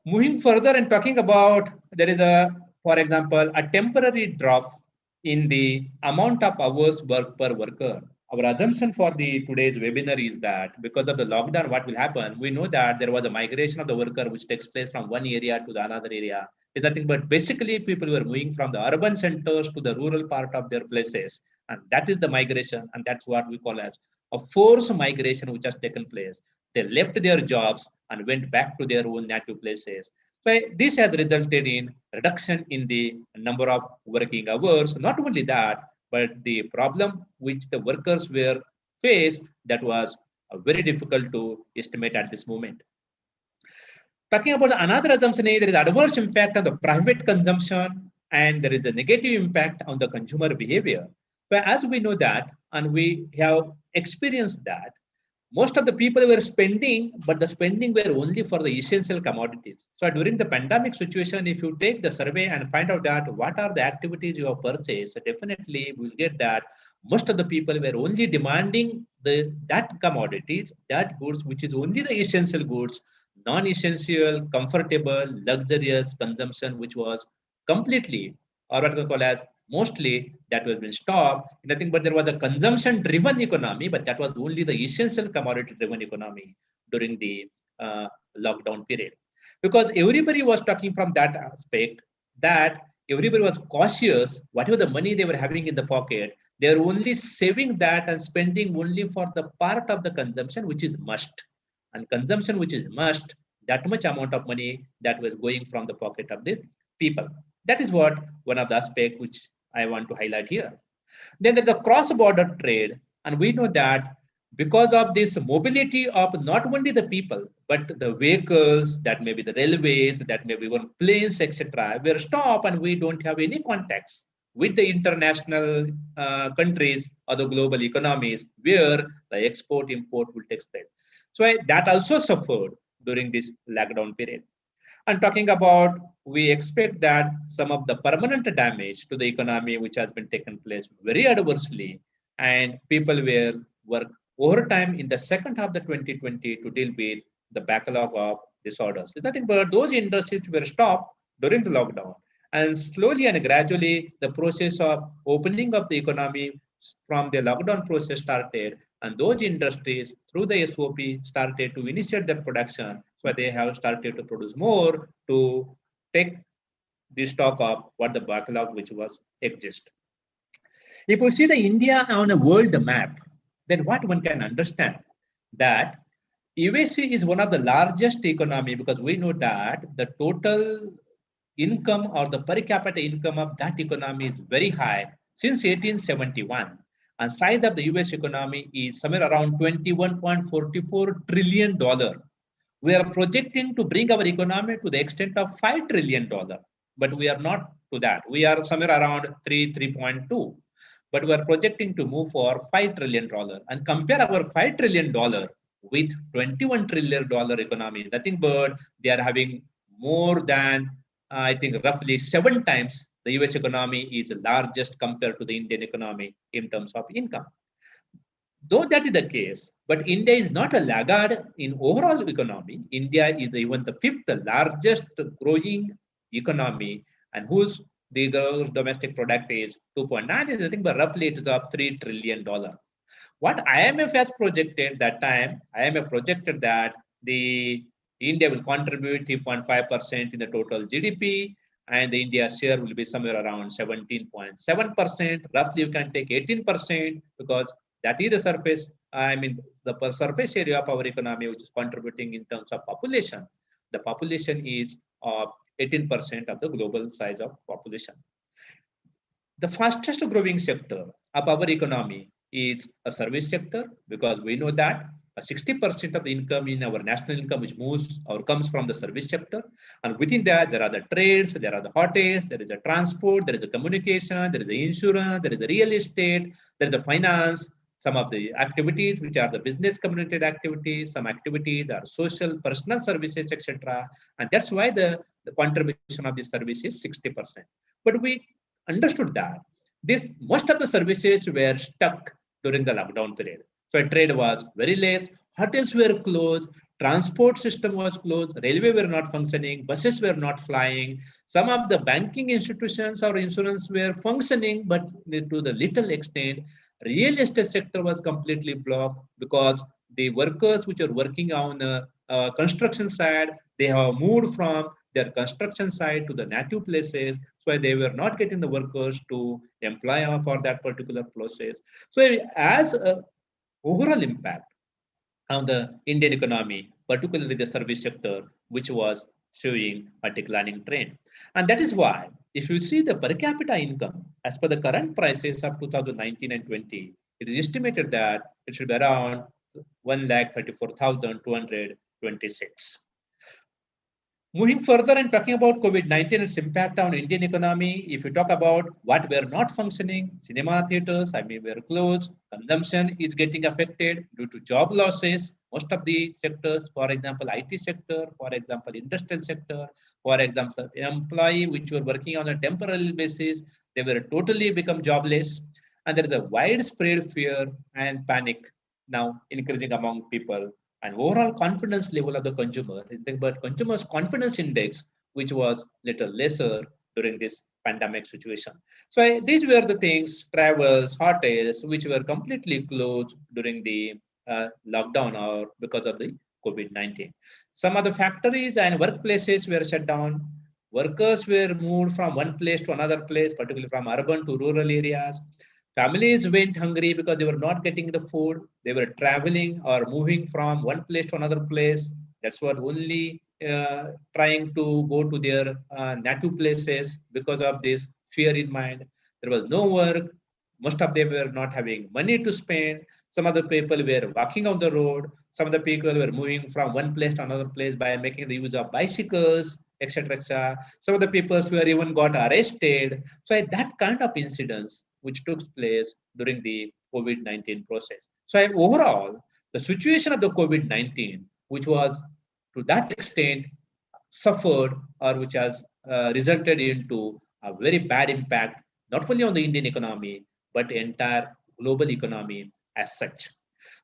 Moving further and talking about, there is a, for example, a temporary drop in the amount of hours worked per worker. Our assumption for the today's webinar is that because of the lockdown, what will happen? We know that there was a migration of the worker which takes place from one area to the another area. It's nothing but basically people were moving from the urban centers to the rural part of their places, and that is the migration, and that's what we call as a forced migration which has taken place. They left their jobs and went back to their own native places. So this has resulted in reduction in the number of working hours. Not only that, but the problem which the workers were faced, that was very difficult to estimate at this moment. Talking about another assumption is there is adverse impact on the private consumption and there is a negative impact on the consumer behavior. But as we know that, and we have experienced that, most of the people were spending, but the spending were only for the essential commodities. So during the pandemic situation, if you take the survey and find out that what are the activities you have purchased, definitely we'll get that most of the people were only demanding that commodities, that goods, which is only the essential goods, non-essential, comfortable, luxurious consumption, which was completely, or what we call as mostly, that was been stopped. Nothing but there was a consumption-driven economy, but that was only the essential commodity-driven economy during the lockdown period. Because everybody was talking from that aspect that everybody was cautious, whatever the money they were having in the pocket, they were only saving that and spending only for the part of the consumption which is must. And consumption which is must, that much amount of money that was going from the pocket of the people. That is what one of the aspects which I want to highlight here. Then there's a cross-border trade, and we know that because of this mobility of not only the people, but the vehicles, that may be the railways, that may be even planes, etc., we're stopped and we don't have any contacts with the international countries or the global economies where the export import will take place. So that also suffered during this lockdown period. And talking about, we expect that some of the permanent damage to the economy which has been taken place very adversely, and people will work overtime in the second half of the 2020 to deal with the backlog of disorders. It's nothing but those industries were stopped during the lockdown. And slowly and gradually, the process of opening up the economy from the lockdown process started, and those industries through the SOP started to initiate their production. So they have started to produce more to take the stock of what the backlog which was exist. If we see the India on a world map, then what one can understand that USA is one of the largest economy, because we know that the total income or the per capita income of that economy is very high since 1871. And size of the US economy is somewhere around $21.44 trillion. We are projecting to bring our economy to the extent of $5 trillion, but we are not to that. We are somewhere around 3.2, but we are projecting to move for $5 trillion and compare our $5 trillion with $21 trillion economy. Nothing but they are having more than, I think, roughly 7 times the US economy is the largest compared to the Indian economy in terms of income. Though that is the case, but India is not a laggard in overall economy. India is even the 5th largest growing economy, and whose the gross domestic product is 2.9, is nothing but roughly it is of $3 trillion. What IMF has projected that time, IMF projected that the India will contribute 3.5% in the total GDP, and the India share will be somewhere around 17.7%. Roughly, you can take 18% because that is the surface, the surface area of our economy, which is contributing in terms of population. The population is 18% of the global size of population. The fastest growing sector of our economy is a service sector, because we know that 60% of the income in our national income which moves or comes from the service sector. And within that, there are the trades, there are the hotels, there is a transport, there is a communication, there is the insurance, there is the real estate, there is the finance, some of the activities which are the business community activities, some activities are social, personal services, etc. And that's why the contribution of this service is 60%. But we understood that most of the services were stuck during the lockdown period. So trade was very less, hotels were closed, Transport system was closed, railway were not functioning, buses were not flying. Some of the banking institutions or insurance were functioning, but to the little extent, real estate sector was completely blocked because the workers which are working on construction side, they have moved from their construction site to the native places. So they were not getting the workers to employ for that particular process. So as a overall impact on the Indian economy, particularly the service sector, which was showing a declining trend. And that is why, if you see the per capita income, as per the current prices of 2019 and 20, it is estimated that it should be around 1,34,226. Moving further and talking about COVID-19 and its impact on Indian economy, if you talk about what were not functioning, cinema theaters, I mean, were closed, consumption is getting affected due to job losses. Most of the sectors, for example, IT sector, for example, industrial sector, for example, employee which were working on a temporary basis, they were totally become jobless. And there is a widespread fear and panic now increasing among people and overall confidence level of the consumer. But consumers' confidence index, which was little lesser during this pandemic situation. So these were the things, travels, hotels, which were completely closed during the lockdown or because of the COVID-19. Some of the factories and workplaces were shut down. Workers were moved from one place to another place, particularly from urban to rural areas. Families went hungry because they were not getting the food. They were traveling or moving from one place to another place. That's what only trying to go to their native places because of this fear in mind. There was no work. Most of them were not having money to spend. Some of the people were walking on the road. Some of the people were moving from one place to another place by making the use of bicycles, etc., etc. Some of the people were even got arrested. So that kind of incidents which took place during the COVID-19 process. So overall, the situation of the COVID-19, which was to that extent suffered or which has resulted into a very bad impact, not only on the Indian economy, but entire global economy as such.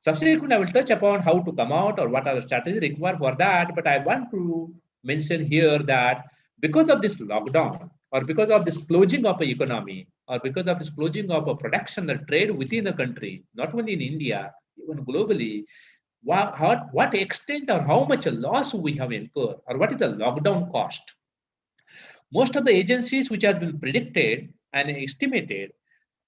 Subsequently, I will touch upon how to come out or what are the strategies required for that. But I want to mention here that because of this lockdown or because of this closing of the economy or because of this closing of a production and trade within the country, not only in India, even globally, what extent or how much a loss we have incurred or what is the lockdown cost. Most of the agencies which has been predicted and estimated,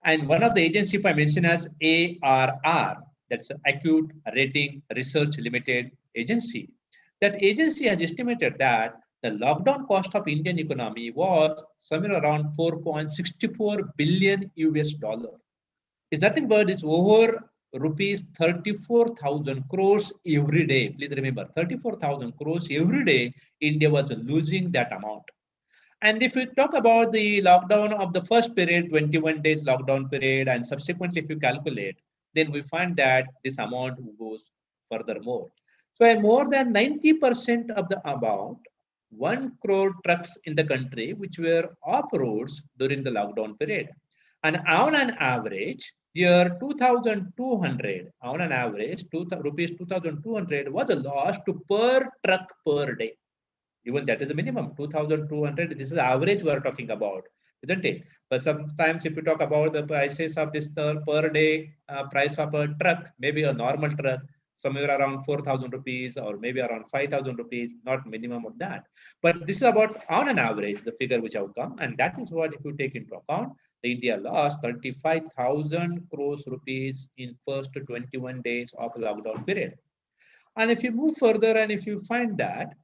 and one of the agencies I mentioned as ARR, that's Acute Rating Research Limited agency. That agency has estimated that the lockdown cost of Indian economy was somewhere around 4.64 billion US dollar. It's nothing but it's over rupees 34,000 crores every day. Please remember, 34,000 crores every day, India was losing that amount. And if you talk about the lockdown of the first period, 21 days lockdown period, and subsequently if you calculate, then we find that this amount goes furthermore. So more than 90% of the amount, 1 crore trucks in the country, which were off roads during the lockdown period. And on an average, year 2,200, on an average, rupees 2,200 was a loss to per truck per day. Even that is the minimum, 2,200. This is average we are talking about, isn't it? But sometimes if you talk about the prices of this per day price of a truck, maybe a normal truck, somewhere around 4,000 rupees or maybe around 5,000 rupees, not minimum of that. But this is about on an average, the figure which have come. And that is what if you take into account, the India lost 35,000 crores rupees in first 21 days of lockdown period. And if you move further and if you find that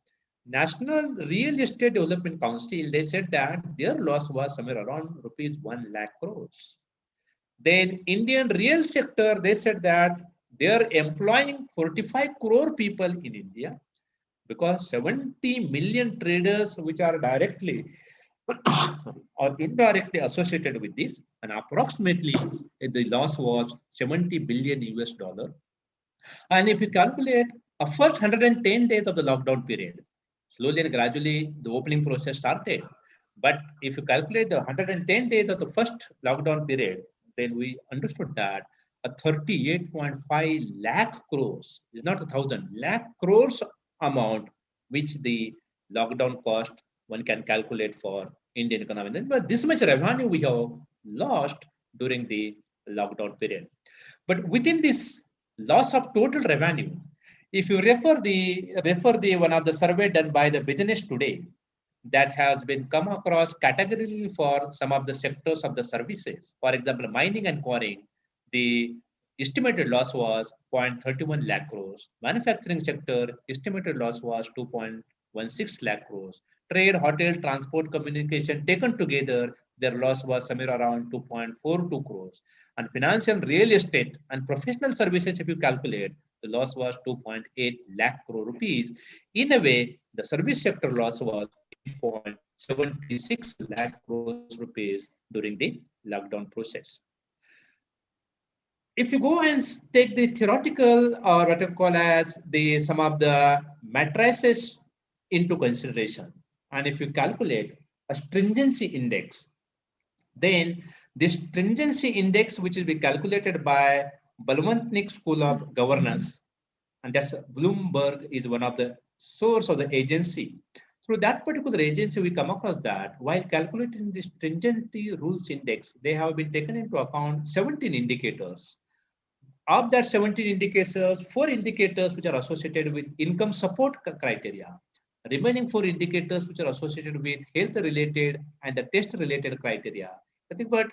National Real Estate Development Council, they said that their loss was somewhere around rupees 1 lakh crores. Then Indian real sector, they said that they're employing 45 crore people in India because 70 million traders which are directly or indirectly associated with this, and approximately the loss was 70 billion US dollar. And if you calculate a first 110 days of the lockdown period, slowly and gradually the opening process started. But if you calculate the 110 days of the first lockdown period, then we understood that a 38.5 lakh crores, is not a thousand, lakh crores amount, which the lockdown cost one can calculate for Indian economy. But this much revenue we have lost during the lockdown period. But within this loss of total revenue, if you refer the one of the survey done by the Business Today, that has been come across categorically for some of the sectors of the services. For example, mining and quarrying, the estimated loss was 0.31 lakh crores. Manufacturing sector estimated loss was 2.16 lakh crores. Trade, hotel, transport, communication taken together, their loss was somewhere around 2.42 crores. And financial, real estate, and professional services, if you calculate, the loss was 2.8 lakh crore rupees. In a way, the service sector loss was 8.76 lakh crores rupees during the lockdown process. If you go and take the theoretical or what you call as the some of the matrices into consideration, and if you calculate a stringency index, then this stringency index, which will be calculated by Balwantnik School of Governance, and that's Bloomberg is one of the source of the agency. Through that particular agency, we come across that while calculating the stringency rules index, they have been taken into account 17 indicators. Of that 17 indicators, 4 indicators which are associated with income support criteria, remaining 4 indicators which are associated with health related and the test related criteria. I think, but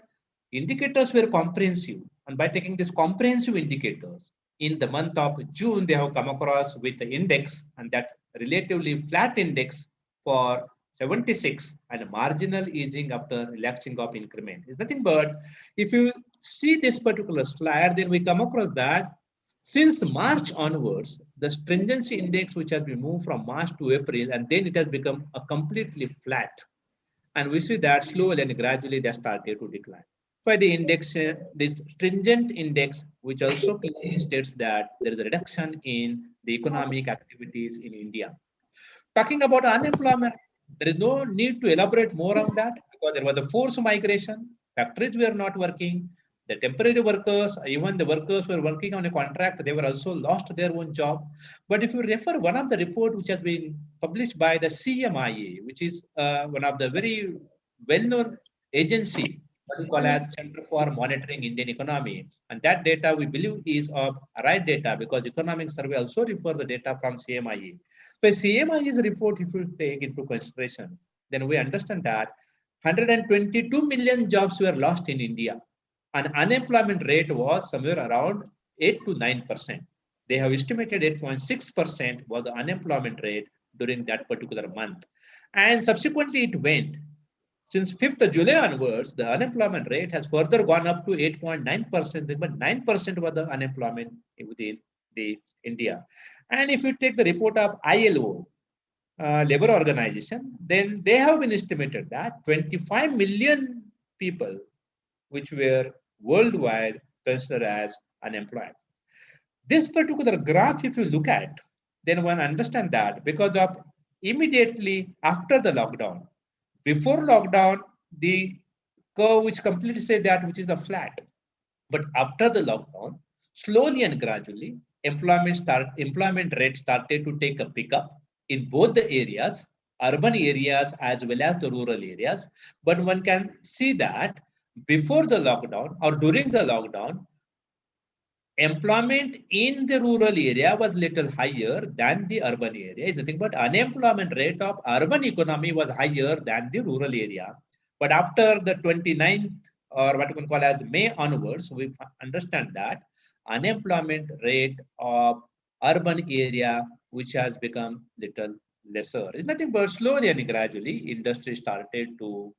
indicators were comprehensive, and by taking these comprehensive indicators, in the month of June, they have come across with the index, and that relatively flat index for 76 and a marginal easing after relaxing of increment. It's nothing but if you see this particular slide, then we come across that since March onwards, the stringency index, which has been moved from March to April, and then it has become a completely flat. And we see that slowly and gradually they started to decline. For the index, this stringent index, which also clearly states that there is a reduction in the economic activities in India. Talking about unemployment, there is no need to elaborate more on that because there was a forced migration. Factories were not working. The temporary workers, even the workers who were working on a contract, they were also lost their own job. But if you refer one of the report which has been published by the CMIA, which is one of the very well-known agency, what we call as Center for Monitoring Indian Economy, and that data we believe is of right data because economic survey also refer the data from CMIA. So CMI's report, if you take into consideration, then we understand that 122 million jobs were lost in India, and unemployment rate was somewhere around 8 to 9%. They have estimated 8.6% was the unemployment rate during that particular month. And subsequently it went. Since 5th of July onwards, the unemployment rate has further gone up to 8.9%, but 9% was the unemployment within the India. And if you take the report of ILO, labor organization, then they have been estimated that 25 million people which were worldwide considered as unemployed. This particular graph, if you look at, then one understand that because of immediately after the lockdown, before lockdown, the curve which completely say that which is a flat. But after the lockdown, slowly and gradually, employment rate started to take a pickup in both the areas, urban areas as well as the rural areas. But one can see that before the lockdown or during the lockdown, employment in the rural area was little higher than the urban area. It's nothing but unemployment rate of urban economy was higher than the rural area. But after the 29th or what we can call as May onwards, we understand that unemployment rate of urban area, which has become little lesser. It's nothing but slowly and gradually industry started to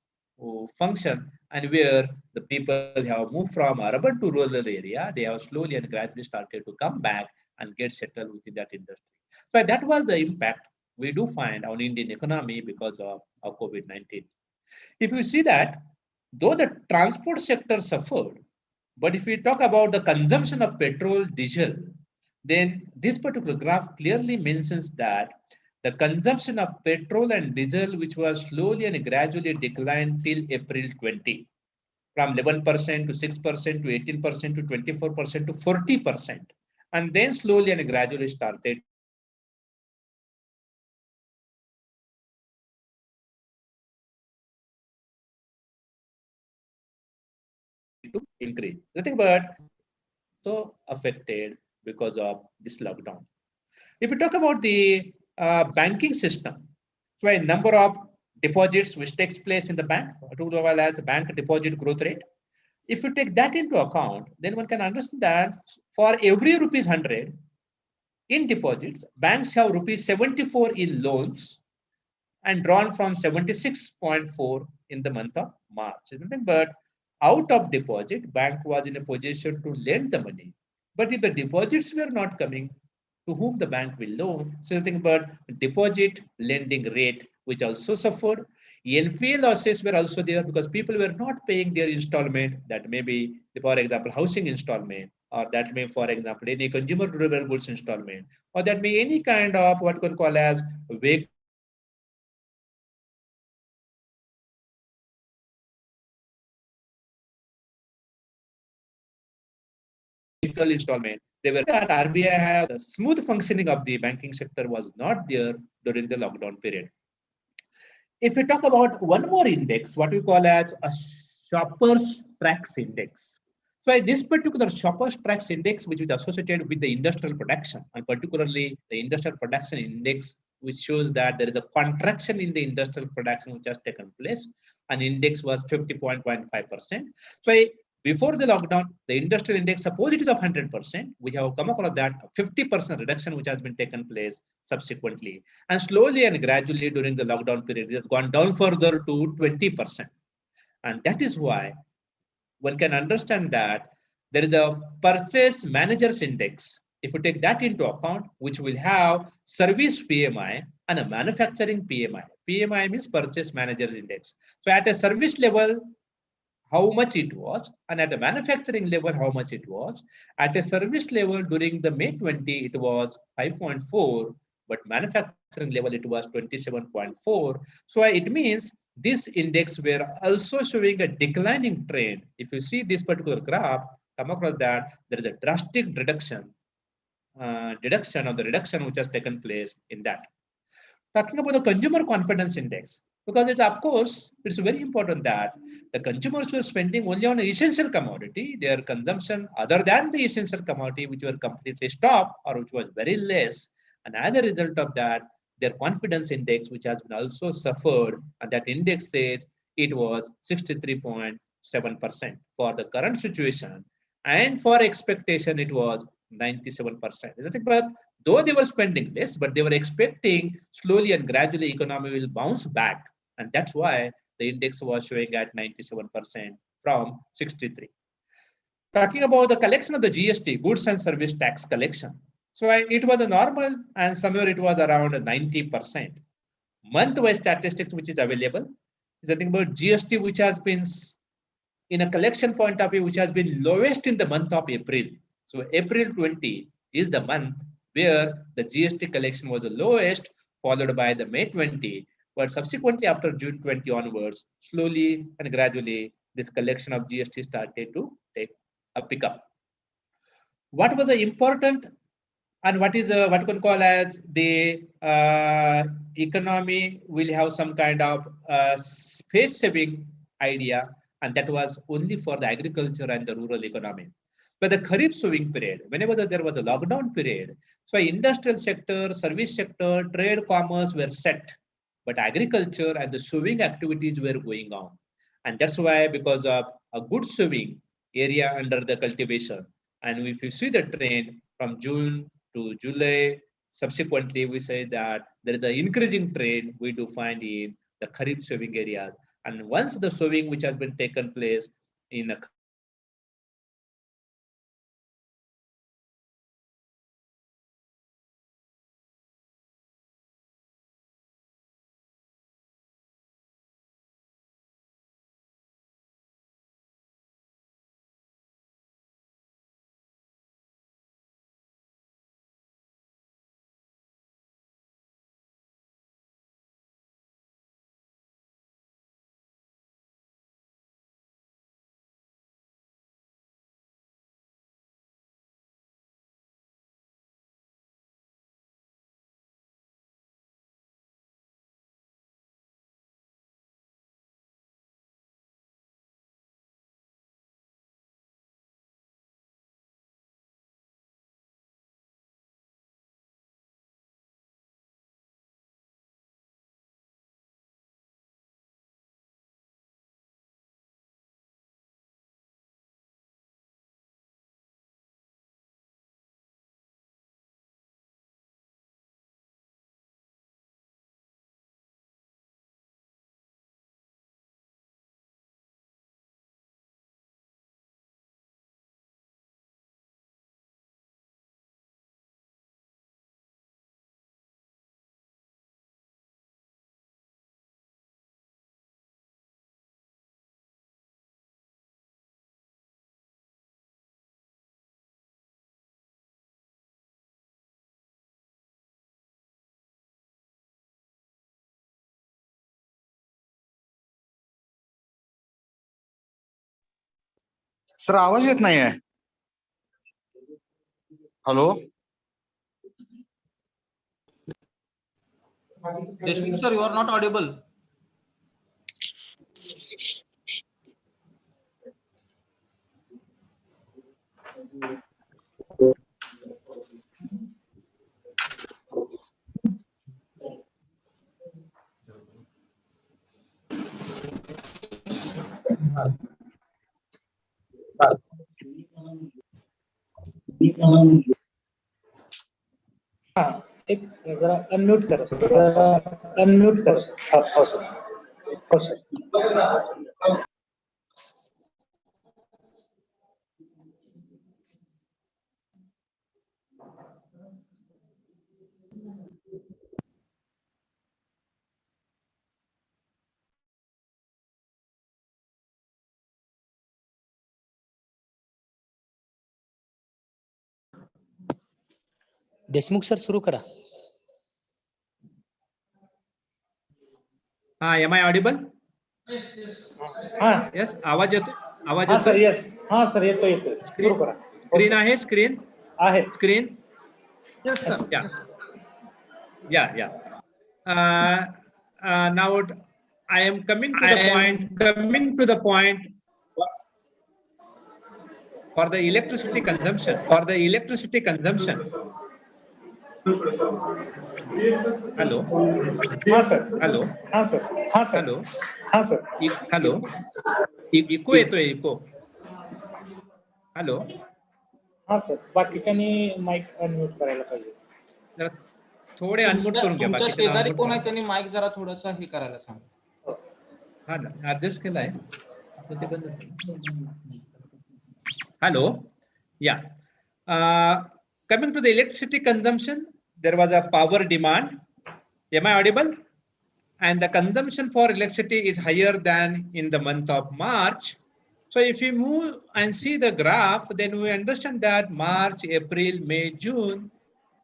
function, and where the people have moved from urban to rural area, they have slowly and gradually started to come back and get settled within that industry. So that was the impact we do find on Indian economy because of COVID-19. If you see that, though the transport sector suffered, but if we talk about the consumption of petrol, diesel, then this particular graph clearly mentions that the consumption of petrol and diesel, which was slowly and gradually declined till April 20. from 11% to 6% to 18% to 24% to 40%. And then slowly and gradually started to increase. Nothing but so affected because of this lockdown. If we talk about the banking system, so a number of deposits which takes place in the bank, well as bank deposit growth rate. If you take that into account, then one can understand that for every rupees 100 in deposits, banks have rupees 74 in loans and drawn from 76.4 in the month of March. But out of deposit, bank was in a position to lend the money. But if the deposits were not coming, to whom the bank will loan? So think about deposit lending rate, which also suffered. NPA losses were also there because people were not paying their installment. That may be, for example, housing installment, or that may, for example, any consumer durable goods installment, or that may any kind of what we call as vehicle installment. They were that RBI had the smooth functioning of the banking sector was not there during the lockdown period. If we talk about one more index, what we call as a Shoppers Tracks Index. So this particular Shoppers Tracks Index, which is associated with the industrial production, and particularly the industrial production index, which shows that there is a contraction in the industrial production which has taken place. An index was 50.15%. So before the lockdown, the industrial index, suppose it is of 100%, we have come across that 50% reduction which has been taken place subsequently. And slowly and gradually during the lockdown period, it has gone down further to 20%. And that is why one can understand that there is a purchase managers index. If you take that into account, which will have service PMI and a manufacturing PMI. PMI means purchase managers index. So at a service level, how much it was, and at a manufacturing level, how much it was. At a service level during the May 20, it was 5.4, but manufacturing level, it was 27.4. So it means this index were also showing a declining trend. If you see this particular graph, come across that there is a drastic deduction of the reduction which has taken place in that. Talking about the consumer confidence index, because it's of course it's very important that the consumers were spending only on essential commodity, their consumption other than the essential commodity which were completely stopped or which was very less, and as a result of that, their confidence index which has been also suffered, and that index says it was 63.7% for the current situation, and for expectation it was 97%. But though they were spending less, but they were expecting slowly and gradually economy will bounce back. And that's why the index was showing at 97% from 63. Talking about the collection of the GST, goods and service tax collection. So it was a normal and somewhere it was around 90%. Month-wise statistics which is available is nothing about GST which has been in a collection point of view which has been lowest in the month of April. So April 20 is the month where the GST collection was the lowest, followed by the May 20. But subsequently, after June 20 onwards, slowly and gradually, this collection of GST started to take a pickup. What was the important and what is what we can call as the economy will have some kind of space saving idea, and that was only for the agriculture and the rural economy. But the Kharif sowing period, whenever there was a lockdown period, so industrial sector, service sector, trade, commerce were set, but agriculture and the sowing activities were going on. And that's why, because of a good sowing area under the cultivation, and if you see the trend from June to July, subsequently we say that there is an increasing trend we do find in the Kharif sowing areas. And once the sowing which has been taken place in a sir आवाज येत नाहीये. Hello. Deshmukh sir, you are not audible. एक जरा unmute करा, unmute करा. हो sir. हो sir. Deshmukh sir सुरू करा. Am I audible? Yes. आवाज येतो? आवाज हाँ येतो? सर. यस. हाँ सर. येतो. सुरू करा. स्क्रीन आहे? स्क्रीन आहे. Screen. Yes, sir. Yeah. Now I am coming to the point for the electricity consumption. Hello. हाँ सर. Hello. हाँ सर. हाँ सर. Hello. हाँ सर. Hello. इको येतोय इको. हॅलो. हाँ सर. बाकीच्यांनी माईक अनम्यूट करायला पाहिजे. जरा थोडे अनम्यूट करून घ्या. तुमच्या बाकीचे शेजारी कोण आहे त्यांनी माईक जरा थोडंसं हे करायला सांगा. हा ना, ऍडजस्ट केलाय. Hello. Yeah. Coming to the electricity consumption, there was a power demand. Am I audible? And the consumption for electricity is higher than in the month of March. So if we move and see the graph, then we understand that March, April, May, June,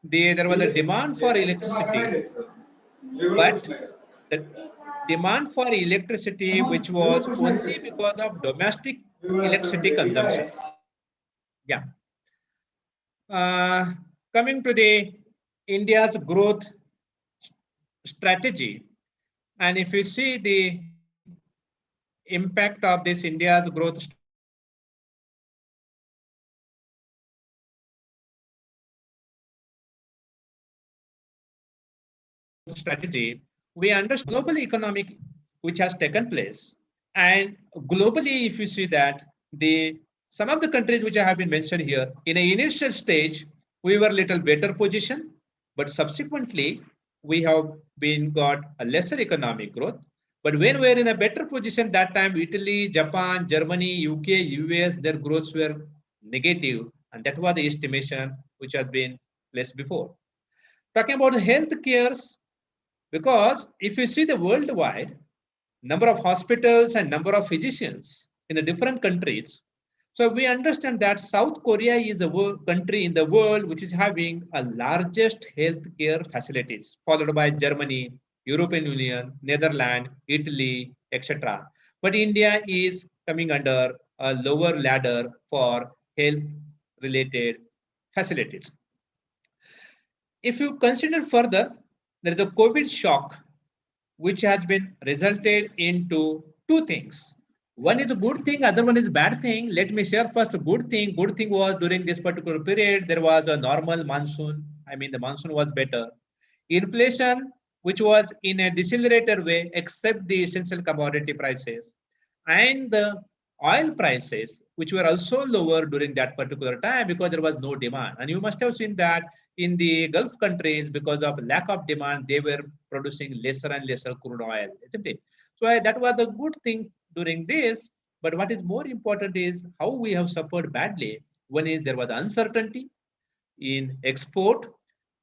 there was a demand for electricity, but the demand for electricity, which was only because of domestic electricity consumption. Yeah. Coming to the India's growth strategy, and if you see the impact of this India's growth strategy, we understand global economic which has taken place. And globally, if you see that some of the countries which have been mentioned here, in an initial stage, we were little better position, but subsequently we have got a lesser economic growth. But when we are in a better position, that time Italy, Japan, Germany, UK, US, their growths were negative, and that was the estimation which has been placed before. Talking about the health cares, because if you see the worldwide number of hospitals and number of physicians in the different countries, so we understand that South Korea is a country in the world which is having a largest healthcare facilities, followed by Germany, European Union, Netherlands, Italy, etc. But India is coming under a lower ladder for health related facilities. If you consider further, there is a COVID shock which has been resulted into two things. One is a good thing, other one is a bad thing. Let me share first a good thing. Good thing was during this particular period, there was a normal monsoon. I mean, the monsoon was better. Inflation, which was in a decelerated way, except the essential commodity prices. And the oil prices, which were also lower during that particular time because there was no demand. And you must have seen that in the Gulf countries, because of lack of demand, they were producing lesser and lesser crude oil, isn't it? So that was a good thing during this. But what is more important is how we have suffered badly. One is there was uncertainty in export,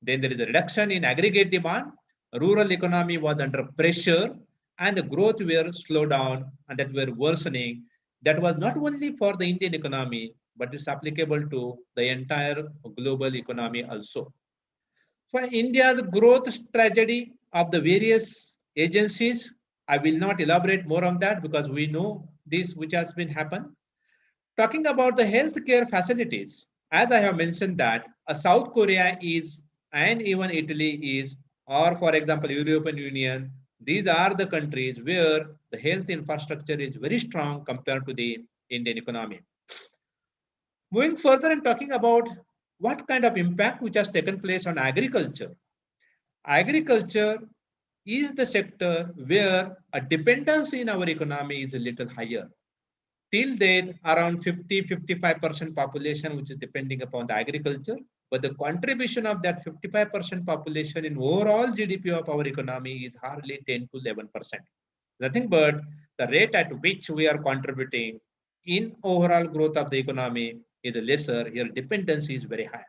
then there is a reduction in aggregate demand, rural economy was under pressure, and the growth were slowed down and that were worsening. That was not only for the Indian economy, but it's applicable to the entire global economy also. For India's growth strategy of the various agencies, I will not elaborate more on that because we know this which has been happened. Talking about the healthcare facilities, as I have mentioned that South Korea is and even Italy is, or for example, European Union, these are the countries where the health infrastructure is very strong compared to the Indian economy. Moving further and talking about what kind of impact which has taken place on agriculture. Agriculture is the sector where a dependency in our economy is a little higher. Till date, around 50-55% population which is depending upon the agriculture, but the contribution of that 55% population in overall GDP of our economy is hardly 10 to 11%. Nothing but the rate at which we are contributing in overall growth of the economy is lesser. Here dependency is very high.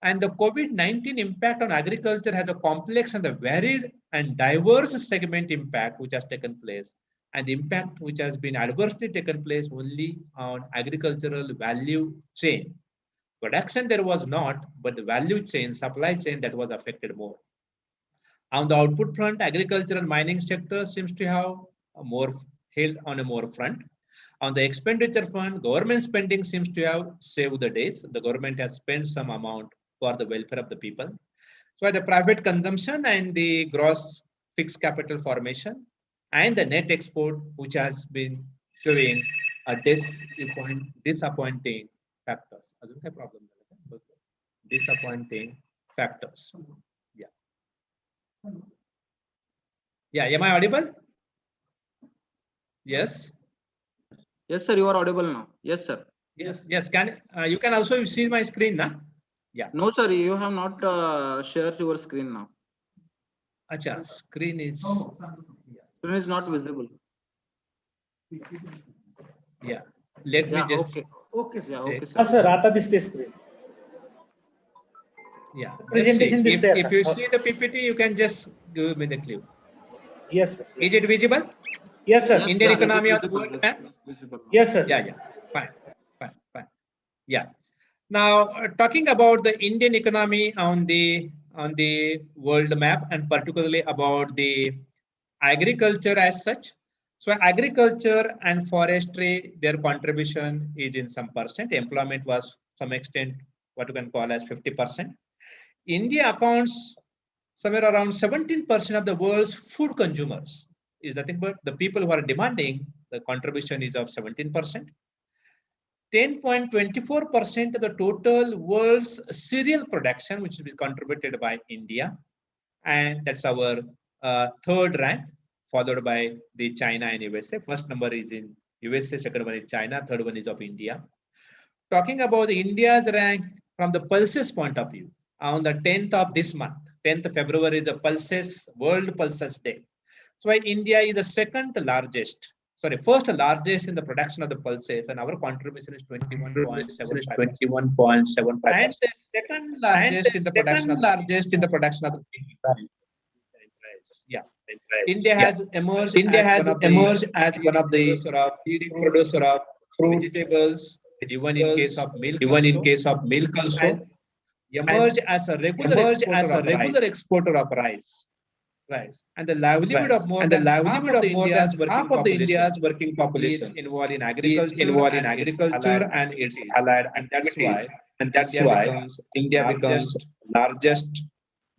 And the COVID-19 impact on agriculture has a complex and a varied and diverse segment impact which has taken place. And the impact which has been adversely taken place only on agricultural value chain. Production there was not, but the value chain, supply chain that was affected more. On the output front, agriculture and mining sector seems to have a more held on a more front. On the expenditure front, government spending seems to have saved the days. The government has spent some amount for the welfare of the people. So the private consumption and the gross fixed capital formation and the net export, which has been showing a disappointing factors. Disappointing factors. Yeah. Yeah. Am I audible? Yes. Yes, sir. You are audible now. Yes, sir. Yes. Yes. Can you can also see my screen now? Yeah. No, sir. You have not shared your screen now. Acha, screen is. Screen is not visible. Yeah. Let me just. Okay. Okay. Yeah. Okay, sir. हा sir आता दिसते screen. Yeah. Presentation If दिसते आता. you see the PPT, you can just give me the clue. Yes sir. Is it visible? Yes sir. Indian Yes, economy it of the is world visible. map? Yes, visible. Yes sir. Yeah. Fine. Yeah. Now, talking about the Indian economy on the world map and particularly about the agriculture as such. So agriculture and forestry, their contribution is in some percent. Employment was some extent what you can call as 50%. India accounts somewhere around 17% of the world's food consumers. Is nothing but the people who are demanding the contribution is of 17%. 10.24% of the total world's cereal production, which will be contributed by India. And that's our third rank, followed by the China and USA. First number is in USA, second one is China, third one is of India. Talking about India's rank from the pulses point of view, on the 10th of this month, 10th of February is a pulses, World Pulses Day. So India is the first largest in the production of the pulses, and our contribution is 21.75%. And the second largest in the production of the yeah. India has emerged as one of the leading producer of fruit, vegetables, even in case of milk also, and emerged as a regular exporter of rice. And the livelihood of more than half of the India's working population is involved in agriculture and its allied and that's why India becomes largest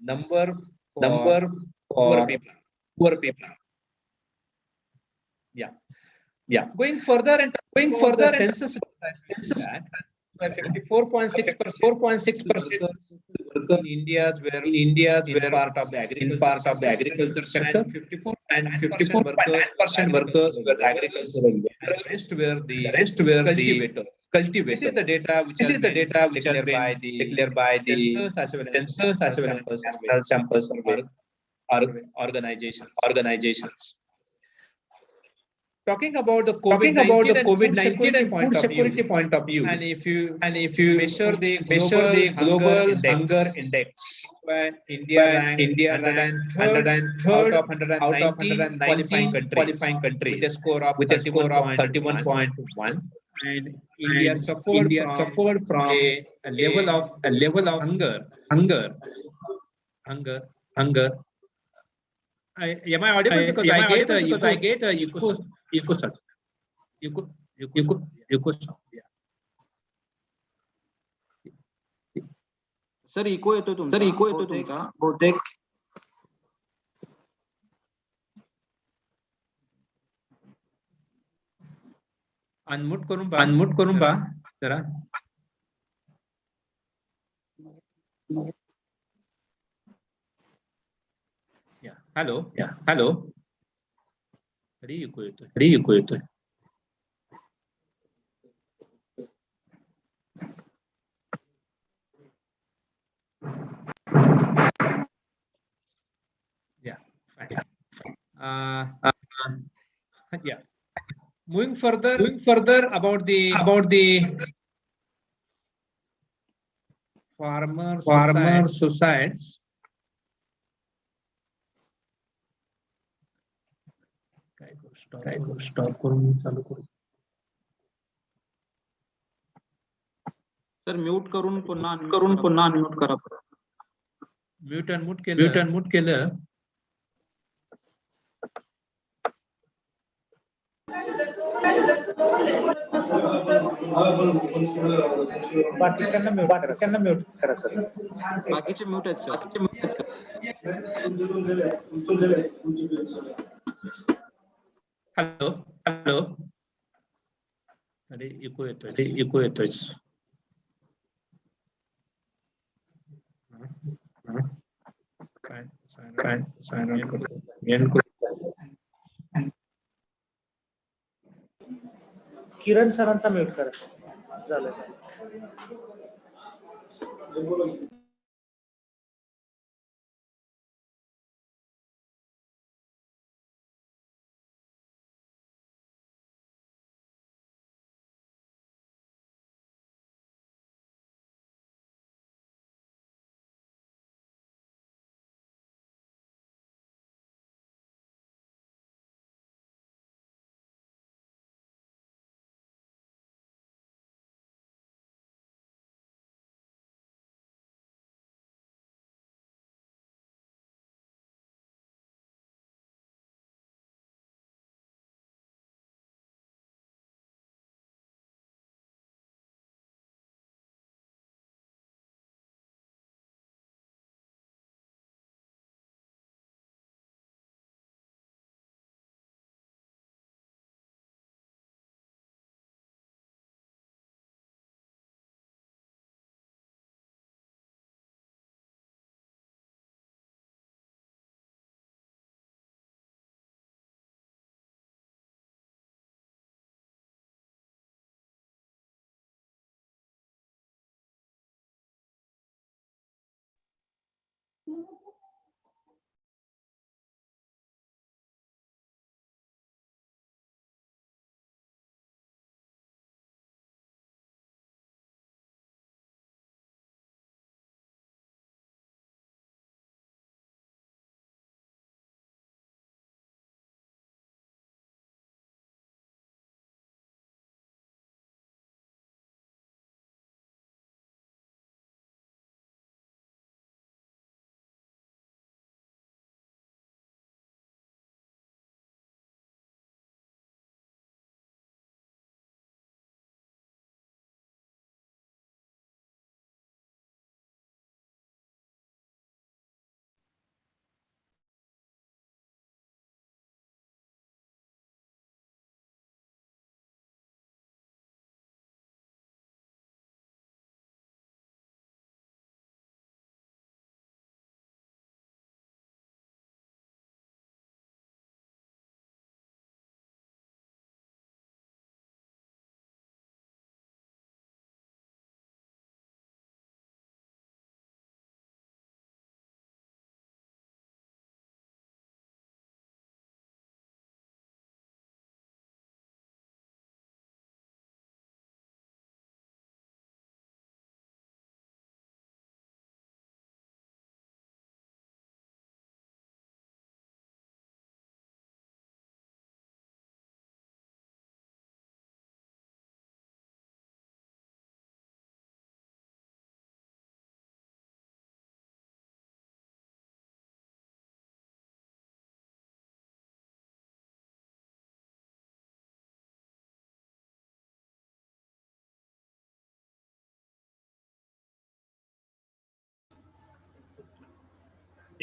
number for poor people. Yeah. Going further and the census that by 54.6% in India's were part of the agriculture sector, and 54.9% workers were agricultural, and the rest were the cultivators. This is the data which has been declared by the census as well as national sample survey organizations. Talking about the COVID-19 and food security point of view, and if you measure the global hunger index, where India ranked 103rd out of 119 qualifying countries with a score of 31.1, and India suffered from a level of hunger. Am I audible? Because I get a echo. Yeah. Sir echo येतोय तुमचा. Sir eco येतो तुमचा बहुतेक. Unmute करून पहा जरा. Hello hello. तरी eco येतोय. Yeah, fine. Yeah. Moving further about the farmer suicides. काय करू स्टॉप करून चालू करू. सर म्यूट करून पुन्हा अनम्यूट करा. म्यूट अनम्यूट केलं. बाकीच्यांना म्यूट करा सर. बाकीचे म्यूट आहेत सर. Hello hello. अरे इको येतोय. काय साइन आउट करतो. किरण सरांचा म्यूट करा. झालं.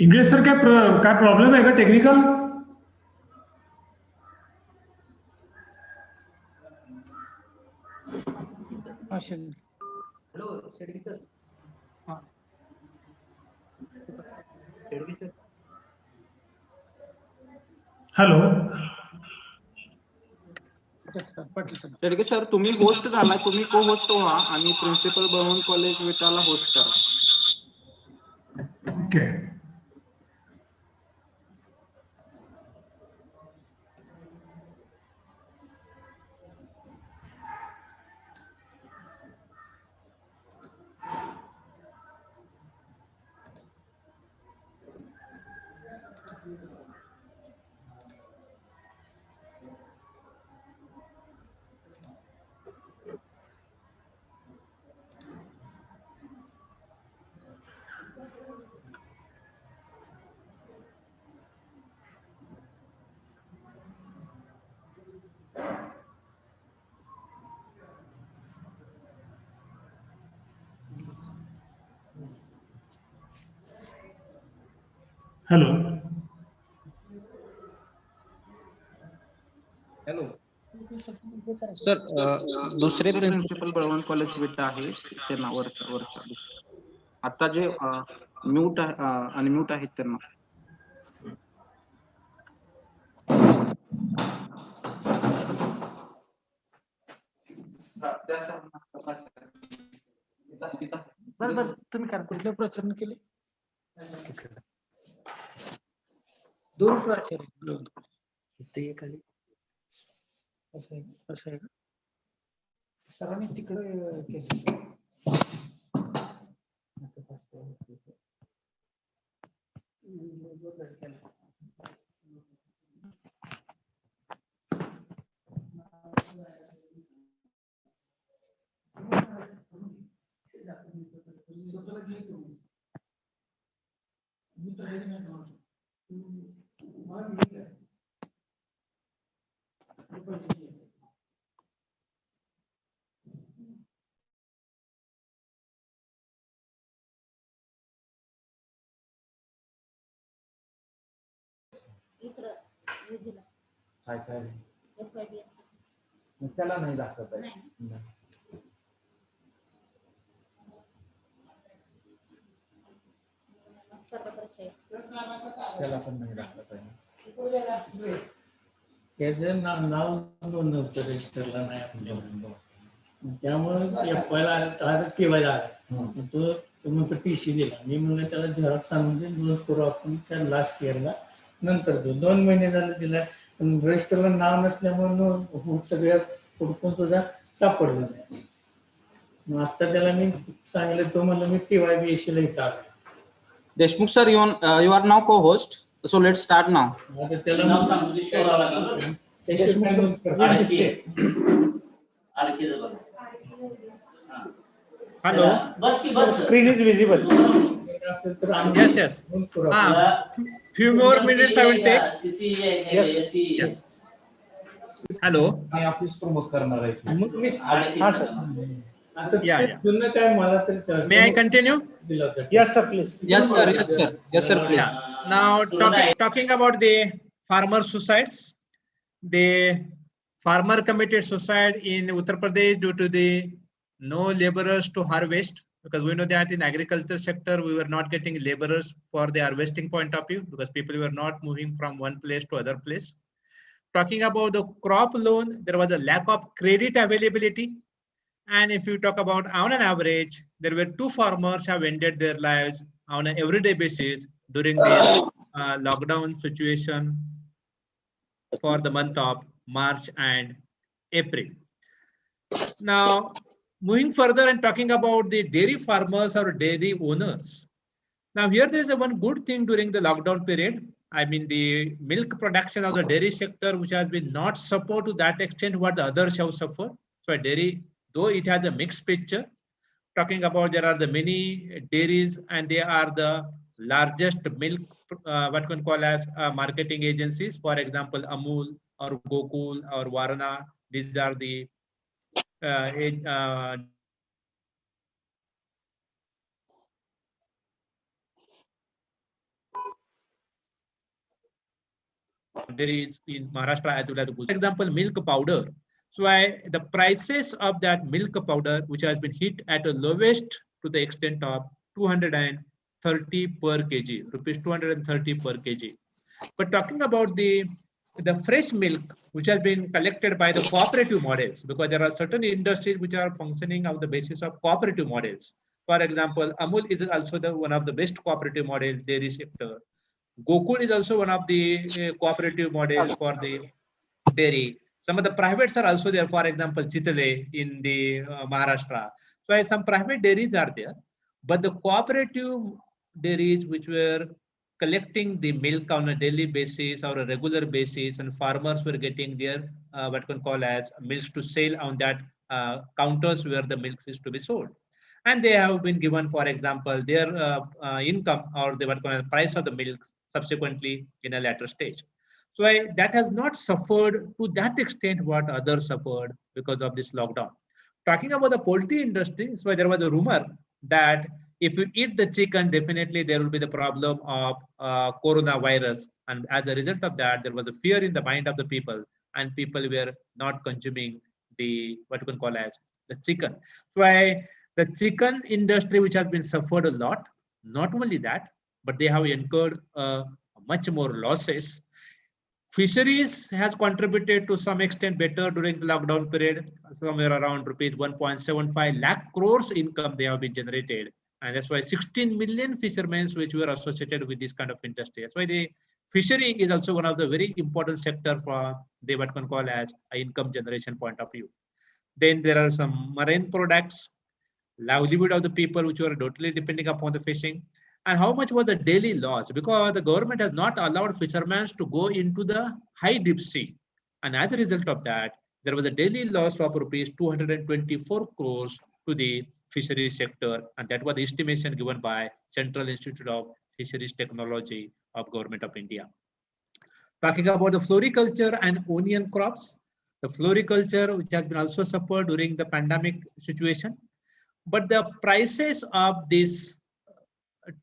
इंग्लिश सर काय प्रॉब्लेम आहे का टेक्निकल? हॅलो शेडगे सर तुम्ही होस्ट झाला, तुम्ही को होस्ट व्हा आणि प्रिन्सिपल बळवंत कॉलेज विटाला होस्ट करा. ओके. हॅलो हॅलो सर, दुसरे प्रिन्सिपल बळवंत कॉलेज विटा आहे त्यांना वरच्या आता जे म्यूट अनम्यूट आहेत त्यांना. बरं तुम्ही काय कुठल्या प्रकरण केले? दोन प्राचार्य ते खाली असं आहे का? सरांनी तिकडे केलं. त्याला नाही दाखवत आहे. त्याला पण नाही दाखवत आहे. त्याचं नाव नव्हतं रजिस्टरला नाही आपल्याला, त्यामुळे पहिला ठेवायला तो म्हणतो टीसी दिला. मी म्हणलं त्याला झेरॉक्स आणून दे, नोंद करू आपण त्या लास्ट इयरला नंतर देऊ. 2 महिने झाले दिला, पण रजिस्टरला नाव नसल्यामुळे सगळ्या हुडकून सुद्धा सापडलं नाही. मग आता त्याला मी सांगितलं, तो म्हणलं मी TYBSC ला इथं आलो. देशमुख सर, यू आर नाव को होस्ट, सो लेट स्टार्ट नाव. आता त्याला नाव सांगतो ते शोधावं लागलं. Hello. Screen is visible. Yes. Few more minutes I will take. Yes. Hello. Me office प्रमुख करणार आहे. हा sir. Yeah. May I continue? Yes sir, please. Yes sir, please. Yeah. Now talking about the farmer suicides, the farmer committed suicide in Uttar Pradesh due to the no laborers to harvest, because we know that in agriculture sector we were not getting laborers for the harvesting point of view, because people were not moving from one place to other place. Talking about the crop loan, there was a lack of credit availability. And if you talk about on an average, there were 2 farmers have ended their lives on an everyday basis during this lockdown situation for the month of March and April. Now, moving further and talking about the dairy farmers or dairy owners. Now, here there is a one good thing during the lockdown period. I mean, the milk production of the dairy sector, which has been not suffered to that extent what the others have suffered. So, dairy, though it has a mixed picture, talking about there are the many dairies and they are the largest milk, what we can call as marketing agencies. For example, Amul or Gokul or Varna, these are the dairies in Maharashtra as well as Gujarat. For example, milk powder. So the prices of that milk powder, which has been hit at the lowest to the extent of 230 per kg, rupees 230 per kg. But talking about the fresh milk, which has been collected by the cooperative models, because there are certain industries which are functioning on the basis of cooperative models. For example, Amul is also one of the best cooperative model dairy sector. Gokul is also one of the cooperative model for the dairy. Some of the privates are also there. For example, Chitale in the Maharashtra. So some private dairies are there, but the cooperative dairies which were collecting the milk on a daily basis or a regular basis, and farmers were getting their what can call as milks to sell on that counters where the milk is to be sold, and they have been given, for example, their income or the what called price of the milk subsequently in a later stage. So that has not suffered to that extent what others suffered because of this lockdown. Talking about the poultry industry, so there was a rumor that if you eat the chicken, definitely there will be the problem of coronavirus. And as a result of that, there was a fear in the mind of the people, and people were not consuming the what you can call as the chicken. So the chicken industry, which has been suffered a lot, not only that, but they have incurred much more losses. Fisheries has contributed to some extent better during the lockdown period, somewhere around rupees 1.75 lakh crores income they have been generated. And that's why 16 million fishermen which were associated with this kind of industry. That's why the fishery is also one of the very important sector for the what can call as an income generation point of view. Then there are some marine products, livelihood of the people which were totally depending upon the fishing, and how much was the daily loss, because the government has not allowed fishermen to go into the high deep sea, and as a result of that there was a daily loss of rupees 224 crores to the fisheries sector, and that was the estimation given by Central Institute of Fisheries Technology of Government of India. Talking about the floriculture and onion crops, the floriculture which has been also suffered during the pandemic situation, but the prices of these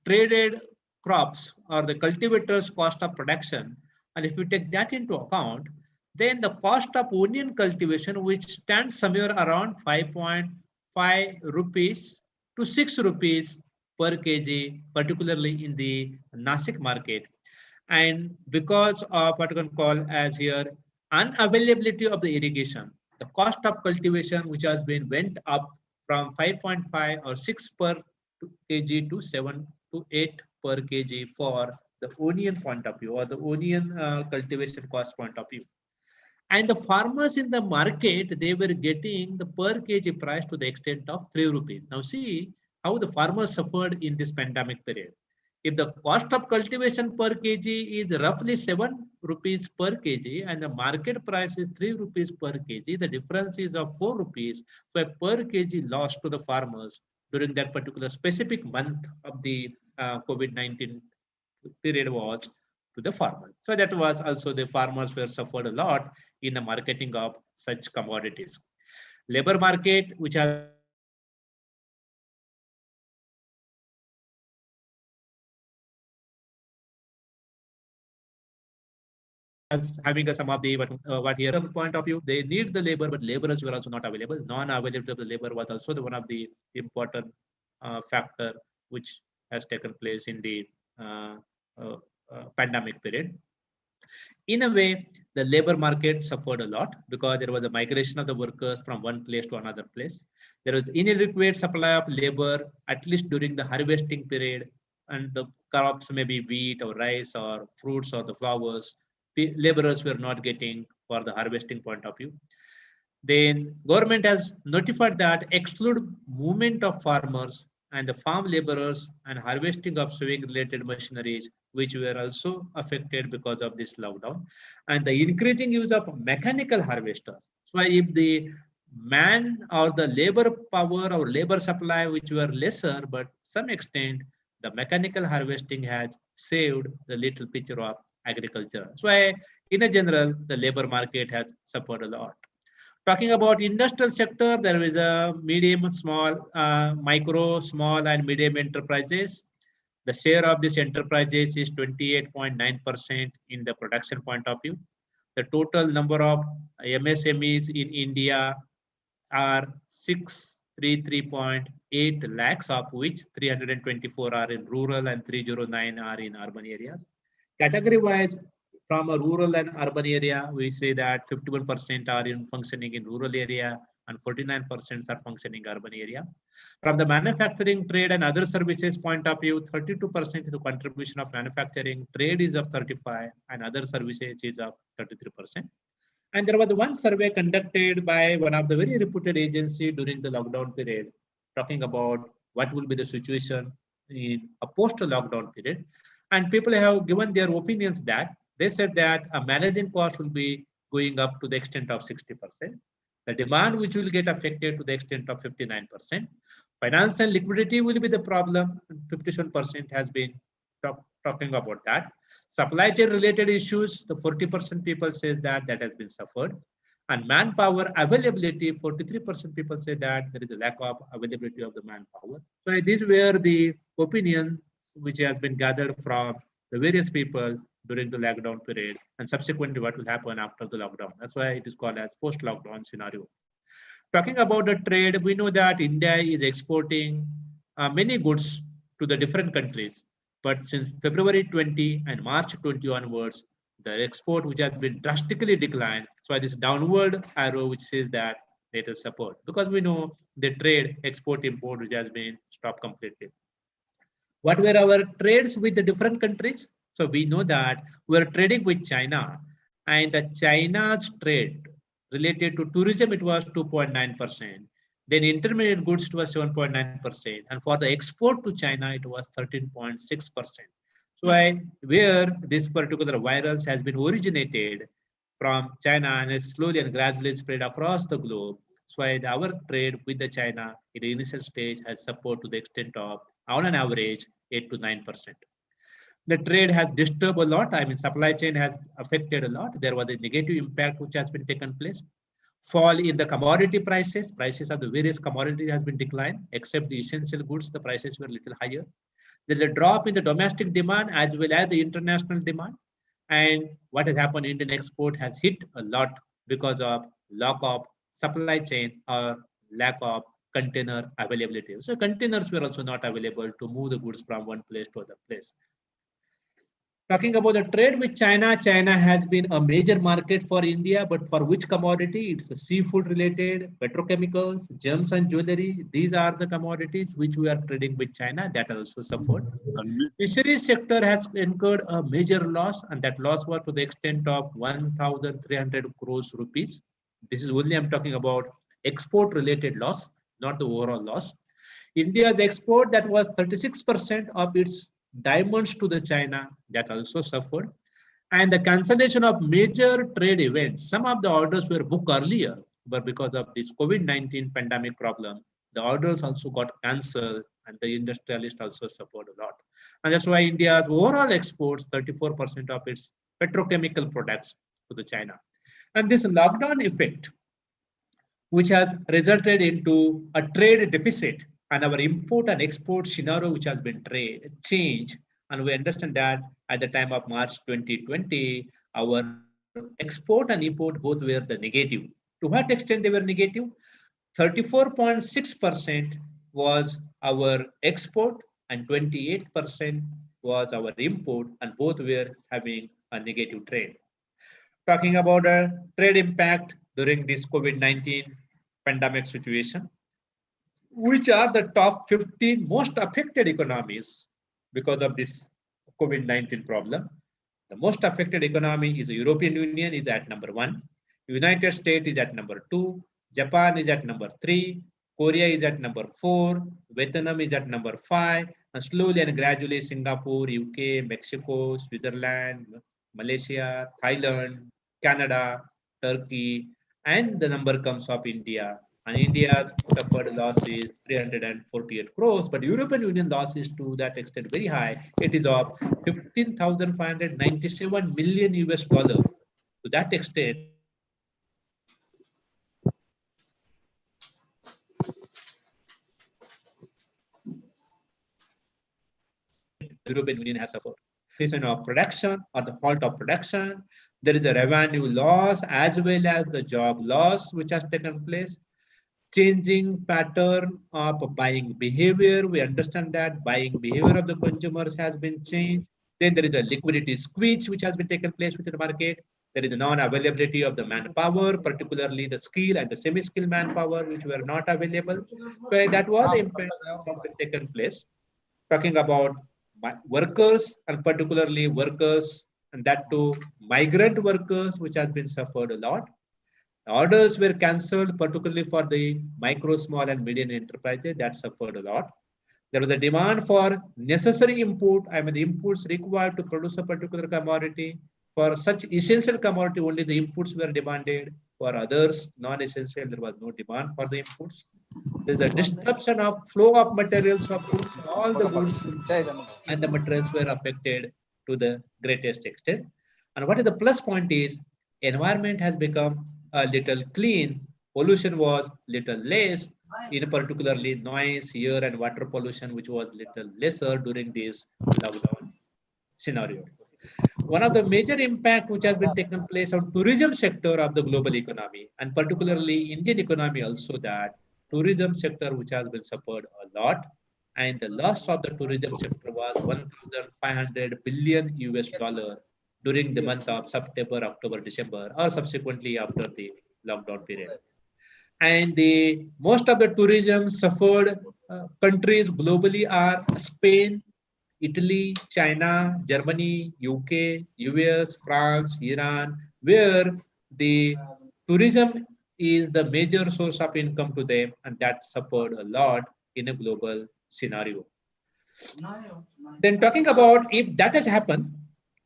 traded crops or the cultivator's cost of production, and if you take that into account, then the cost of onion cultivation, which stands somewhere around 5.5 rupees to 6 rupees per kg, particularly in the Nasik market. And because of what you can call as here unavailability of the irrigation, the cost of cultivation which has been went up from 5.5 or 6 per kg to 7 to 8 per kg for the onion point of view or the onion cultivation cost point of view. And the farmers in the market, they were getting the per kg price to the extent of 3 rupees. Now see how the farmers suffered in this pandemic period. If the cost of cultivation per kg is roughly 7 rupees per kg and the market price is 3 rupees per kg, the difference is of 4 rupees. So a per kg loss to the farmers during that particular specific month of the COVID-19 period was to the farmer. So that was also the farmers were suffered a lot in the marketing of such commodities. Labor market, which has as having some of the what here point of view, they need the labor, but laborers were also not available. Non-availability of the labor was also the one of the important factor which has taken place in the uh, pandemic period. In a way, the labor market suffered a lot because there was a migration of the workers from one place to another place. There was inadequate supply of labor, at least during the harvesting period, and the crops, maybe wheat or rice or fruits or the flowers, laborers were not getting for the harvesting point of view. Then government has notified that exclude movement of farmers and the farm laborers and harvesting of sowing related machineries, which were also affected because of this lockdown, and the increasing use of mechanical harvesters. So if the man or the labor power or labor supply, which were lesser, but some extent, the mechanical harvesting has saved the little picture of agriculture. So in a general, the labor market has suffered a lot. Talking about industrial sector, there is a medium, small, micro, small, and medium enterprises. The share of these enterprises is 28.9% in the production point of view. The total number of MSMEs in India are 633.8 lakhs, of which 324 are in rural and 309 are in urban areas. Category wise, from a rural and urban area, we say that 51% are in functioning in rural area and 49% are functioning urban area. From the manufacturing, trade and other services point of view, 32% is the contribution of manufacturing, trade is of 35 and other services is of 33%. And there was one survey conducted by one of the very reputed agency during the lockdown period, talking about what will be the situation in a post-lockdown period. And people have given their opinions that they said that a managing cost will be going up to the extent of 60%. The demand which will get affected to the extent of 59%. Finance and liquidity will be the problem. 57% has been talking about that. Supply chain related issues, the 40% people say that has been suffered. And manpower availability, 43% people say that there is a lack of availability of the manpower. So these were the opinions which has been gathered from the various people during the lockdown period and subsequently what will happen after the lockdown. That's why it is called as post-lockdown scenario. Talking about the trade, we know that India is exporting many goods to the different countries. But since February 20 and March 20 onwards, the export which has been drastically declined. So this downward arrow which says that let us support, because we know the trade export import which has been stopped completely. What were our trades with the different countries? So we know that we're trading with China, and the China's trade related to tourism, it was 2.9%. Then intermediate goods, it was 7.9%. And for the export to China, it was 13.6%. So where this particular virus has been originated from China and it's slowly and gradually spread across the globe. So our trade with the China in the initial stage has support to the extent of, on an average, 8 to 9%. The trade has disturbed a lot. I mean, supply chain has affected a lot. There was a negative impact which has been taken place. Fall in the commodity prices. Prices of the various commodities has been declined, except the essential goods, the prices were a little higher. There's a drop in the domestic demand as well as the international demand. And what has happened, Indian export has hit a lot because of lack of supply chain or lack of container availability. So containers were also not available to move the goods from one place to other place. Talking about the trade with China, China has been a major market for India, but for which commodity? It's a seafood related, petrochemicals, gems and jewelry. These are the commodities which we are trading with China that also suffered. Fisheries sector has incurred a major loss, and that loss was to the extent of 1,300 crores rupees. This is only I'm talking about export related loss, not the overall loss. India's export, that was 36% of its diamonds to the China, that also suffered. And the cancellation of major trade events. Some of the orders were booked earlier, but because of this COVID-19 pandemic problem, the orders also got cancelled and the industrialists also suffered a lot. And that's why India's overall exports, 34% of its petrochemical products to the China. And this lockdown effect, which has resulted into a trade deficit, and our import and export scenario which has been changed. And we understand that at the time of March 2020, our export and import both were the negative. To what extent they were negative? 34.6% was our export and 28% was our import, and both were having a negative trade. Talking about a trade impact during this COVID-19 pandemic situation, which are the top 15 most affected economies because of this COVID-19 problem. The most affected economy is the European Union is at number 1. United States is at number 2. Japan is at number 3. Korea is at number 4. Vietnam is at number 5. And slowly and gradually Singapore, UK, Mexico, Switzerland, Malaysia, Thailand, Canada, Turkey, and the number comes of India. And India's suffered losses 348 crores, but European Union loss is to that extent very high. It is of 15,597 million US dollars. To that extent, European Union has suffered. Of production or the halt of production, there is a revenue loss as well as the job loss which has taken place. Changing pattern of buying behavior. We understand that buying behavior of the consumers has been changed. Then there is a liquidity squeeze which has been taken place within the market. There is a non-availability of the manpower, particularly the skill and the semi-skilled manpower, which were not available. So that was the impact that has been taken place. Talking about workers and particularly workers, and that too migrant workers, which has been suffered a lot. Orders were cancelled, particularly for the micro, small, and medium enterprises that suffered a lot. There was a demand for necessary input, the inputs required to produce a particular commodity. For such essential commodity, only the inputs were demanded. For others, non-essential, there was no demand for the inputs. There's a disruption of flow of materials of goods. All the goods and the materials were affected to the greatest extent. And what is the plus point is, environment has become a little clean. Pollution was little less, in particularly noise, air and water pollution, which was little lesser during this lockdown scenario. One of the major impact which has been taken place on tourism sector of the global economy, and particularly Indian economy also, that tourism sector which has been suffered a lot, and the loss of the tourism sector was 1,500 billion US dollar during the month of September, October, December, or subsequently after the lockdown period. And the most of the tourism suffered countries globally are Spain, Italy, China, Germany, UK, US, France, Iran, where the tourism is the major source of income to them, and that suffered a lot in a global scenario. Then talking about if that has happened,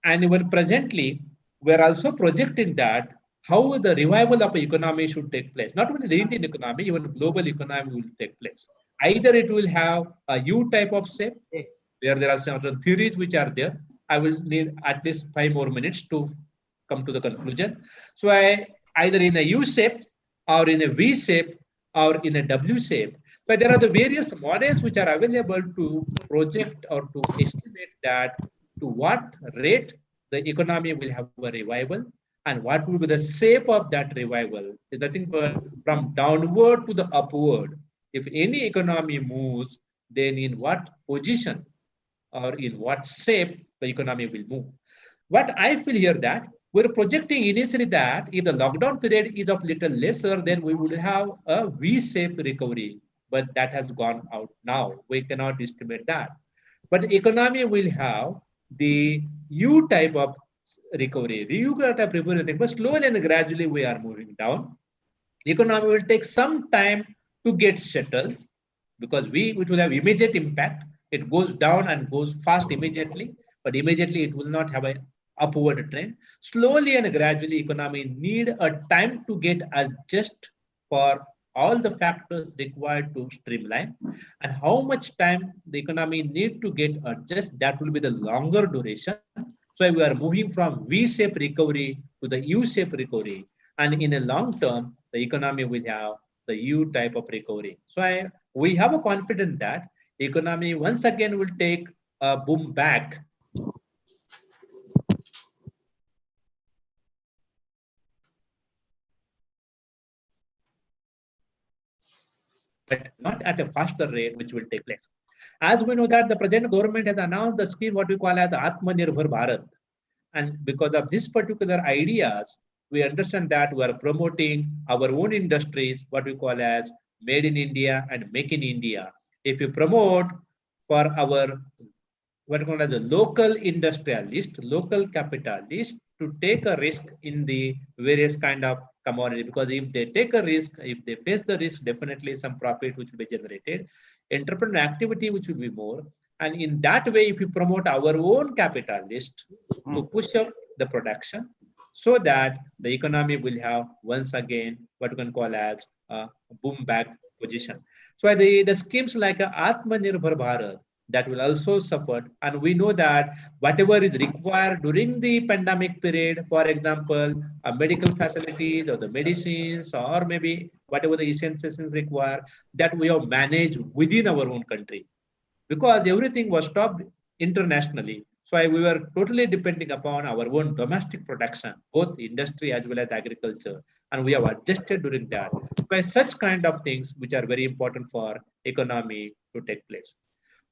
and even presently, we're also projecting that how the revival of the economy should take place. Not only the Indian economy, even global economy will take place. Either it will have a U type of shape, where there are certain theories which are there. I will need at least 5 more minutes to come to the conclusion. So either in a U shape or in a V shape or in a W shape. But there are the various models which are available to project or to estimate that to what rate the economy will have a revival and what will be the shape of that revival. Is nothing but from downward to the upward. If any economy moves, then in what position or in what shape the economy will move. What I feel here that we're projecting initially that if the lockdown period is of little lesser, then we will have a V-shaped recovery, but that has gone out now. We cannot estimate that. But the economy will have the U type of recovery. U type of recovery, but slowly and gradually we are moving down. The economy will take some time to get settled because which will have immediate impact. It goes down and goes fast immediately, but immediately it will not have an upward trend. Slowly and gradually, economy need a time to get adjust for all the factors required to streamline, and how much time the economy need to get adjust, that will be the longer duration. So we are moving from V-shaped recovery to the U-shaped recovery, and in a long term, the economy will have the U type of recovery. So we have a confidence that the economy once again will take a boom back. But not at a faster rate, which will take place. As we know that the present government has announced the scheme, what we call as Atmanirbhar Bharat. And because of this particular ideas, we understand that we are promoting our own industries, what we call as Made in India and Make in India. If you promote for our what we call as a local industrialist, local capitalist to take a risk in the various kind of commodity, because if they take a risk, if they face the risk, definitely some profit which will be generated, entrepreneurial activity which will be more. And in that way, if we promote our own capitalist to push up the production, so that the economy will have once again what we can call as a boom back position. So the schemes like Atmanirbhar Bharat, that will also suffer. And we know that whatever is required during the pandemic period, for example, medical facilities or the medicines or maybe whatever the essentials required, that we have managed within our own country. Because everything was stopped internationally. So we were totally depending upon our own domestic production, both industry as well as agriculture. And we have adjusted during that by such kind of things which are very important for economy to take place.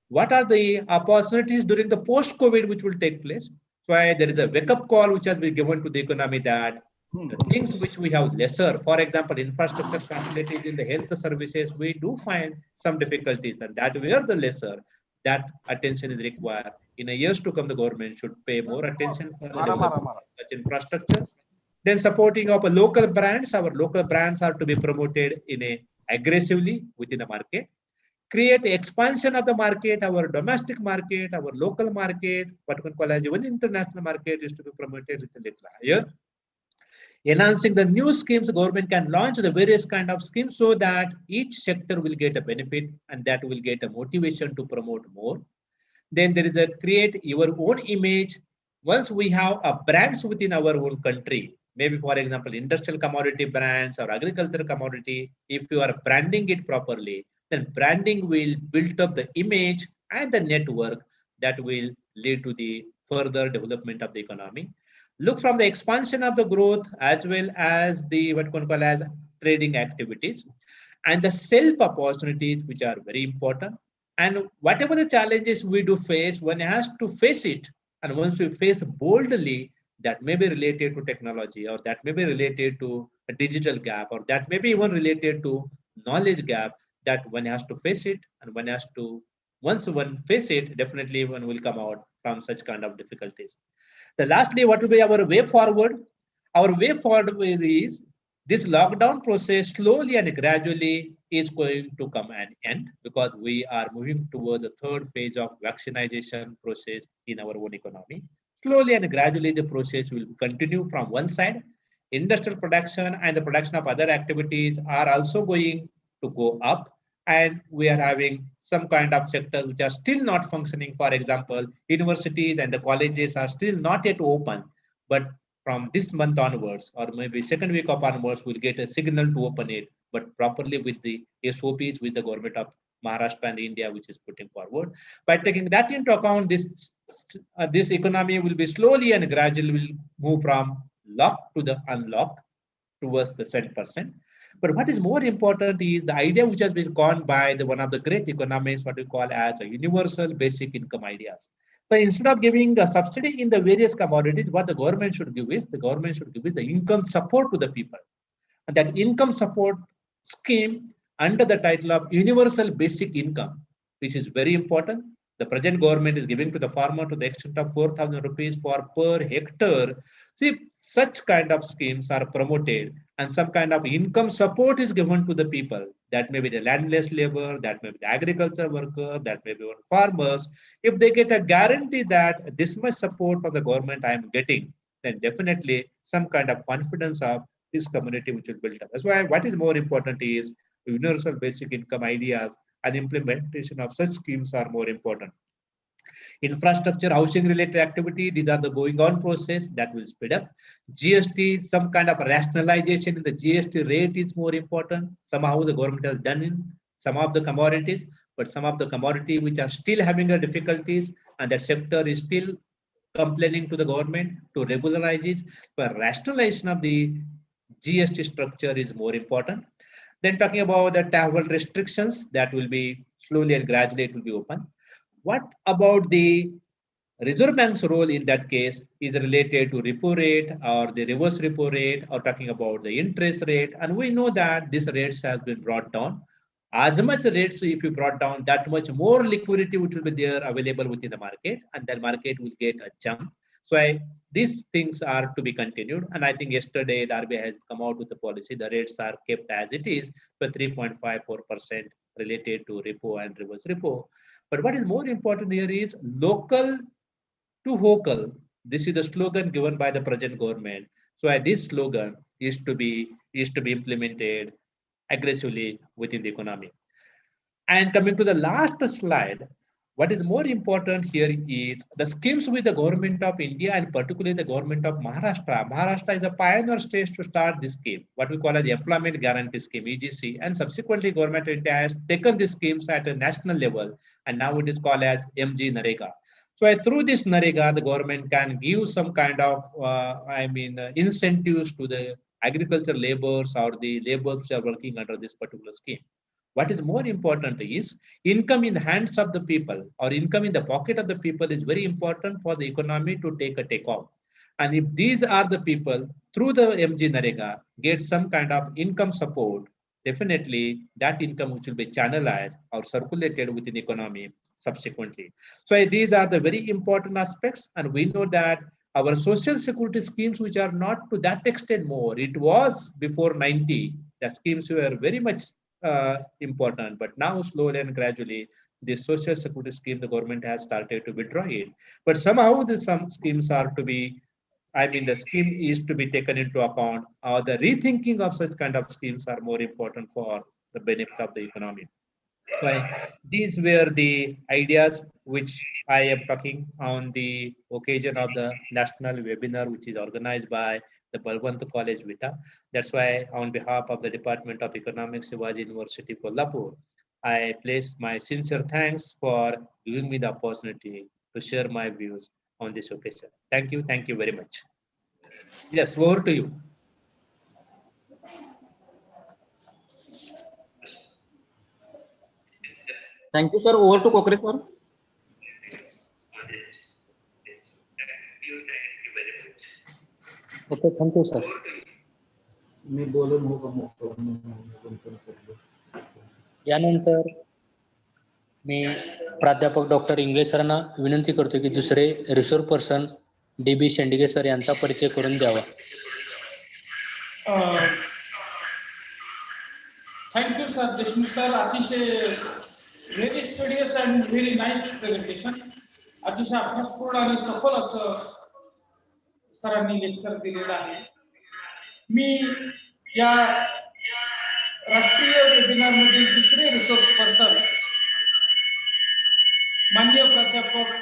What are the opportunities during the post-COVID which will take place? So there is a wake-up call which has been given to the economy that the things which we have lesser, for example, infrastructure facilities in the health services, we do find some difficulties, and that where the lesser, that attention is required. In a years to come, the government should pay more attention for the development of such infrastructure. Then supporting of a local brands, our local brands are to be promoted in a aggressively within the market. Create expansion of the market, our domestic market, our local market, what we call as even international market is to be promoted a little higher. Enhancing the new schemes, the government can launch the various kind of schemes so that each sector will get a benefit and that will get a motivation to promote more. Then there is a create your own image. Once we have a brands within our own country, maybe for example, industrial commodity brands or agricultural commodity, if you are branding it properly, then branding will build up the image and the network that will lead to the further development of the economy. Look from the expansion of the growth as well as the what one call as trading activities and the self opportunities which are very important. And whatever the challenges we do face, one has to face it. And once we face boldly, that may be related to technology or that may be related to a digital gap or that may be even related to knowledge gap, that one has to face it and one has to, once one face it, definitely one will come out from such kind of difficulties. The lastly, what will be our way forward? Our way forward is this lockdown process slowly and gradually is going to come an end because we are moving towards the third phase of vaccination process in our own economy. Slowly and gradually, the process will continue from one side. Industrial production and the production of other activities are also going to go up. And we are having some kind of sectors which are still not functioning. For example, universities and the colleges are still not yet open. But from this month onwards, or maybe second week of onwards, we'll get a signal to open it, but properly with the SOPs with the government of Maharashtra and India, which is putting forward. By taking that into account, this economy will be slowly and gradually will move from lock to the unlock towards the 7%. But what is more important is the idea which has been gone by the one of the great economists, what we call as a universal basic income ideas. So instead of giving a subsidy in the various commodities, what the government should give is the income support to the people. And that income support scheme under the title of universal basic income, which is very important. The present government is giving to the farmer to the extent of 4,000 rupees for per hectare. See, such kind of schemes are promoted and some kind of income support is given to the people. That may be the landless labor, that may be the agriculture worker, that may be on farmers. If they get a guarantee that this much support from the government I am getting, then definitely some kind of confidence of this community which will build up. That's why what is more important is universal basic income ideas and implementation of such schemes are more important. Infrastructure, housing related activity, these are the going on process that will speed up. GST, some kind of rationalization in the GST rate is more important. Somehow the government has done in some of the commodities, but some of the commodity which are still having the difficulties and that sector is still complaining to the government to regularize it. But rationalization of the GST structure is more important. Then talking about the travel restrictions, that will be slowly and gradually it will be open. What about the Reserve Bank's role in that case is related to repo rate or the reverse repo rate or talking about the interest rate. And we know that these rates has been brought down. As much rates, if you brought down, that much more liquidity which will be there available within the market and that market will get a jump. So these things are to be continued. And I think yesterday the RBI has come out with the policy. The rates are kept as it is for 3.54% related to repo and reverse repo. But what is more important here is local to vocal. This is the slogan given by the present government. So this slogan is to be implemented aggressively within the economy. And coming to the last slide, what is more important here is the schemes with the government of India and particularly the government of Maharashtra. Maharashtra is a pioneer state to start this scheme, what we call as the Employment Guarantee Scheme, EGC, and subsequently government of India has taken these schemes at a national level and now it is called as MG Narega. So through this NREGA, the government can give some kind of, incentives to the agriculture laborers or the laborers who are working under this particular scheme. What is more important is income in the hands of the people or income in the pocket of the people is very important for the economy to take off. And if these are the people through the MG NREGA get some kind of income support, definitely that income which will be channelized or circulated within the economy subsequently. So these are the very important aspects, and we know that our social security schemes, which are not to that extent more, it was before 90, the schemes were very much important, but now slowly and gradually, the social security scheme, the government has started to withdraw it. But somehow some schemes are to be, the scheme is to be taken into account, or the rethinking of such kind of schemes are more important for the benefit of the economy. So these were the ideas which I am talking on the occasion of the national webinar, which is organized by the Balwant College Vita. That's why on behalf of the Department of Economics, Shivaji University, Kolhapur, I place my sincere thanks for giving me the opportunity to share my views on this occasion. Thank you. Thank you very much. Yes, over to you. Thank you, sir. Over to Kokre, sir. Okay, thank you, sir. मी बोलून हो का यानंतर मी प्राध्यापक doctor Ingle सरांना विनंती करतो की दुसरे resource person DB Shendge sir यांचा परिचय करून द्यावा. थँक्यू सर देशमुख सर, अतिशय very studious and very nice presentation. अतिशय अभ्यासपूर्ण आणि सखोल असं सरांनी लेक्चर दिलेलं आहे. मी या राष्ट्रीय वेबिनार मधील दुसरे रिसोर्स पर्सन माननीय प्राध्यापक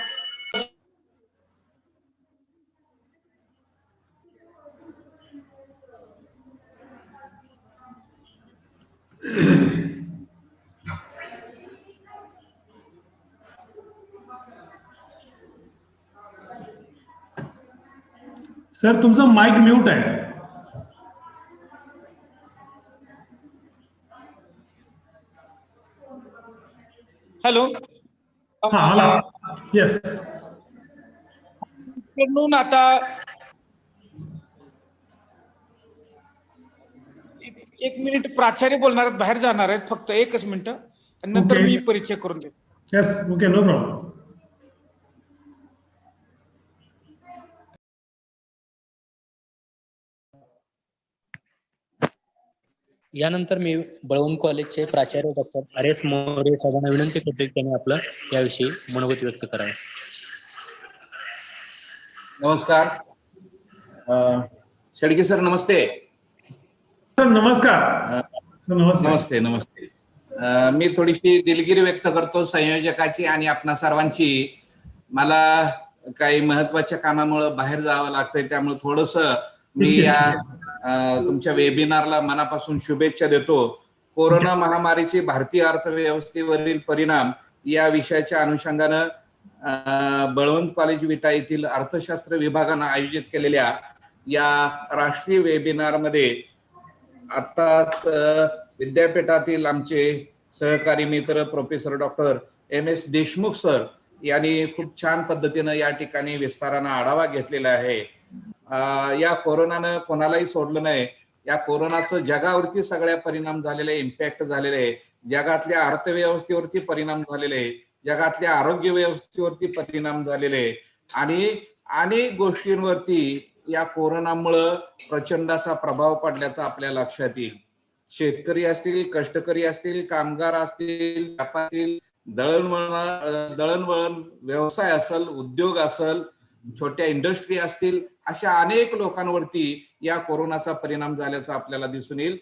सर तुमचा माइक म्यूट आहे. हॅलो. येस. आता एक मिनिट प्राचार्य बोलणार आहेत, बाहेर जाणार आहेत, फक्त एकच मिनिट, नंतर मी परिचय करून देतो. Yes, okay, no problem. यानंतर मी बळवंत कॉलेजचे प्राचार्य डॉक्टर RS मोरे साहेबांना विनंती करतो की त्यांनी आपलं याविषयी मनोगत व्यक्त करावं. नमस्कार. शेडगे सर नमस्ते. सर नमस्कार. नमस्ते. नमस्ते. मी थोडीशी दिलगिरी व्यक्त करतो संयोजकाची आणि आपणा सर्वांची. मला काही महत्वाच्या कामामुळे बाहेर जावं लागतंय, त्यामुळे थोडस मी या तुमच्या वेबिनारला मनापासून शुभेच्छा देतो. कोरोना महामारीची भारतीय अर्थव्यवस्थेवरील परिणाम या विषयाच्या अनुषंगानं बळवंत कॉलेज विटा येथील अर्थशास्त्र विभागानं आयोजित केलेल्या या राष्ट्रीय वेबिनार मध्ये आताच विद्यापीठातील आमचे सहकारी मित्र professor doctor MS Deshmukh sir यांनी खूप छान पद्धतीनं या ठिकाणी विस्तारानं आढावा घेतलेला आहे. या कोरोनानं कोणालाही सोडलं नाही. या कोरोनाचं जगावरती सगळ्या परिणाम झालेले, इम्पॅक्ट झालेले, जगातल्या अर्थव्यवस्थेवरती परिणाम झालेले, जगातल्या आरोग्य व्यवस्थेवरती परिणाम झालेले आणि अनेक गोष्टींवरती या कोरोनामुळं प्रचंड असा प्रभाव पडल्याचा आपल्या लक्षात येईल. शेतकरी असतील, कष्टकरी असतील, कामगार असतील, व्यापारी, दळणवळण व्यवसाय असेल, उद्योग असेल, छोट्या इंडस्ट्री असतील, अशा अनेक लोकांवरती या कोरोनाचा परिणाम झाल्याचा आपल्याला दिसून येईल.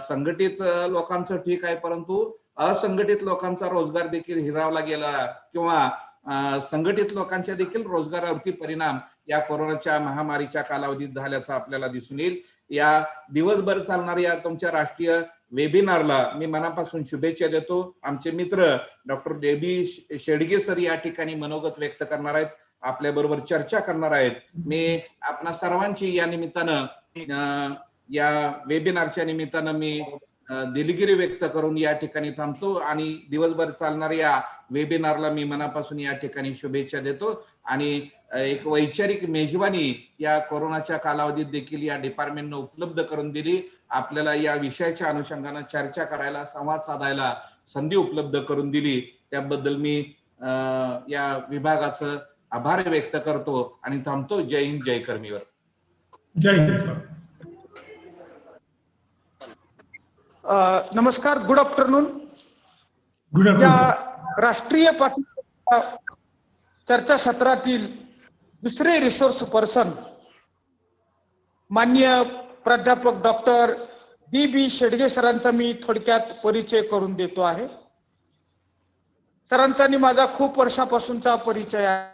संघटित लोकांचं ठीक आहे, परंतु असंघटित लोकांचा रोजगार देखील हिरावला गेला किंवा संघटित लोकांच्या देखील रोजगारावरती परिणाम या कोरोनाच्या महामारीच्या कालावधीत झाल्याचा आपल्याला दिसून येईल. या दिवसभर चालणाऱ्या तुमच्या राष्ट्रीय वेबिनारला मी मनापासून शुभेच्छा देतो. आमचे मित्र डॉक्टर डेबी शेडगे सर या ठिकाणी मनोगत व्यक्त करणार आहेत, आपल्या बरोबर चर्चा करणार आहेत. मी आपणा सर्वांची या निमित्तानं या वेबिनारच्या निमित्तानं मी दिलगिरी व्यक्त करून या ठिकाणी थांबतो आणि दिवसभर चालणाऱ्या या वेबिनारला मी मनापासून या ठिकाणी शुभेच्छा देतो. आणि एक वैचारिक मेजवानी या कोरोनाच्या कालावधीत देखील या डिपार्टमेंटनं उपलब्ध करून दिली. आपल्याला या विषयाच्या अनुषंगाने चर्चा करायला, संवाद साधायला संधी उपलब्ध करून दिली. त्याबद्दल मी या विभागाचं आभार व्यक्त करतो आणि थांबतो. जय हिंद, जय कर्मीवर. जय हिंद सर. नमस्कार, गुड आफ्टरनून. गुड या आफ्टरनून. राष्ट्रीय पातळीवर चर्चासत्रातील दुसरे रिसोर्स पर्सन माननीय प्राध्यापक डॉक्टर बी शेडगे सरांचा मी थोडक्यात परिचय करून देतो आहे. सरांचा आणि माझा खूप वर्षापासूनचा परिचय आहे.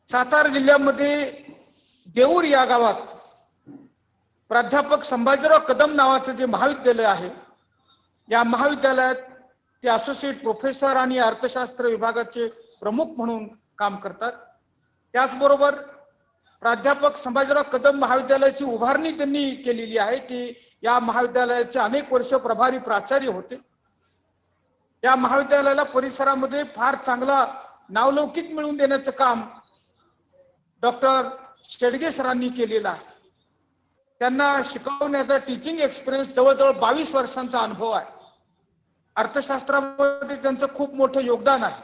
सातारा जिल्ह्यामध्ये देऊर या गावात प्राध्यापक संभाजीराव कदम नावाचं जे महाविद्यालय आहे, या महाविद्यालयात ते असोसिएट प्रोफेसर आणि अर्थशास्त्र विभागाचे प्रमुख म्हणून काम करतात. त्याचबरोबर प्राध्यापक संभाजीराव कदम महाविद्यालयाची उभारणी त्यांनी केलेली आहे. की या महाविद्यालयाचे अनेक वर्ष प्रभारी प्राचार्य होते. या महाविद्यालयाला परिसरामध्ये फार चांगला नावलौकिक मिळवून देण्याचं काम डॉक्टर शेडगे सरांनी केलेलं आहे. त्यांना शिकवण्याचा टीचिंग एक्सपिरियन्स जवळजवळ 22 वर्षांचा अनुभव आहे. अर्थशास्त्रामध्ये त्यांचं खूप मोठं योगदान आहे.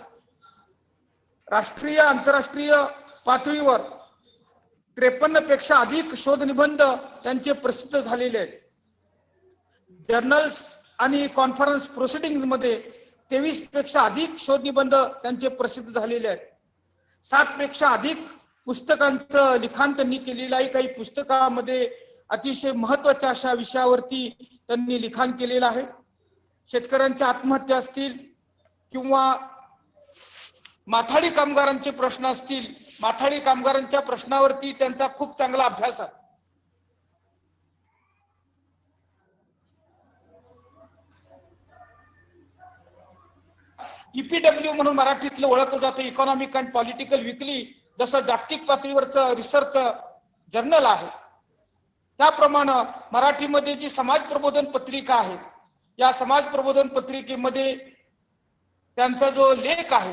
राष्ट्रीय आंतरराष्ट्रीय पातळीवर 53 पेक्षा अधिक शोध निबंध त्यांचे प्रसिद्ध झालेले आहेत. जर्नल्स आणि कॉन्फरन्स प्रोसिडिंग मध्ये 23 पेक्षा अधिक शोध निबंध त्यांचे प्रसिद्ध झालेले आहेत. 7 पेक्षा अधिक पुस्तकांचं लिखाण त्यांनी केलेलं आहे. काही पुस्तकामध्ये अतिशय महत्वाच्या अशा विषयावरती त्यांनी लिखाण केलेलं आहे. शेतकऱ्यांच्या आत्महत्या असतील किंवा माथाडी कामगारांचे प्रश्न असतील, माथाडी कामगारांच्या प्रश्नावरती त्यांचा खूप चांगला अभ्यास आहे. EPW म्हणून मराठीतलं ओळखलं जातं, इकॉनॉमिक अँड पॉलिटिकल विकली. जसं जागतिक पातळीवरचं रिसर्च जर्नल आहे, त्याप्रमाणे मराठीमध्ये जी समाज प्रबोधन पत्रिका आहे, या समाज प्रबोधन पत्रिकेमध्ये त्यांचा जो लेख आहे,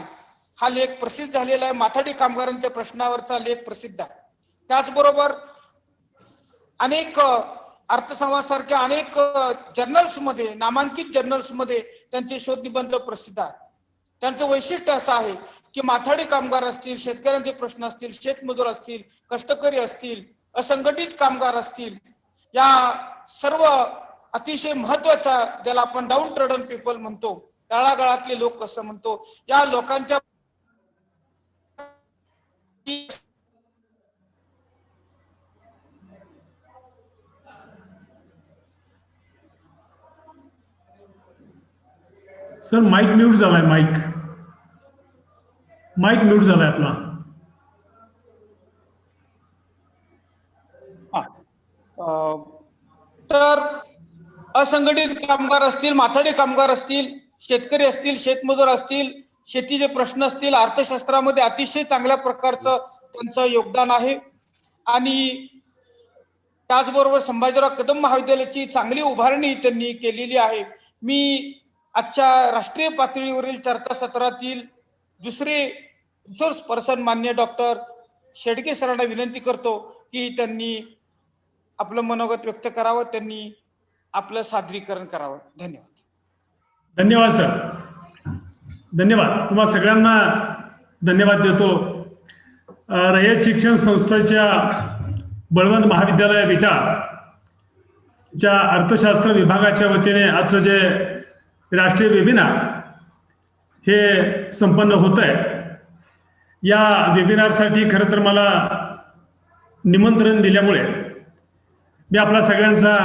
हा लेख प्रसिद्ध झालेला आहे. माथाडी कामगारांच्या प्रश्नावरचा लेख प्रसिद्ध आहे. त्याचबरोबर अनेक अर्थसंवाद सारख्या अनेक जर्नल्समध्ये, नामांकित जर्नल्समध्ये त्यांचे शोध निबंध प्रसिद्ध आहेत. त्यांचं वैशिष्ट्य असं आहे की माथाडी कामगार असतील, शेतकऱ्यांचे प्रश्न असतील, शेतमजूर असतील, कष्टकरी असतील, असंघटित कामगार असतील, या सर्व अतिशय महत्वाचा, ज्याला आपण डाऊन ट्रोडन पीपल म्हणतो, तळागाळातले लोक असं म्हणतो, या लोकांच्या सर माईक म्यूट झालाय. माईक म्यूट झालाय आपला. तर असंघटित कामगार असतील, माथाडी कामगार असतील, शेतकरी असतील, शेतमजूर असतील, शेतीचे प्रश्न असतील, अर्थशास्त्रामध्ये अतिशय चांगल्या प्रकारचं त्यांचं योगदान आहे. आणि त्याचबरोबर संभाजीराव कदम महाविद्यालयाची चांगली उभारणी त्यांनी केलेली आहे. मी आजच्या राष्ट्रीय पातळीवरील चर्चासत्रातील दुसरे रिसोर्स पर्सन माननीय डॉक्टर शेडगे सरांना विनंती करतो की त्यांनी आपलं मनोगत व्यक्त करावं, त्यांनी आपलं सादरीकरण करावं. धन्यवाद. धन्यवाद सर, धन्यवाद. तुम्हा सगळ्यांना धन्यवाद देतो. रयत शिक्षण संस्थेच्या बळवंत महाविद्यालय विटा च्या अर्थशास्त्र विभागाच्या वतीने आजचं जे राष्ट्रीय वेबिनार हे संपन्न होत आहे, या वेबिनारसाठी खरं तर मला निमंत्रण दिल्यामुळे मी आपला सगळ्यांचा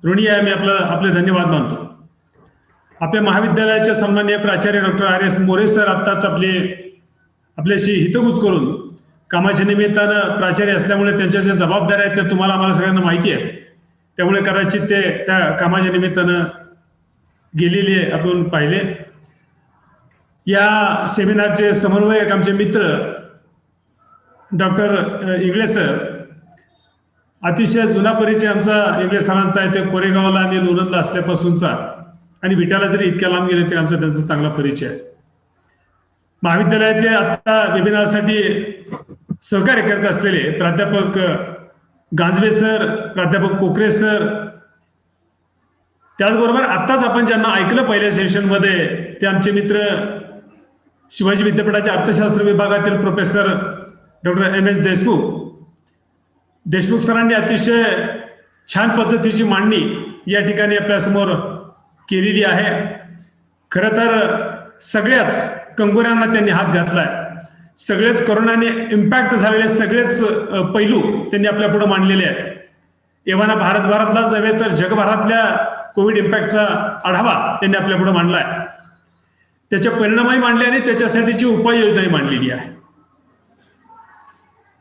ऋणी आहे. मी आपले धन्यवाद मानतो. आपल्या महाविद्यालयाचे सन्माननीय प्राचार्य डॉक्टर RS मोरे सर आत्ताच आपल्याशी हितगुज करून कामाच्या निमित्तानं प्राचार्य असल्यामुळे त्यांच्या ज्या जबाबदाऱ्या आहेत त्या तुम्हाला आम्हाला सगळ्यांना माहिती आहे, त्यामुळे कदाचित ते त्या कामाच्या निमित्तानं गेलेले आपण पाहिले. या सेमिनारचे समन्वयक आमचे मित्र डॉक्टर इंगळे सर, अतिशय जुना परिचय आमचा इंगळे सरांचा आहे. ते कोरेगावला आणि लोणंदला असल्यापासूनचा, आणि विट्याला जरी इतक्या लांब गेले तरी आमचा त्यांचा चांगला परिचय आहे. महाविद्यालयाचे आता वेबिनारसाठी सहकार्य करत असलेले प्राध्यापक गांजवे सर, प्राध्यापक कोकरे सर, त्याचबरोबर आत्ताच आपण ज्यांना ऐकलं पहिल्या सेशनमध्ये ते आमचे मित्र शिवाजी विद्यापीठाच्या अर्थशास्त्र विभागातील प्रोफेसर डॉक्टर MS देशमुख सरांनी अतिशय छान पद्धतीची मांडणी या ठिकाणी आपल्यासमोर केलेली आहे. खरं तर सगळ्याच कंगोऱ्यांना त्यांनी हात घातलाय. सगळेच कोरोनाने इम्पॅक्ट झालेले सगळेच पैलू त्यांनी आपल्या पुढे मांडलेले आहेत. एव्हाना भारतभरातलाच नव्हे तर जगभरातल्या कोविड इम्पॅक्टचा आढावा त्यांनी आपल्या पुढे मांडलाय. त्याचे परिणामही मांडले आणि त्याच्यासाठीची उपाययोजनाही मांडलेली आहे.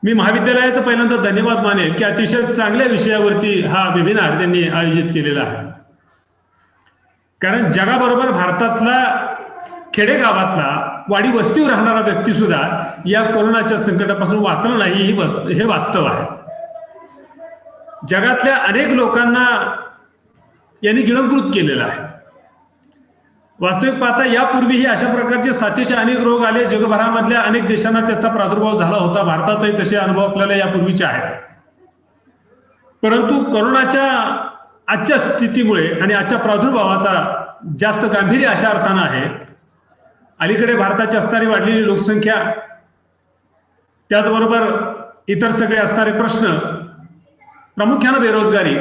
मी महाविद्यालयाचा पहिल्यांदा धन्यवाद मानेल की अतिशय चांगल्या विषयावरती हा वेबिनार त्यांनी आयोजित केलेला आहे. कारण जगाबरोबर भारतातला खेडेगावातला वाडी वस्तीवर राहणारा व्यक्ती सुद्धा या कोरोनाच्या संकटापासून वाचला नाही हे वास्तव आहे. जगातल्या अनेक लोकांना यांनी गिळंकृत केलेलं आहे. वास्तविक पाहता यापूर्वीही अशा प्रकारचे साथीचे अनेक रोग आले. जगभरामधल्या अनेक देशांना त्याचा प्रादुर्भाव झाला होता. भारतातही तसे अनुभव आपल्याला यापूर्वीचे आहेत. परंतु कोरोनाच्या आजच्या स्थितीमुळे आणि आजच्या प्रादुर्भावाचा जास्त गांभीर्य अशा अर्थानं आहे. अलीकडे भारताची असणारी वाढलेली लोकसंख्या, त्याचबरोबर इतर सगळे असणारे प्रश्न, प्रामुख्यानं बेरोजगारी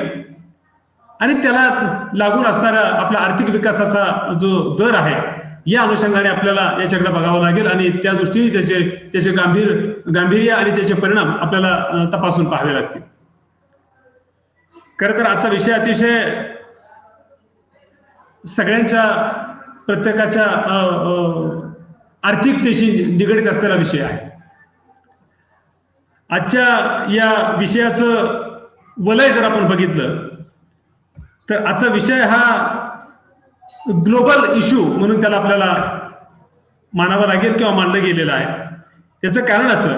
आणि त्यालाच लागून असणारा आपला आर्थिक विकासाचा जो दर आहे, या अनुषंगाने आपल्याला याच्याकडे बघावं लागेल आणि त्या दृष्टीने त्याचे गांभीर्य आणि त्याचे परिणाम आपल्याला तपासून पाहावे लागतील. खरं तर आजचा विषय अतिशय सगळ्यांच्या प्रत्येकाच्या आर्थिकतेशी निगडीत असलेला विषय आहे. आजच्या या विषयाचं वलय जर आपण बघितलं तर आजचा विषय हा ग्लोबल इश्यू म्हणून त्याला आपल्याला मानावं लागेल किंवा मानलं गेलेलं आहे. याचं कारण असं,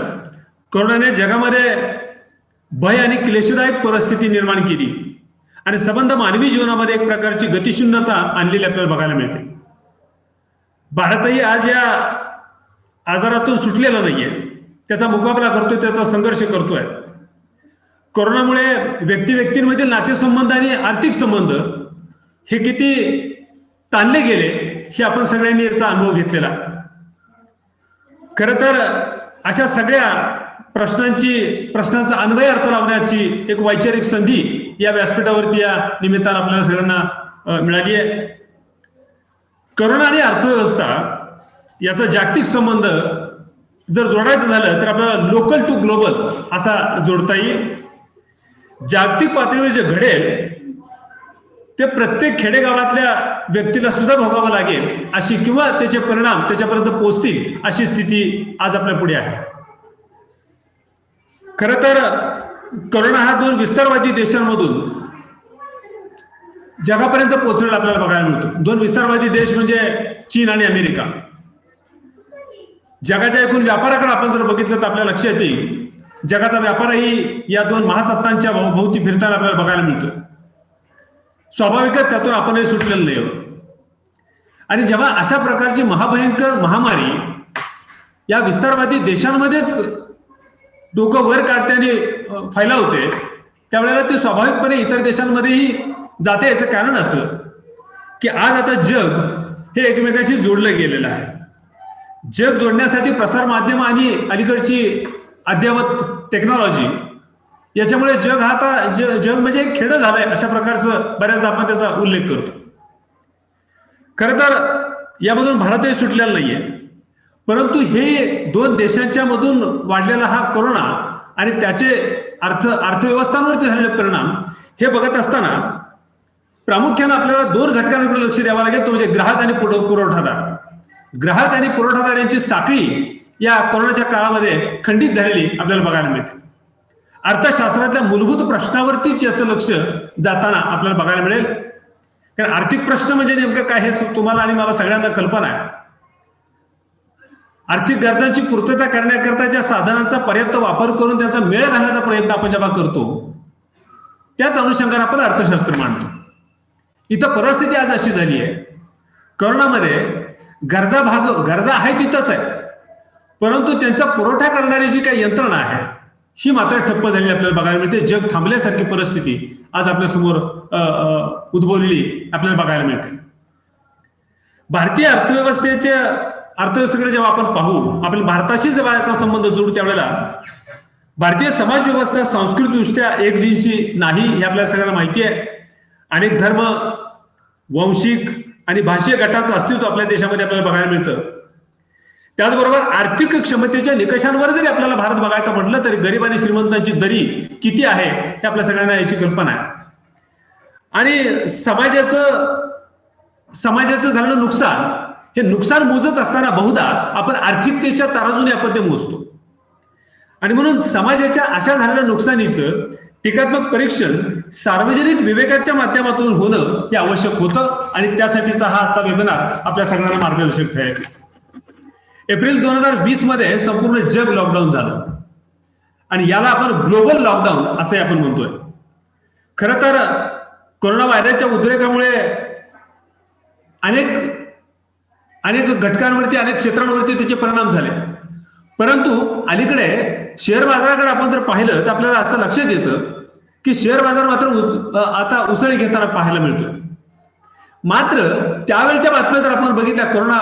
कोरोनाने जगामध्ये भय आणि क्लेशदायक परिस्थिती निर्माण केली आणि संबंध मानवी जीवनामध्ये एक प्रकारची गतिशून्यता आणलेली आपल्याला बघायला मिळते. भारतही आज या आजारातून सुटलेला नाहीये. त्याचा मुकाबला करतोय, त्याचा संघर्ष करतोय. कोरोनामुळे व्यक्तींमधील नातेसंबंध आणि आर्थिक संबंध हे किती ताणले गेले हे आपण सगळ्यांनी याचा अनुभव घेतलेला. खरं तर अशा सगळ्या प्रश्नांचा अन्वय अर्थ लावण्याची एक वैचारिक संधी या व्यासपीठावरती या निमित्तानं आपल्याला सगळ्यांना मिळाली आहे. कोरोना आणि अर्थव्यवस्था याचा जागतिक संबंध जर जोडायचं झालं तर आपल्याला लोकल टू ग्लोबल असा जोडता येईल. जागतिक पातळीवर जे घडेल ते प्रत्येक खेडेगावातल्या व्यक्तीला सुद्धा भोगावं लागेल अशी, किंवा त्याचे परिणाम त्याच्यापर्यंत पोहोचतील अशी स्थिती आज आपल्या पुढे आहे. खरं तर कोरोना हा 2 विस्तारवादी देशांमधून जगापर्यंत पोहोचलेला आपल्याला बघायला मिळतो. 2 विस्तारवादी देश म्हणजे चीन आणि अमेरिका. जगाच्या एकूण व्यापाराकडे आपण जर बघितलं तर आपल्या लक्षात येईल जगाचा व्यापारही या 2 महासत्तांच्या भोवती फिरताना आपल्याला बघायला मिळतो. स्वाभाविकच त्यातून आपणही सुटलेलं नाही. आणि जेव्हा अशा प्रकारची महाभयंकर महामारी या विस्तारवादी देशांमध्येच डोकं वर काढते आणि फैलावते, त्यावेळेला ते स्वाभाविकपणे इतर देशांमध्येही जाते. याचं कारण असं की आज आता जग हे एकमेकाशी जोडलं गेलेलं आहे. जग जोडण्यासाठी प्रसार माध्यम आणि अलीकडची अद्ययावत टेक्नॉलॉजी याच्यामुळे जग हा आता जग म्हणजे एक खेडं झालंय अशा प्रकारचं बऱ्याचदा आपण त्याचा उल्लेख करतो. खरं तर यामधून भारतही सुटलेला नाहीये. परंतु हे 2 देशांच्या मधून वाढलेला हा कोरोना आणि त्याचे अर्थव्यवस्थांवरती झालेले परिणाम हे बघत असताना प्रामुख्याने आपल्याला 2 घटकांकडे लक्ष द्यावं लागेल. तो म्हणजे ग्राहक आणि पुरवठादार. ग्राहक आणि पुरवठादार यांची साखळी या कोरोनाच्या काळामध्ये खंडित झालेली आपल्याला बघायला मिळते. अर्थशास्त्रातल्या मूलभूत प्रश्नावरतीच याचं लक्ष जाताना आपल्याला बघायला मिळेल. कारण आर्थिक प्रश्न म्हणजे नेमकं काय हे तुम्हाला आणि मला सगळ्यांना कल्पना आहे. आर्थिक गरजांची पूर्तता करण्याकरता ज्या साधनांचा पर्याप्त वापर करून त्याचा मेळ घालण्याचा प्रयत्न आपण जेव्हा करतो त्याच अनुषंगाने आपण अर्थशास्त्र मांडतो. इथं परिस्थिती आज अशी झाली आहे, कोरोनामध्ये गरजा आहे तिथंच आहे, परंतु त्यांचा पुरवठा करणारी जी काही यंत्रणा आहे ही मात्र ठप्प झालेली आपल्याला बघायला मिळते. जग थांबल्यासारखी परिस्थिती आज आपल्या समोर उद्भवलेली आपल्याला बघायला मिळते. भारतीय अर्थव्यवस्थेकडे जेव्हा आपण पाहू, आपल्या भारताशी जेव्हा याचा संबंध जोडू त्यावेळेला भारतीय समाज व्यवस्था सांस्कृतिकदृष्ट्या एकजिनसी नाही हे आपल्याला सगळ्यांना माहिती आहे. अनेक धर्म, वंशिक आणि भाषीय गटाचं अस्तित्व आपल्या देशामध्ये आपल्याला बघायला मिळतं. त्याचबरोबर आर्थिक क्षमतेच्या निकषांवर जरी आपल्याला भारत बघायचं म्हटलं तरी गरीब आणि श्रीमंतांची दरी किती आहे हे आपल्या सगळ्यांना याची कल्पना आहे. आणि समाजाचं झालेलं नुकसान, हे नुकसान मोजत असताना बहुधा आपण आर्थिकतेच्या तराजूने आपण ते मोजतो. आणि म्हणून समाजाच्या अशा झालेल्या नुकसानीचं टीकात्मक परीक्षण सार्वजनिक विवेकाच्या माध्यमातून होणं हे आवश्यक होतं आणि त्यासाठीचा हा आजचा वेबिनार आपल्या सगळ्यांना मार्गदर्शक ठरेल. एप्रिल 2020 मध्ये संपूर्ण जग लॉकडाऊन झालं आणि याला आपण ग्लोबल लॉकडाऊन असं आपण म्हणतोय. खरं तर कोरोना व्हायरसच्या उद्रेकामुळे अनेक घटकांवरती, अनेक क्षेत्रांवरती त्याचे परिणाम झाले. परंतु अलीकडे शेअर बाजाराकडे आपण जर पाहिलं तर आपल्याला असं लक्षात येतं की शेअर बाजार मात्र आता उसळी घेताना पाहायला मिळतो. मात्र त्यावेळच्या बातम्या जर आपण बघितल्या, कोरोना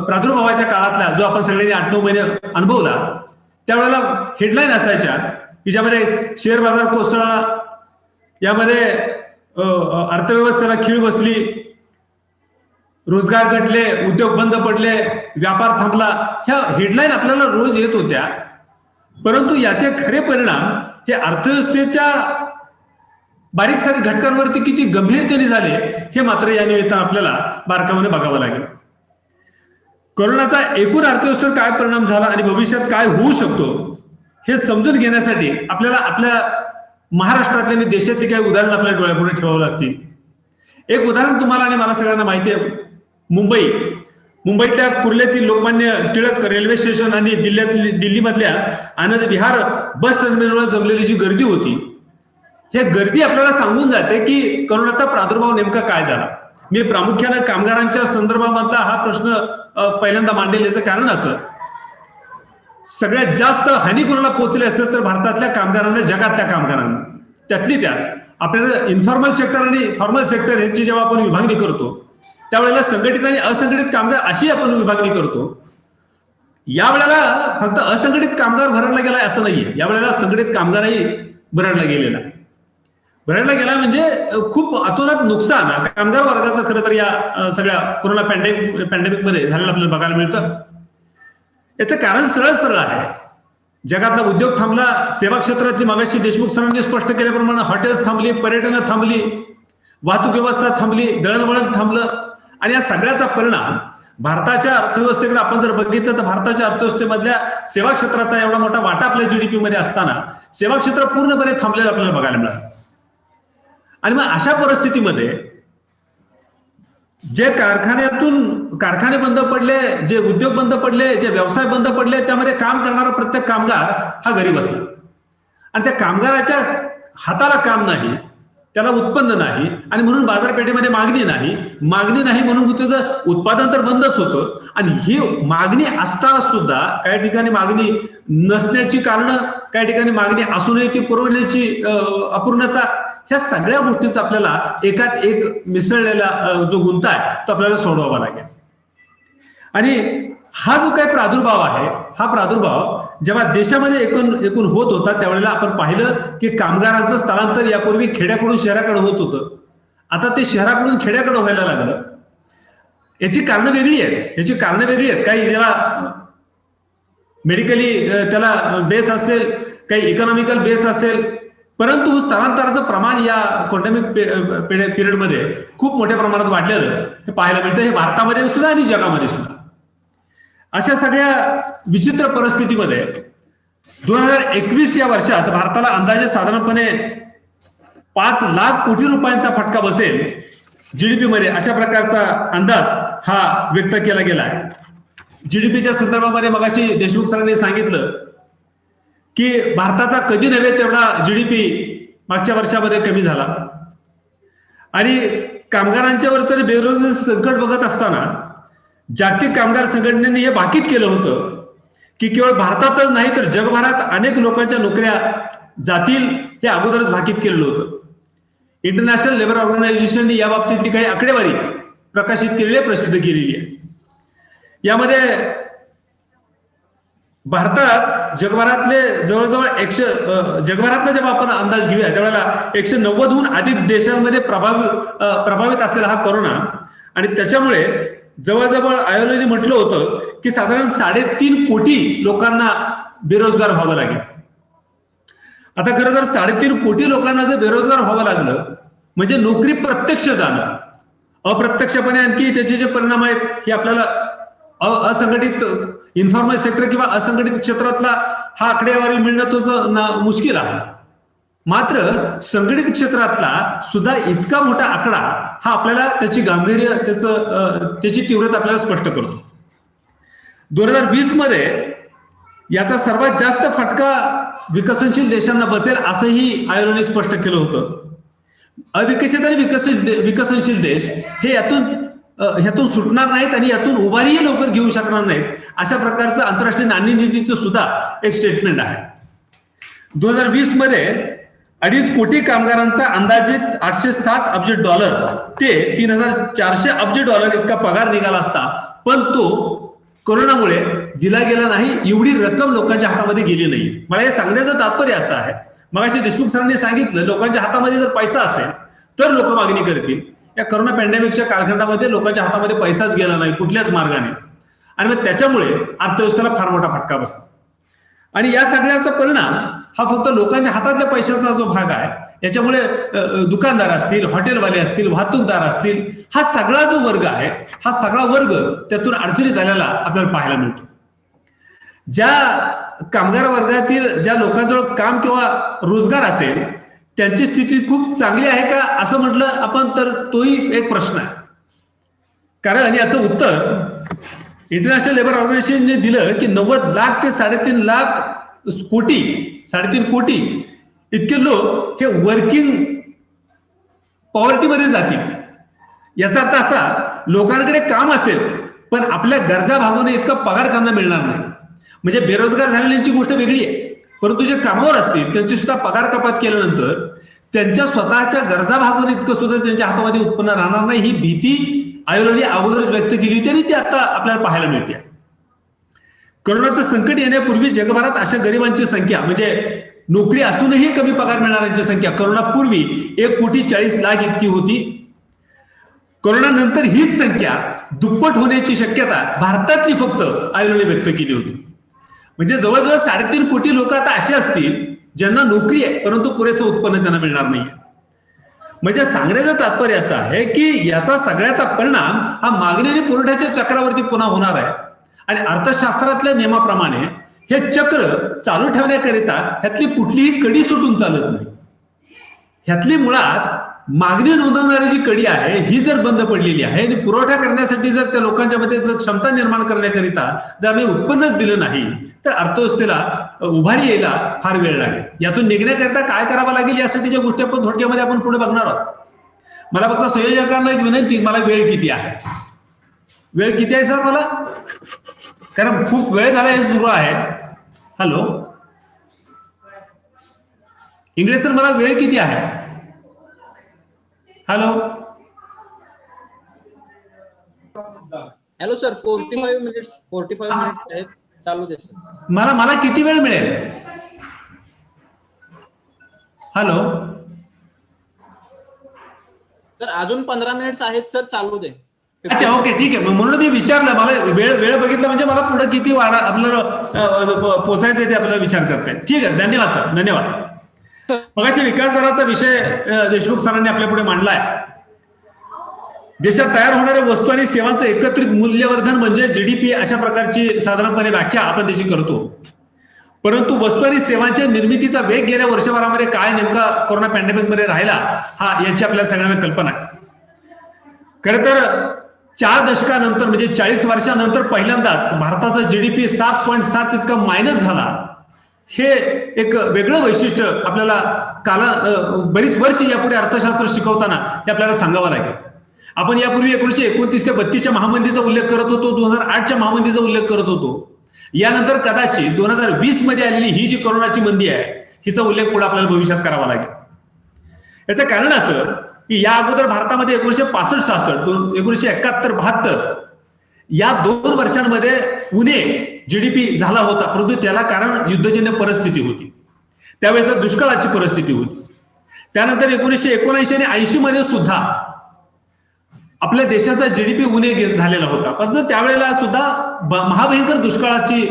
प्रादुर्भावाच्या काळातला जो आपण सगळ्यांनी 8-9 महिने अनुभवला, त्यावेळेला हेडलाईन असायच्या की ज्यामध्ये शेअर बाजार कोसळला, यामध्ये अर्थव्यवस्थेला खीळ बसली, रोजगार घटले, उद्योग बंद पडले, व्यापार थांबला, ह्या हेडलाईन आपल्याला रोज येत होत्या. परंतु याचे खरे परिणाम हे अर्थव्यवस्थेच्या बारीक सारीक घटकांवरती किती गंभीरतेने झाले हे मात्र या निमित्तानं आपल्याला बारकाईने बघावं लागेल. कोरोनाचा एकूण अर्थव्यवस्थेवर काय परिणाम झाला आणि भविष्यात काय होऊ शकतो हे समजून घेण्यासाठी आपल्याला आपल्या महाराष्ट्रातल्या आणि देशातली काही उदाहरण आपल्या डोळ्यापुढे ठेवावं लागतील. एक उदाहरण तुम्हाला आणि मला सगळ्यांना माहिती आहे, मुंबईतल्या कुर्ल्यातील लोकमान्य टिळक रेल्वे स्टेशन आणि दिल्लीमधल्या आनंद विहार बस टर्मिनलवर जमलेली जी गर्दी होती, हे गर्दी आपल्याला सांगून जाते की कोरोनाचा प्रादुर्भाव नेमका काय झाला. मी प्रामुख्याने कामगारांच्या संदर्भामधला हा प्रश्न पहिल्यांदा मांडेल. याचं कारण असं, सगळ्यात जास्त हानी कोणाला पोहोचली असेल तर भारतातल्या कामगारांना, जगातल्या कामगारांना. त्यातली त्यात आपल्याला इन्फॉर्मल सेक्टर आणि फॉर्मल सेक्टर यांची जेव्हा आपण विभागणी करतो त्यावेळेला संघटित आणि असंघटित कामगार अशी आपण विभागणी करतो. यावेळेला फक्त असंघटित कामगार भरडला गेलाय असं नाहीये, यावेळेला संघटित कामगारही भरडला गेला म्हणजे खूप अतोनात नुकसान कामगार वर्गाचं खरं तर या सगळ्या कोरोना पॅन्डेमिक मध्ये झालेलं आपल्याला बघायला मिळतं. याचं कारण सरळ आहे. जगातला उद्योग थांबला, सेवा क्षेत्रातली मागाशी देशमुख सरांनी स्पष्ट केल्याप्रमाणे हॉटेल्स थांबली, पर्यटन थांबली, वाहतूक व्यवस्था थांबली, दळणवळण थांबलं. आणि या सगळ्याचा परिणाम भारताच्या अर्थव्यवस्थेकडे आपण जर बघितलं तर भारताच्या अर्थव्यवस्थेमधल्या सेवा क्षेत्राचा एवढा मोठा वाटा आपल्या जीडीपी मध्ये असताना सेवा क्षेत्र पूर्णपणे थांबलेलं आपल्याला बघायला मिळालं. आणि मग अशा परिस्थितीमध्ये जे कारखाने बंद पडले, जे उद्योग बंद पडले, जे व्यवसाय बंद पडले, त्यामध्ये काम करणारा प्रत्येक कामगार हा गरीब असला आणि त्या कामगाराच्या हाताला काम नाही, त्याला उत्पन्न नाही आणि म्हणून बाजारपेठेमध्ये मागणी नाही म्हणून त्याचं उत्पादन तर बंदच होतं. आणि ही मागणी असताना सुद्धा काही ठिकाणी मागणी नसण्याची कारणं, काही ठिकाणी मागणी असूनही ती पुरवण्याची अपूर्णता, ह्या सगळ्या गोष्टींचा आपल्याला एकात एक मिसळलेला जो गुंता आहे तो आपल्याला सोडवावा लागेल. आणि हा जो काही प्रादुर्भाव आहे, हा प्रादुर्भाव जेव्हा देशामध्ये एकूण होत होता त्यावेळेला आपण पाहिलं की कामगारांचं स्थलांतर यापूर्वी खेड्याकडून शहराकडे होत होतं, आता ते शहराकडून खेड्याकडे व्हायला लागलं. याची कारणं वेगळी आहेत. काही ज्याला मेडिकली त्याला बेस असेल, काही इकॉनॉमिकल बेस असेल, परंतु स्थलांतराचं प्रमाण या पॅन्डेमिक पिरियडमध्ये खूप मोठ्या प्रमाणात वाढलेलं हे पाहायला मिळतं. हे भारतामध्ये सुद्धा आणि जगामध्ये सुद्धा. अशा सगळ्या विचित्र परिस्थितीमध्ये 2021 या वर्षात भारताला अंदाजे साधारणपणे 5 लाख कोटी रुपयांचा फटका बसेल जीडीपी मध्ये, अशा प्रकारचा अंदाज हा व्यक्त केला गेला आहे. जीडीपीच्या संदर्भामध्ये मगाशी देशमुख सरांनी सांगितलं की भारताचा कधी नव्हे तेवढा जीडीपी मागच्या वर्षामध्ये कमी झाला. आणि कामगारांच्यावर जर बेरोजगारी संकट बघत असताना जागतिक कामगार संघटनेने हे भाकीत केलं होतं की केवळ भारतातच नाही तर जगभरात अनेक लोकांच्या नोकऱ्या जातील, हे अगोदरच भाकीत केलेलं होतं. इंटरनॅशनल लेबर ऑर्गनायझेशनने या बाबतीतली काही आकडेवारी प्रकाशित केलेली आहे, प्रसिद्ध केलेली आहे. यामध्ये भारतात जगभरातले जवळजवळ जगभरातला जेव्हा आपण अंदाज घेऊया त्यावेळेला 190हून अधिक देशांमध्ये प्रभावित असलेला हा कोरोना, आणि त्याच्यामुळे जवळजवळ आयोगाने म्हटलं होतं की साधारण 3.5 कोटी लोकांना बेरोजगार व्हावं लागेल. आता खरं तर 3.5 कोटी लोकांना जर बेरोजगार व्हावं लागलं म्हणजे नोकरी प्रत्यक्ष जाणं, अप्रत्यक्षपणे आणखी त्याचे जे परिणाम आहेत हे आपल्याला असंघटित इन्फॉर्मल सेक्टर किंवा असंघटित क्षेत्रातला हा आकडेवारी मिळणं तो मुश्किल आहे. मात्र संघटित क्षेत्रातला सुद्धा इतका मोठा आकडा हा आपल्याला त्याची गांभीर्य, त्याची तीव्रता आपल्याला स्पष्ट करतो. 2020 मध्ये याचा सर्वात जास्त फटका विकसनशील देशांना बसेल असंही आयोगाने स्पष्ट केलं होतं. अविकसित आणि विकसनशील देश हे ह्यातून सुटणार नाहीत आणि यातून उभारीही लवकर घेऊ शकणार नाहीत, अशा प्रकारचं आंतरराष्ट्रीय नाणेनिधीचं सुद्धा एक स्टेटमेंट आहे. 2020 मध्ये 2.5 कोटी कामगारांचा अंदाजित $807 अब्ज ते $3,400 अब्ज इतका पगार निघाला असता, पण तो कोरोनामुळे दिला गेला नाही. एवढी रक्कम लोकांच्या हातामध्ये गेली नाही. मला हे सांगण्याचं तात्पर्य असं आहे, मगाशी देशमुख सरांनी सांगितलं लोकांच्या हातामध्ये जर पैसा असेल तर लोक मागणी करतील. या कोरोना पॅन्डेमिकच्या कालखंडामध्ये लोकांच्या हातामध्ये पैसाच गेला नाही कुठल्याच मार्गाने, आणि मग त्याच्यामुळे अर्थव्यवस्थेला फार मोठा फटका बसला. आणि या सगळ्याचा परिणाम हा फक्त लोकांच्या हातातल्या पैशाचा जो भाग आहे, याच्यामुळे दुकानदार असतील, हॉटेलवाले असतील, वाहतूकदार असतील, हा सगळा जो वर्ग आहे, हा सगळा वर्ग त्यातून अडचणीत आलेला आपल्याला पाहायला मिळतो. ज्या कामगार वर्गातील ज्या लोकांजवळ काम किंवा रोजगार असेल त्यांची स्थिती खूप चांगली आहे का असं म्हटलं आपण तर तोही एक प्रश्न आहे. कारण याचं उत्तर इंटरनॅशनल लेबर ऑर्गनायझेशनने दिलं की 90 लाख ते 3.5 कोटी इतके लोक हे वर्किंग पॉवर्टीमध्ये जातील. याचा अर्थ असा, लोकांकडे काम असेल पण आपल्या गरजा भागवणे इतका पगार त्यांना मिळणार नाही. म्हणजे बेरोजगार झालेल्यांची गोष्ट वेगळी आहे, परंतु जे कामावर असतील त्यांची सुद्धा पगार कपात केल्यानंतर त्यांच्या स्वतःच्या गरजा भागवणे इतकं सुद्धा त्यांच्या हातामध्ये उत्पन्न राहणार नाही, ही भीती आयोगाने अगोदरच व्यक्त केली होती आणि ती आता आपल्याला पाहायला मिळते. कोरोनाचं संकट येण्यापूर्वी जगभरात अशा गरिबांची संख्या, म्हणजे नोकरी असूनही कमी पगार मिळणाऱ्यांची संख्या कोरोनापूर्वी 1,40,00,000 इतकी होती. कोरोना नंतर हीच संख्या दुप्पट होण्याची शक्यता भारतातली फक्त आयोगाने व्यक्त केली होती. म्हणजे जवळजवळ 3.5 कोटी लोक आता असे असतील ज्यांना नोकरी आहे परंतु पुरेसं उत्पन्न त्यांना मिळणार नाही. म्हणजे सांगण्याचं तात्पर्य असं आहे की याचा सगळ्याचा परिणाम हा मागणी आणि पुरवठ्याच्या चक्रावरती पुन्हा होणार आहे. आणि अर्थशास्त्रातल्या नियमाप्रमाणे हे चक्र चालू ठेवण्याकरिता ह्यातली कुठलीही कडी सुटून चालत नाही. ह्यातली मुळात मागणी नोंदवणारी जी कडी आहे ही जर बंद पडलेली आहे आणि पुरवठा करण्यासाठी जर त्या लोकांच्या मध्ये जर क्षमता निर्माण करण्याकरिता जर आम्ही उत्पन्नच दिलं नाही तर अर्थव्यवस्थेला उभारी यायला फार वेळ लागेल. यातून निघण्याकरिता काय करावं लागेल यासाठीच्या गोष्टी आपण थोडक्यामध्ये आपण पुढे बघणार आहोत. मला फक्त संयोजकांना एक विनंती, मला वेळ किती आहे? वेळ किती आहे सर मला? कारण खूप वेळ झाला हे सुरू आहे. हॅलो इंग्लिश सर, मला वेळ किती आहे? हॅलो हॅलो सर, 45 मिनिट्स आहेत, चालू दे सर. मला किती वेळ मिळेल? हॅलो सर, अजून 15 मिनिट्स आहेत सर, चालू दे. अच्छा ओके ठीक आहे. म्हणून मी विचारलं, मला वेळ बघितला म्हणजे मला पुढे किती वाढा आपल्याला पोचायचं ते आपल्याला विचार करताय. ठीक आहे, धन्यवाद सर, धन्यवाद. मगाशी विकास दराचा विषय देशमुख सरांनी आपल्या पुढे मांडलाय. देशात तयार होणाऱ्या वस्तू आणि सेवांचं एकत्रित मूल्यवर्धन म्हणजे जीडीपी, अशा प्रकारची साधारणपणे व्याख्या आपण त्याची करतो. परंतु वस्तू आणि सेवांच्या निर्मितीचा वेग गेल्या वर्षभरामध्ये काय नेमका कोरोना पॅन्डेमिक मध्ये राहिला हा याची आपल्याला सगळ्यांना कल्पना आहे. खरं तर 4 दशकानंतर म्हणजे 40 वर्षानंतर पहिल्यांदाच भारताचा जीडीपी 7.7 इतका मायनस झाला. हे एक वेगळं वैशिष्ट्य आपल्याला बरीच वर्ष यापुढे अर्थशास्त्र शिकवताना हे आपल्याला सांगावं लागेल. आपण यापूर्वी 1929 ते 32च्या महामंदीचा उल्लेख करत होतो, 2008च्या महामंदीचा उल्लेख करत होतो. यानंतर कदाचित 2020 मध्ये आलेली ही जी कोरोनाची मंदी आहे हिचा उल्लेख पुढे आपल्याला भविष्यात करावा लागेल. याचं कारण असं की या अगोदर भारतामध्ये 1965-66, 1971-72 या 2 वर्षांमध्ये उणे जीडीपी झाला होता, परंतु त्याला कारण युद्धजन्य परिस्थिती होती, त्यावेळेचा दुष्काळाची परिस्थिती होती. त्यानंतर 1979 आणि 80 मध्ये सुद्धा आपल्या देशाचा जीडीपी उणे झालेला होता, परंतु त्यावेळेला सुद्धा महाभयंकर दुष्काळाची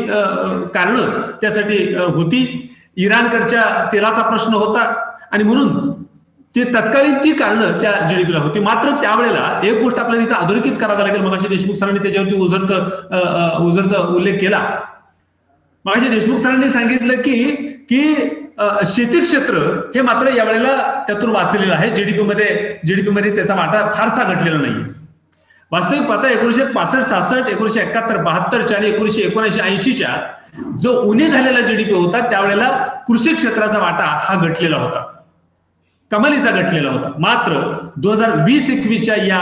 कारण त्यासाठी होती. इराणकडच्या तेलाचा प्रश्न होता आणि म्हणून ते तत्कालीन ती कारणं त्या जीडीपीला होती. मात्र त्यावेळेला एक गोष्ट आपल्याला इथं अधोरेखित करावं लागेल. मगाशी देशमुख सरांनी त्याच्यावरती उजरत उल्लेख केला. मगाशी देशमुख सरांनी सांगितलं की शेती क्षेत्र हे मात्र यावेळेला त्यातून वाचलेलं आहे. जीडीपी मध्ये त्याचा वाटा फारसा घटलेला नाहीये. वास्तविक पाहता 1965-66, 1971-72 आणि 1979-80च्या जो उणे झालेला जीडीपी होता त्यावेळेला कृषी क्षेत्राचा वाटा हा घटलेला होता, कमालीचा घटलेला होता. मात्र 2020-21च्या या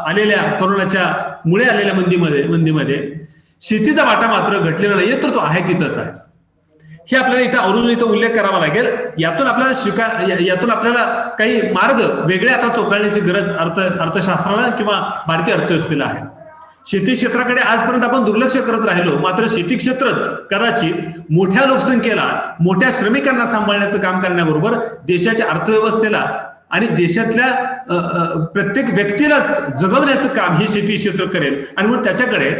आलेल्या कोरोनाच्या मुळे आलेल्या मंदीमध्ये शेतीचा वाटा मात्र घटलेला नाहीये, तर तो आहे तिथंच आहे. हे आपल्याला इथं उल्लेख करावा लागेल. यातून आपल्याला काही मार्ग वेगळे आता चोखाळण्याची गरज अर्थशास्त्राला किंवा भारतीय अर्थव्यवस्थेला आहे. शेती क्षेत्राकडे आजपर्यंत आपण दुर्लक्ष करत राहिलो, मात्र शेती क्षेत्रच कदाचित मोठ्या लोकसंख्येला, मोठ्या श्रमिकांना सांभाळण्याचं काम करण्याबरोबर देशाच्या अर्थव्यवस्थेला आणि देशातल्या प्रत्येक व्यक्तीला जगवण्याचं काम हे शेती क्षेत्र करेल. आणि म्हणून त्याच्याकडे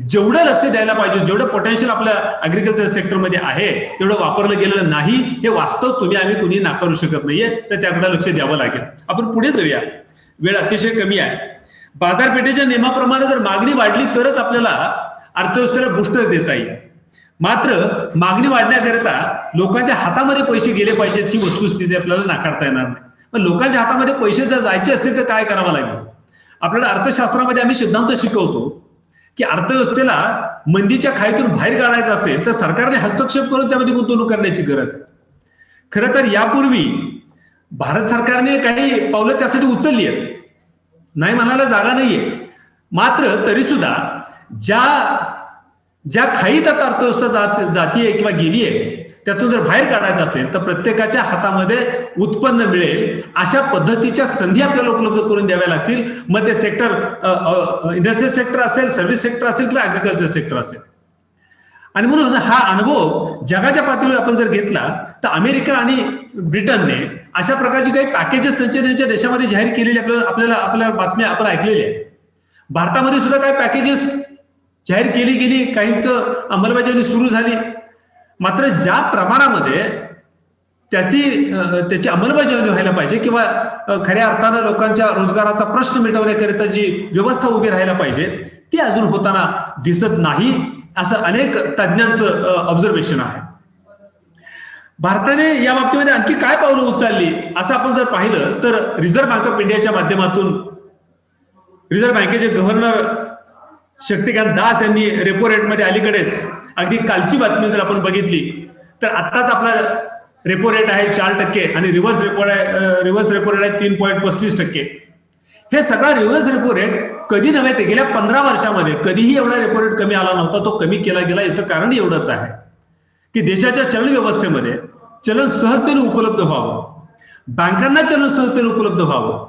जेवढं लक्ष द्यायला पाहिजे, जेवढं पोटेन्शियल आपल्या अग्रिकल्चर सेक्टरमध्ये आहे तेवढं वापरलं गेलेलं नाही, हे वास्तव आम्ही कुणी नाकारू शकत नाहीये, तर त्याकडे लक्ष द्यावं लागेल. आपण पुढे जाऊया, वेळ अतिशय कमी आहे. बाजारपेठेच्या नियमाप्रमाणे जर मागणी वाढली तरच आपल्याला अर्थव्यवस्थेला बूस्टर देता येईल. मात्र मागणी वाढण्याकरिता लोकांच्या हातामध्ये पैसे गेले पाहिजेत ही वस्तुस्थिती आपल्याला नाकारता येणार नाही. पण लोकांच्या हातामध्ये पैसे जर जायचे असतील तर काय करावं लागेल? आपल्याला अर्थशास्त्रामध्ये आम्ही सिद्धांत शिकवतो की अर्थव्यवस्थेला मंदीच्या खाईतून बाहेर काढायचं असेल तर सरकारने हस्तक्षेप करून त्यामध्ये गुंतवणूक करण्याची गरज आहे. खरं तर यापूर्वी भारत सरकारने काही पावलं त्यासाठी उचलली आहेत, नाही म्हणायला जागा नाहीये. मात्र तरी सुद्धा ज्या खाईत आता अर्थव्यवस्था जातीये किंवा गेली आहे त्यातून जर बाहेर काढायचं असेल तर प्रत्येकाच्या हातामध्ये उत्पन्न मिळेल अशा पद्धतीच्या संधी आपल्याला उपलब्ध करून द्याव्या लागतील. मग ते सेक्टर इंडस्ट्रियल सेक्टर असेल, सर्व्हिस सेक्टर असेल किंवा ऍग्रिकल्चर सेक्टर असेल. आणि म्हणून हा अनुभव जगाच्या पातळीवर आपण जर घेतला तर अमेरिका आणि ब्रिटनने अशा प्रकारची काही पॅकेजेस त्यांच्या देशामध्ये जाहीर केलेली आपल्या बातम्या आपण ऐकलेल्या आहेत. भारतामध्ये सुद्धा काही पॅकेजेस जाहीर केली गेली, काहींचं अंमलबजावणी सुरू झाली. मात्र ज्या प्रमाणामध्ये त्याची अंमलबजावणी व्हायला पाहिजे किंवा खऱ्या अर्थानं लोकांच्या रोजगाराचा प्रश्न मिटवण्याकरिता जी व्यवस्था उभी राहायला पाहिजे ती अजून होताना दिसत नाही, असं अनेक तज्ञांचं ऑब्झर्वेशन आहे. भारताने या बाबतीमध्ये आणखी काय पावलं उचलली असं आपण जर पाहिलं तर रिझर्व्ह बँक ऑफ इंडियाच्या माध्यमातून रिझर्व्ह बँकेचे गव्हर्नर शक्तिकांत दास यांनी रेपो रेटमध्ये अलीकडेच अगदी कालची बातमी जर आपण बघितली तर आत्ताच आपला रेपो रेट आहे 4% आणि रिव्हर्स रेपो रेट आहे 3.35%. हे सगळा रिव्हर्स रेपो रेट कधी नव्हे ते गेल्या 15 वर्षामध्ये कधीही एवढा रेपो रेट कमी आला नव्हता, तो कमी केला गेला. याचं कारण एवढंच आहे की देशाच्या चलन व्यवस्थेमध्ये चलन सहजतेने उपलब्ध व्हावं, बँकांना चलन सहजतेने उपलब्ध व्हावं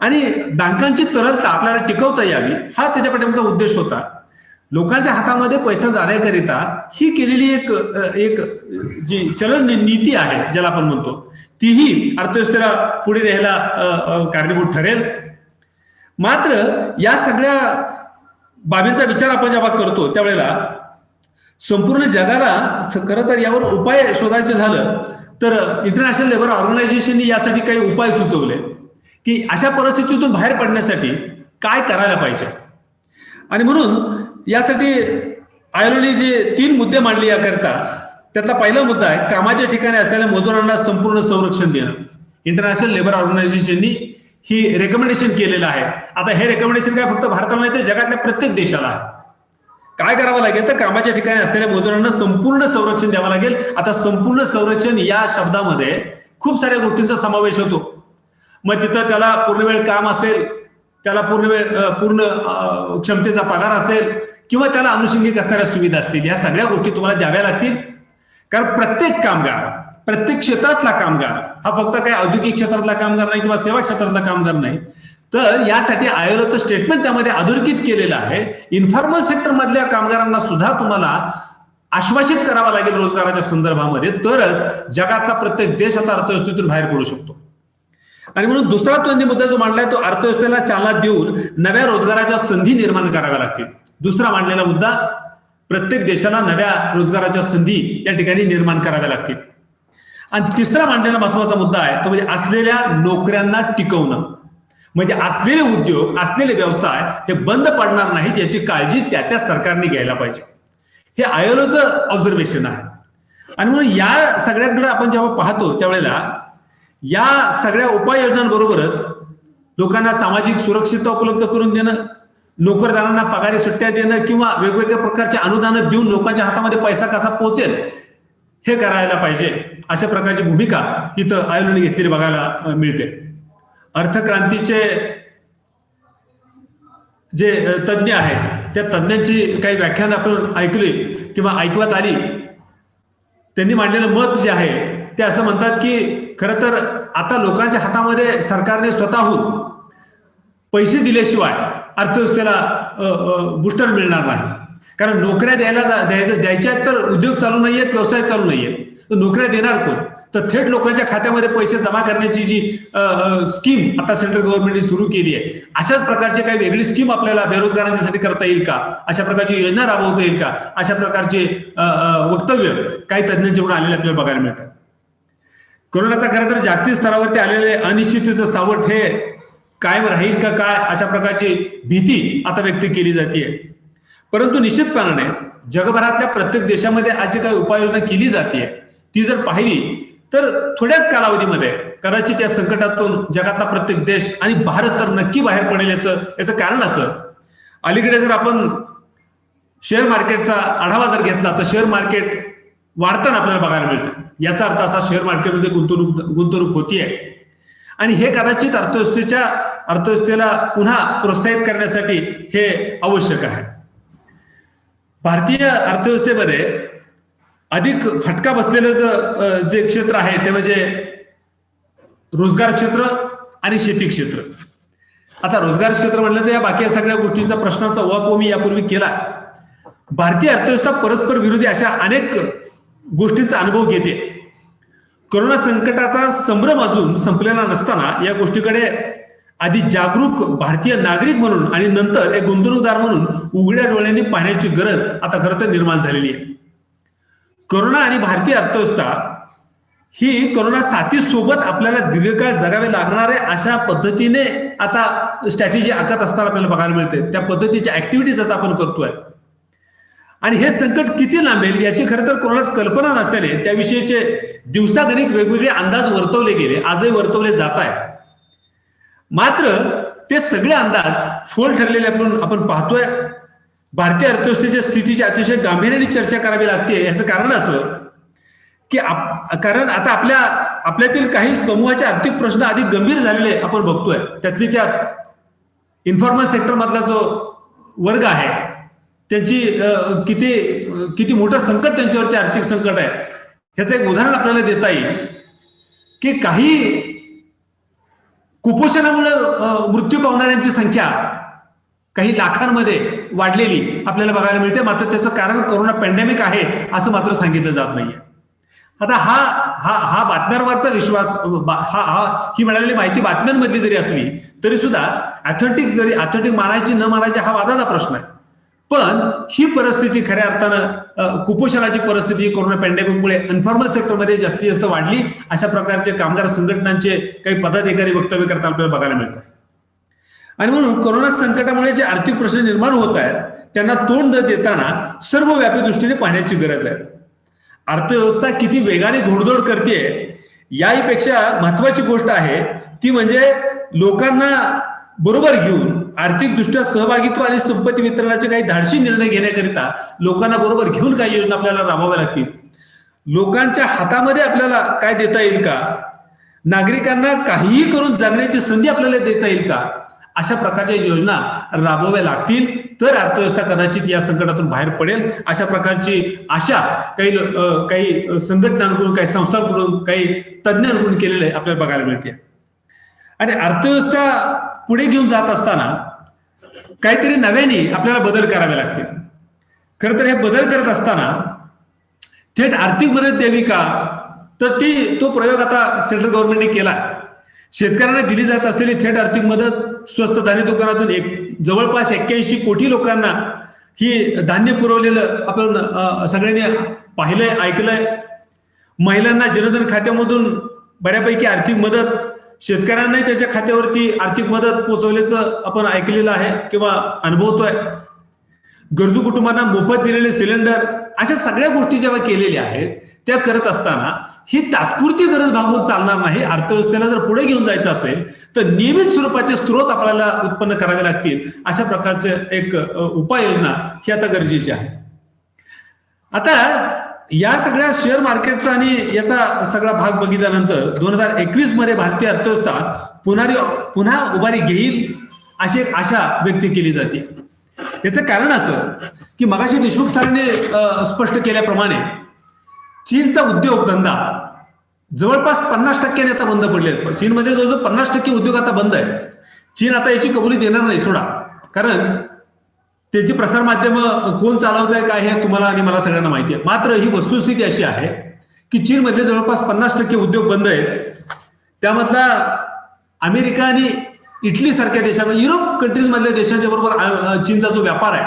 आणि बँकांची तरलता आपल्याला टिकवता यावी, हा त्याच्या पाठीमागचा उद्देश होता. लोकांच्या हातामध्ये पैसा जाण्याकरिता ही केलेली एक जी चलन नीती आहे ज्याला आपण म्हणतो तीही अर्थव्यवस्थेला पुढे न्यायला कारणीभूत ठरेल. मात्र या सगळ्या बाबींचा विचार आपण जेव्हा करतो त्यावेळेला संपूर्ण जगाला खरं तर यावर उपाय शोधायचं झालं तर इंटरनॅशनल लेबर ऑर्गनायझेशनने यासाठी काही उपाय सुचवले की अशा परिस्थितीतून बाहेर पडण्यासाठी काय करायला पाहिजे. आणि म्हणून यासाठी आयोने जे 3 मुद्दे मांडले याकरता त्यातला पहिला मुद्दा आहे कामाच्या ठिकाणी असलेल्या मजुरांना संपूर्ण संरक्षण देणं. इंटरनॅशनल लेबर ऑर्गनायझेशननी ही रेकमेंडेशन केलेलं आहे. आता हे रेकमेंडेशन काय फक्त भारताला नाही तर जगातल्या प्रत्येक देशाला आहे. काय करावं लागेल तर कामाच्या ठिकाणी असलेल्या मजुरांना संपूर्ण संरक्षण द्यावं लागेल. आता संपूर्ण संरक्षण या शब्दामध्ये खूप साऱ्या गोष्टींचा समावेश होतो. मग तिथं त्याला पूर्ण वेळ काम असेल, त्याला पूर्ण क्षमतेचा पगार असेल किंवा त्याला अनुषंगिक असणाऱ्या सुविधा असतील, या सगळ्या गोष्टी तुम्हाला द्याव्या लागतील. कारण प्रत्येक कामगार, प्रत्येक क्षेत्रातला कामगार हा फक्त काही औद्योगिक क्षेत्रातला कामगार नाही किंवा सेवा क्षेत्रातला कामगार नाही, तर यासाठी आयोगाचं स्टेटमेंट त्यामध्ये अधोरेखित केलेलं आहे. इन्फॉर्मल सेक्टर मधल्या कामगारांना सुद्धा तुम्हाला आश्वासित करावा लागेल रोजगाराच्या संदर्भामध्ये, तरच जगातला प्रत्येक देश आता अर्थव्यवस्थेतून बाहेर पडू शकतो. आणि म्हणून दुसरा तो मुद्दा जो मांडलाय तो अर्थव्यवस्थेला चालना देऊन नव्या रोजगाराच्या संधी निर्माण कराव्या लागतील. दुसरा मांडलेला मुद्दा प्रत्येक देशाला नव्या रोजगाराच्या संधी या ठिकाणी निर्माण कराव्या लागतील. आणि तिसरा मांडलेला महत्वाचा मुद्दा आहे तो म्हणजे असलेल्या नोकऱ्यांना टिकवणं. म्हणजे असलेले उद्योग, असलेले व्यवसाय हे बंद पडणार नाहीत याची काळजी त्या सरकारने घ्यायला पाहिजे. हे आयोगाचं ऑब्झर्वेशन आहे. आणि म्हणून या सगळ्यांकडे आपण जेव्हा पाहतो त्यावेळेला या सगळ्या उपाययोजनांबरोबरच लोकांना सामाजिक सुरक्षितता उपलब्ध करून देणं, नोकरदारांना पगारी सुट्ट्या देणं किंवा वेगवेगळ्या प्रकारचे अनुदान देऊन लोकांच्या हातामध्ये पैसा कसा पोहोचेल हे करायला पाहिजे. अशा प्रकारची भूमिका इथं आयोगाने घेतलेली बघायला मिळते. अर्थक्रांतीचे जे तज्ज्ञ आहेत त्या तज्ज्ञांची काही व्याख्यान आपण ऐकली किंवा ऐकवत आली. त्यांनी मांडलेलं मत जे आहे ते असं म्हणतात की खरं तर आता लोकांच्या हातामध्ये सरकारने स्वतःहून पैसे दिल्याशिवाय अर्थव्यवस्थेला बूस्टर मिळणार नाही. कारण नोकऱ्या द्यायच्या तर उद्योग चालू नाहीयेत, व्यवसाय चालू नाहीयेत, तर नोकऱ्या देणार कोण? तर थेट लोकांच्या खात्यामध्ये पैसे जमा करण्याची जी स्कीम आता सेंट्रल गव्हर्नमेंटने सुरू केली आहे, अशाच प्रकारची काही वेगळी स्कीम आपल्याला बेरोजगारांसाठी करता येईल का, अशा प्रकारची योजना राबवता येईल का, अशा प्रकारचे वक्तव्य काही तज्ज्ञांच्याकडून आलेले आपल्याला बघायला मिळतात. कोरोनाचा खरं तर जागतिक स्तरावरती आलेले अनिश्चिततेचं सावट हे कायम राहील का काय, अशा प्रकारची भीती आता व्यक्त केली जाते. परंतु निश्चितपणाने जगभरातल्या प्रत्येक देशामध्ये आज जी काही उपाययोजना केली जाते ती जर पाहिली तर थोड्याच कालावधीमध्ये कदाचित या संकटातून जगातला प्रत्येक देश आणि भारत तर नक्की बाहेर पडेल. याचं कारण असं, अलीकडे जर आपण शेअर मार्केटचा आढावा जर घेतला तर शेअर मार्केट वाढताना आपल्याला बघायला मिळतं. याचा अर्थ असा शेअर मार्केटमध्ये गुंतवणूक होतीये आणि हे कदाचित अर्थव्यवस्थेला पुन्हा प्रोत्साहित करण्यासाठी हे आवश्यक आहे. भारतीय अर्थव्यवस्थेमध्ये अधिक फटका बसलेलं जे क्षेत्र आहे ते म्हणजे रोजगार क्षेत्र आणि शेती क्षेत्र. आता रोजगार क्षेत्र म्हटलं तर या बाकी सगळ्या गोष्टींचा प्रश्नाचा उहापोह मी यापूर्वी केला. भारतीय अर्थव्यवस्था परस्पर विरोधी अशा अनेक गोष्टींचा अनुभव घेते. कोरोना संकटाचा संभ्रम अजून संपलेला नसताना या गोष्टीकडे आधी जागरूक भारतीय नागरिक म्हणून आणि नंतर एक गुंतवणूकदार म्हणून उघड्या डोळ्यांनी पाहण्याची गरज आता खरं तर निर्माण झालेली आहे. कोरोना आणि भारतीय अर्थव्यवस्था ही कोरोना साथीसोबत आपल्याला दीर्घकाळ जगावे लागणार आहे अशा पद्धतीने आता स्ट्रॅटेजी आखत असताना आपल्याला बघायला मिळते. त्या पद्धतीच्या ऍक्टिव्हिटीज आता आपण करतोय आणि हे संकट किती लांबेल याची खरं तर कोणालाच कल्पना नसल्याने त्याविषयीचे दिवसागणिक वेगवेगळे अंदाज वर्तवले गेले, आजही वर्तवले जात आहेत. मात्र ते सगळे अंदाज फोल ठरलेले आपण पाहतोय. भारतीय अर्थव्यवस्थेच्या स्थितीची अतिशय गांभीर्याने चर्चा करावी लागते. याचं कारण असं की कारण आता आपल्यातील काही समूहाचे आर्थिक प्रश्न अधिक गंभीर झालेले आपण बघतोय. त्यातली त्यात इन्फॉर्मल सेक्टर मधला जो वर्ग आहे त्यांची किती मोठं संकट त्यांच्यावरती आर्थिक संकट आहे. ह्याचं एक उदाहरण आपल्याला देता येईल की काही कुपोषणामुळे मृत्यू पावणाऱ्यांची संख्या काही लाखांमध्ये वाढलेली आपल्याला बघायला मिळते. मात्र त्याचं कारण कोरोना पॅन्डेमिक आहे असं मात्र सांगितलं जात नाहीये. आता हा बातम्यांवरचा विश्वास ही मिळालेली माहिती बातम्यांमधली जरी असली तरी सुद्धा ऑथेंटिक मानायची न मानायची हा वादाचा प्रश्न आहे. पण ही परिस्थिती खऱ्या अर्थानं कुपोषणाची परिस्थिती कोरोना पॅन्डेमिकमुळे इन्फॉर्मल सेक्टरमध्ये जास्तीत जास्त वाढली अशा प्रकारचे कामगार संघटनांचे काही पदाधिकारी वक्तव्य करताना आपल्याला बघायला मिळतात. आणि म्हणून कोरोना संकटामुळे जे आर्थिक प्रश्न निर्माण होत आहेत त्यांना तोंड देताना सर्वव्यापी दृष्टीने पाहण्याची गरज आहे. अर्थव्यवस्था किती वेगाने घोडदौड करते याहीपेक्षा महत्वाची गोष्ट आहे ती म्हणजे लोकांना बरोबर घेऊन आर्थिकदृष्ट्या सहभागित्व आणि संपत्ती वितरणाचे काही धाडसी निर्णय घेण्याकरिता लोकांना बरोबर घेऊन काही योजना आपल्याला राबवाव्या लागतील. लोकांच्या हातामध्ये आपल्याला काय देता येईल का, नागरिकांना काहीही करून जगण्याची संधी आपल्याला देता येईल का, अशा प्रकारच्या योजना राबवाव्या लागतील तर अर्थव्यवस्था कदाचित या संकटातून बाहेर पडेल. अशा प्रकारची आशा काही संघटनांकडून, काही संस्थांकडून, काही तज्ज्ञांकडून केलेले आपल्याला बघायला मिळते. आणि अर्थव्यवस्था पुढे घेऊन जात असताना काहीतरी नव्याने आपल्याला बदल करावे लागतील. खरं तर हे बदल करत असताना थेट आर्थिक मदत द्यावी का, तर तो प्रयोग आता सेंट्रल गव्हर्नमेंटने केला. शेतकऱ्यांना दिली जात असलेली थेट आर्थिक मदत स्वस्त धान्य दुकानातून जवळपास 81 कोटी लोकांना ही धान्य पुरवलेलं आपण सगळ्यांनी पाहिलंय, ऐकलंय. महिलांना जनधन खात्यामधून बऱ्यापैकी आर्थिक मदत, शेतकऱ्यांनाही त्याच्या खात्यावरती आर्थिक मदत पोहोचवल्याचं आपण ऐकलेलं आहे किंवा अनुभवतोय. गरजू कुटुंबांना मोफत दिलेले सिलेंडर, अशा सगळ्या गोष्टी जेव्हा केलेल्या आहेत त्या करत असताना ही तात्पुरती गरज भागवून चालणार नाही. अर्थव्यवस्थेला जर पुढे घेऊन जायचं असेल तर नियमित स्वरूपाचे स्रोत आपल्याला उत्पन्न करावे लागतील. अशा प्रकारचे एक उपाययोजना ही आता गरजेची आहे. आता या सगळ्या शेअर मार्केटचा आणि याचा सगळा भाग बघितल्यानंतर 2021 मध्ये भारतीय अर्थव्यवस्था पुन्हा उभारी घेईल अशी एक आशा व्यक्त केली जाते. याचं कारण असं की मगाशी देशमुख सरांनी स्पष्ट केल्याप्रमाणे चीनचा उद्योगधंदा जवळपास 50% आता बंद पडले. चीनमध्ये जवळजवळ 50% उद्योग आता बंद आहे. चीन आता याची कबुली देणार नाही सोडा, कारण त्याची प्रसारमाध्यम कोण चालवत आहे काय हे तुम्हाला आणि मला सगळ्यांना माहिती आहे. मात्र ही वस्तुस्थिती अशी आहे की चीनमधले जवळपास 50% उद्योग बंद आहेत. त्यामधला अमेरिका आणि इटली सारख्या देशांना, युरोप कंट्रीज मधल्या देशांच्या बरोबर चीनचा जो व्यापार आहे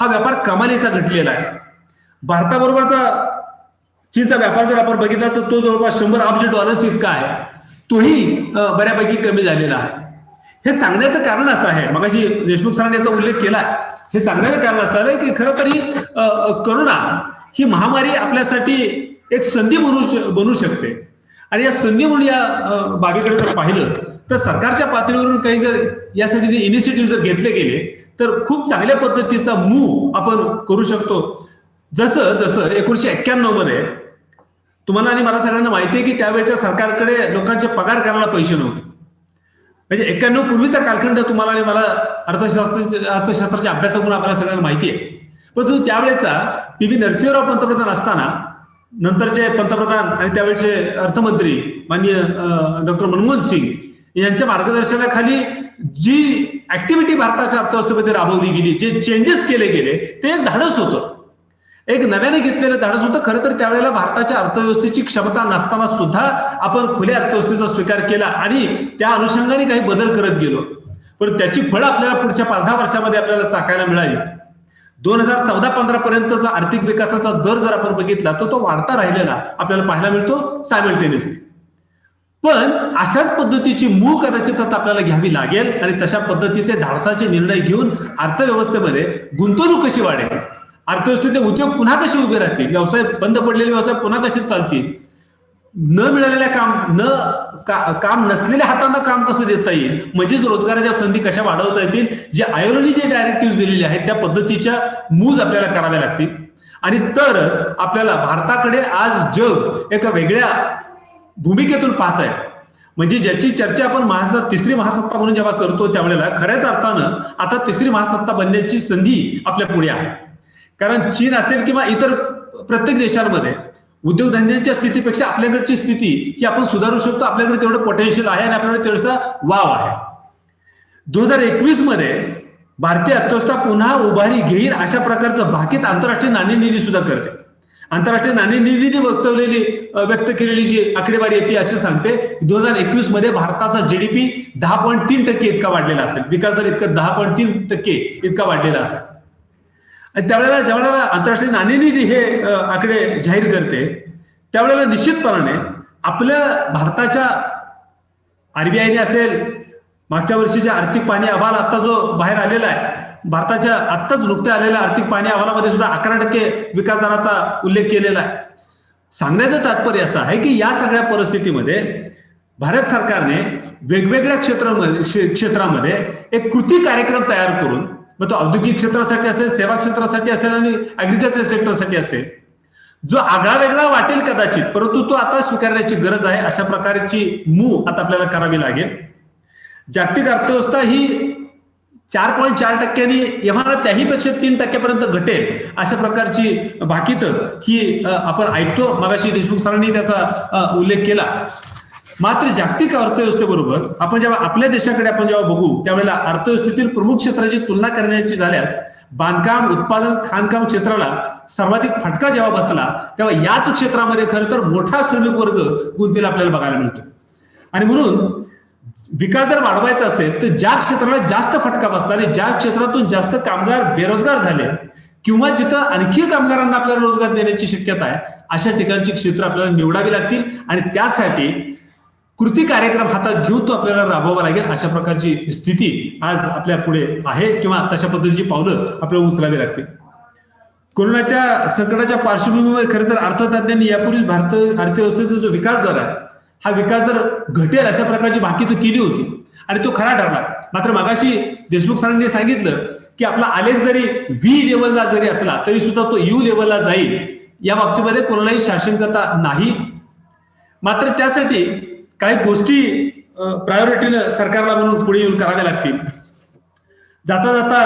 हा व्यापार कमालीचा घटलेला आहे. भारताबरोबरचा चीनचा व्यापार जर आपण बघितला तर तो जवळपास $100 अब्ज इतका आहे. तोही बऱ्यापैकी कमी झालेला आहे. हे सांगण्याचं कारण असं आहे, मगाशी देशमुख सरांनी याचा उल्लेख केला, हे सांगण्याचं कारण असं आहे की खरं तरी करोना ही महामारी आपल्यासाठी एक संधी बनू शकते. आणि या संधी म्हणून या बाबीकडे जर पाहिलं तर सरकारच्या पातळीवरून काही जर यासाठी जे इनिशिएटिव्ह जर घेतले गेले तर खूप चांगल्या पद्धतीचा मूव्ह आपण करू शकतो. जसं 1991 मध्ये तुम्हाला आणि मला सगळ्यांना माहिती आहे की त्यावेळेच्या सरकारकडे लोकांचे पगार करायला पैसे नव्हते. म्हणजे 91 पूर्वीचा कालखंड तुम्हाला आणि मला अर्थशास्त्राच्या अभ्यासातून आपल्याला सगळ्यांना माहिती आहे. परंतु त्यावेळेचा PV नरसिंहराव पंतप्रधान असताना नंतरचे पंतप्रधान आणि त्यावेळेचे अर्थमंत्री माननीय डॉक्टर मनमोहन सिंग यांच्या मार्गदर्शनाखाली जी ऍक्टिव्हिटी भारताच्या अर्थव्यवस्थेमध्ये राबवली गेली, जे चेंजेस केले गेले ते एक धाडस होतं, एक नव्याने घेतलेलं धाडस होतं. खरं तर त्यावेळेला भारताच्या अर्थव्यवस्थेची क्षमता नसताना सुद्धा आपण खुल्या अर्थव्यवस्थेचा स्वीकार केला आणि त्या अनुषंगाने काही बदल करत गेलो. पण त्याची फळं आपल्याला पुढच्या 5-10 वर्षामध्ये आपल्याला चाकायला मिळाली. 2014-15 पर्यंतचा आर्थिक विकासाचा दर जर आपण बघितला तर तो वाढता राहिलेला आपल्याला पाहायला मिळतो सायमल्टेनियसली. पण अशाच पद्धतीची मूळ कदाचित आपल्याला घ्यावी लागेल आणि तशा पद्धतीचे धाडसाचे निर्णय घेऊन अर्थव्यवस्थेमध्ये गुंतवणूक कशी वाढेल, अर्थव्यवस्थेतले उद्योग पुन्हा कसे उभे राहतील, व्यवसाय बंद पडलेले व्यवसाय पुन्हा कसे चालतील, न मिळालेल्या काम नसलेल्या हातांना काम कसं देता येईल, म्हणजेच रोजगाराच्या संधी कशा वाढवता येतील, जे आयोगाने जे डायरेक्टिव्ह दिलेले आहेत त्या पद्धतीच्या मूव्ज आपल्याला कराव्या लागतील. आणि तरच आपल्याला भारताकडे आज जग एका वेगळ्या भूमिकेतून पाहत आहे. म्हणजे ज्याची चर्चा आपण तिसरी महासत्ता म्हणून जेव्हा करतो त्यावेळेला खऱ्याच अर्थानं आता तिसरी महासत्ता बनण्याची संधी आपल्या पुढे आहे. कारण चीन असेल किंवा इतर प्रत्येक देशांमध्ये उद्योगधंद्यांच्या स्थितीपेक्षा आपल्याकडची स्थिती ही आपण सुधारू शकतो. आपल्याकडे तेवढं पोटेन्शियल आहे आणि आपल्याकडे तेवढा वाव आहे. 2021 मध्ये भारतीय अर्थव्यवस्था पुन्हा उभारी घेईल अशा प्रकारचं भाकीत आंतरराष्ट्रीय नाणेनिधी सुद्धा करते. आंतरराष्ट्रीय नाणेनिधीने व्यक्त केलेली जी आकडेवारी आहे ती अशी सांगते 2021 मध्ये भारताचा GDP 10.3% इतका वाढलेला असेल, विकास दर इतका 10.3% इतका वाढलेला असेल. आणि त्यावेळेला ज्यावेळेला आंतरराष्ट्रीय नाणेनिधी हे आकडे जाहीर करते त्यावेळेला निश्चितपणाने आपल्या भारताच्या RBIने असेल, मागच्या वर्षीच्या आर्थिक पाहणी अहवाल आता जो बाहेर आलेला आहे, भारताच्या आत्ताच नुकत्या आलेल्या आर्थिक पाहणी अहवालामध्ये सुद्धा 11% विकास दराचा उल्लेख केलेला आहे. सांगण्याचं तात्पर्य असं आहे की या सगळ्या परिस्थितीमध्ये भारत सरकारने वेगवेगळ्या क्षेत्रामध्ये एक कृती कार्यक्रम तयार करून, मग तो औद्योगिक क्षेत्रासाठी असेल, सेवा क्षेत्रासाठी असेल आणि ऍग्रिकल्चर सेक्टरसाठी असेल, जो आगळा वेगळा वाटेल कदाचित, परंतु तो आता स्वीकारण्याची गरज आहे, अशा प्रकारची मूव्ह आता आपल्याला करावी लागेल. जागतिक अर्थव्यवस्था ही 4.4% एव्हा त्याहीपेक्षा 3% घटेल अशा प्रकारची भाकीत ही आपण ऐकतो. मगाशी देशमुख सरांनी त्याचा उल्लेख केला. मात्र जागतिक अर्थव्यवस्थेबरोबर आपण जेव्हा आपल्या देशाकडे आपण जेव्हा बघू त्यावेळेला अर्थव्यवस्थेतील प्रमुख क्षेत्राची तुलना करण्याची झाल्यास बांधकाम, उत्पादन, खाणकाम क्षेत्राला सर्वाधिक फटका जेव्हा बसला तेव्हा याच क्षेत्रामध्ये खरं तर मोठा श्रमिक वर्ग गुंतलेला आपल्याला बघायला मिळतो. आणि म्हणून विकास जर वाढवायचा असेल तर ज्या क्षेत्राला जास्त फटका बसला आणि ज्या क्षेत्रातून जास्त कामगार बेरोजगार झाले किंवा जिथं आणखी कामगारांना आपल्याला रोजगार देण्याची शक्यता आहे अशा ठिकाणची क्षेत्र आपल्याला निवडावी लागतील आणि त्यासाठी कृती कार्यक्रम हातात घेऊन तो आपल्याला राबवावा लागेल. अशा प्रकारची स्थिती आज आपल्या पुढे आहे किंवा तशा पद्धतीची पावलं आपल्याला उचलावी लागतील. कोरोनाच्या संकटाच्या पार्श्वभूमीवर खरं तर अर्थतज्ञांनी यापूर्वी भारतीय अर्थव्यवस्थेचा जो विकास दर आहे हा विकास दर घटेल अशा प्रकारची भाकीत केली होती आणि तो खरा ठरला. मात्र मगाशी देशमुख सरांनी सांगितलं की आपला आलेख जरी व्ही लेवलला जरी असला तरी सुद्धा तो यू लेवलला जाईल, या बाबतीमध्ये कोणालाही शासनकता नाही. मात्र त्यासाठी काही गोष्टी प्रायोरिटीनं सरकारला म्हणून पुढे येऊन कराव्या लागतील. जाता जाता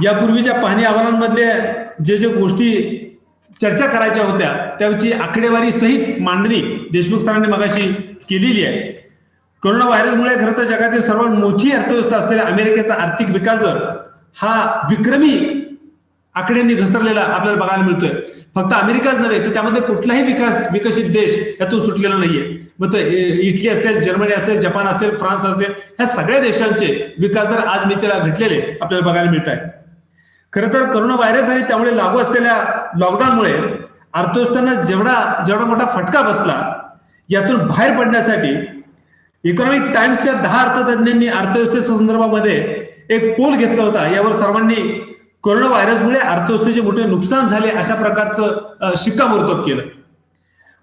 यापूर्वीच्या पाहणी अहवालांमधल्या जे गोष्टी चर्चा करायच्या होत्या त्याची आकडेवारी सहित मांडणी देशमुख सरांनी मगाशी केलेली आहे. कोरोना व्हायरसमुळे खरं तर जगातील सर्वात मोठी अर्थव्यवस्था असलेल्या अमेरिकेचा आर्थिक विकास दर हा विक्रमी आकड्यांनी घसरलेला आपल्याला बघायला मिळतोय. फक्त अमेरिकाच नव्हे तर त्यामध्ये कुठलाही विकसित देश यातून सुटलेला नाहीये. मग तो इटली असेल, जर्मनी असेल, जपान असेल, फ्रान्स असेल, ह्या सगळ्या देशांचे विकास दर आज मितीला घटलेले आपल्याला बघायला मिळत आहे. खरं तर कोरोना व्हायरस आणि त्यामुळे लागू असलेल्या लॉकडाऊनमुळे अर्थव्यवस्थेला जेवढा मोठा फटका बसला यातून बाहेर पडण्यासाठी इकॉनॉमिक टाइम्सच्या 10 अर्थतज्ञांनी अर्थव्यवस्थेसंदर्भामध्ये एक पोल घेतला होता. यावर सर्वांनी कोरोना व्हायरसमुळे अर्थव्यवस्थेचे मोठे नुकसान झाले अशा प्रकारचं शिक्कामोर्तब केलं.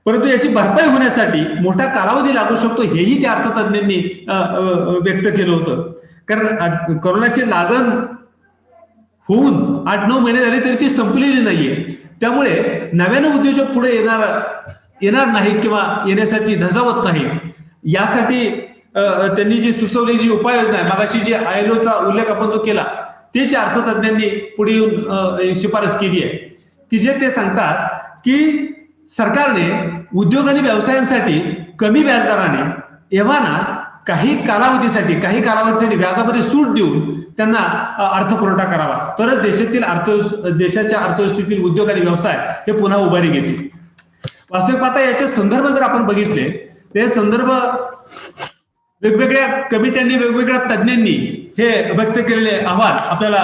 परंतु याची भरपाई होण्यासाठी मोठा कालावधी लागू शकतो हेही त्या अर्थतज्ञांनी व्यक्त केलं होतं. कारण कोरोनाची लागण होऊन 8-9 महिने झाले तरी ती संपलेली नाहीये. त्यामुळे नव्यानं उद्योजक पुढे येणार नाही किंवा येण्यासाठी धजावत नाही. यासाठी त्यांनी जी सुचवलेली जी उपाययोजना आहे, मागाशी जी आयएलओचा उल्लेख आपण जो केला तेच अर्थतज्ञांनी पुढे येऊन शिफारस केली आहे की जे ते सांगतात की सरकारने उद्योग आणि व्यवसायांसाठी कमी व्याजदराने एव्हाना काही कालावधीसाठी व्याजामध्ये सूट देऊन त्यांना अर्थपुरवठा करावा, तरच देशाच्या अर्थव्यवस्थेतील उद्योग आणि व्यवसाय हे पुन्हा उभारी घेतील. वास्तविक पाहता याचे संदर्भ जर आपण बघितले ते संदर्भ वेगवेगळ्या कमिट्यांनी, वेगवेगळ्या तज्ञांनी हे व्यक्त केलेले अहवाल आपल्याला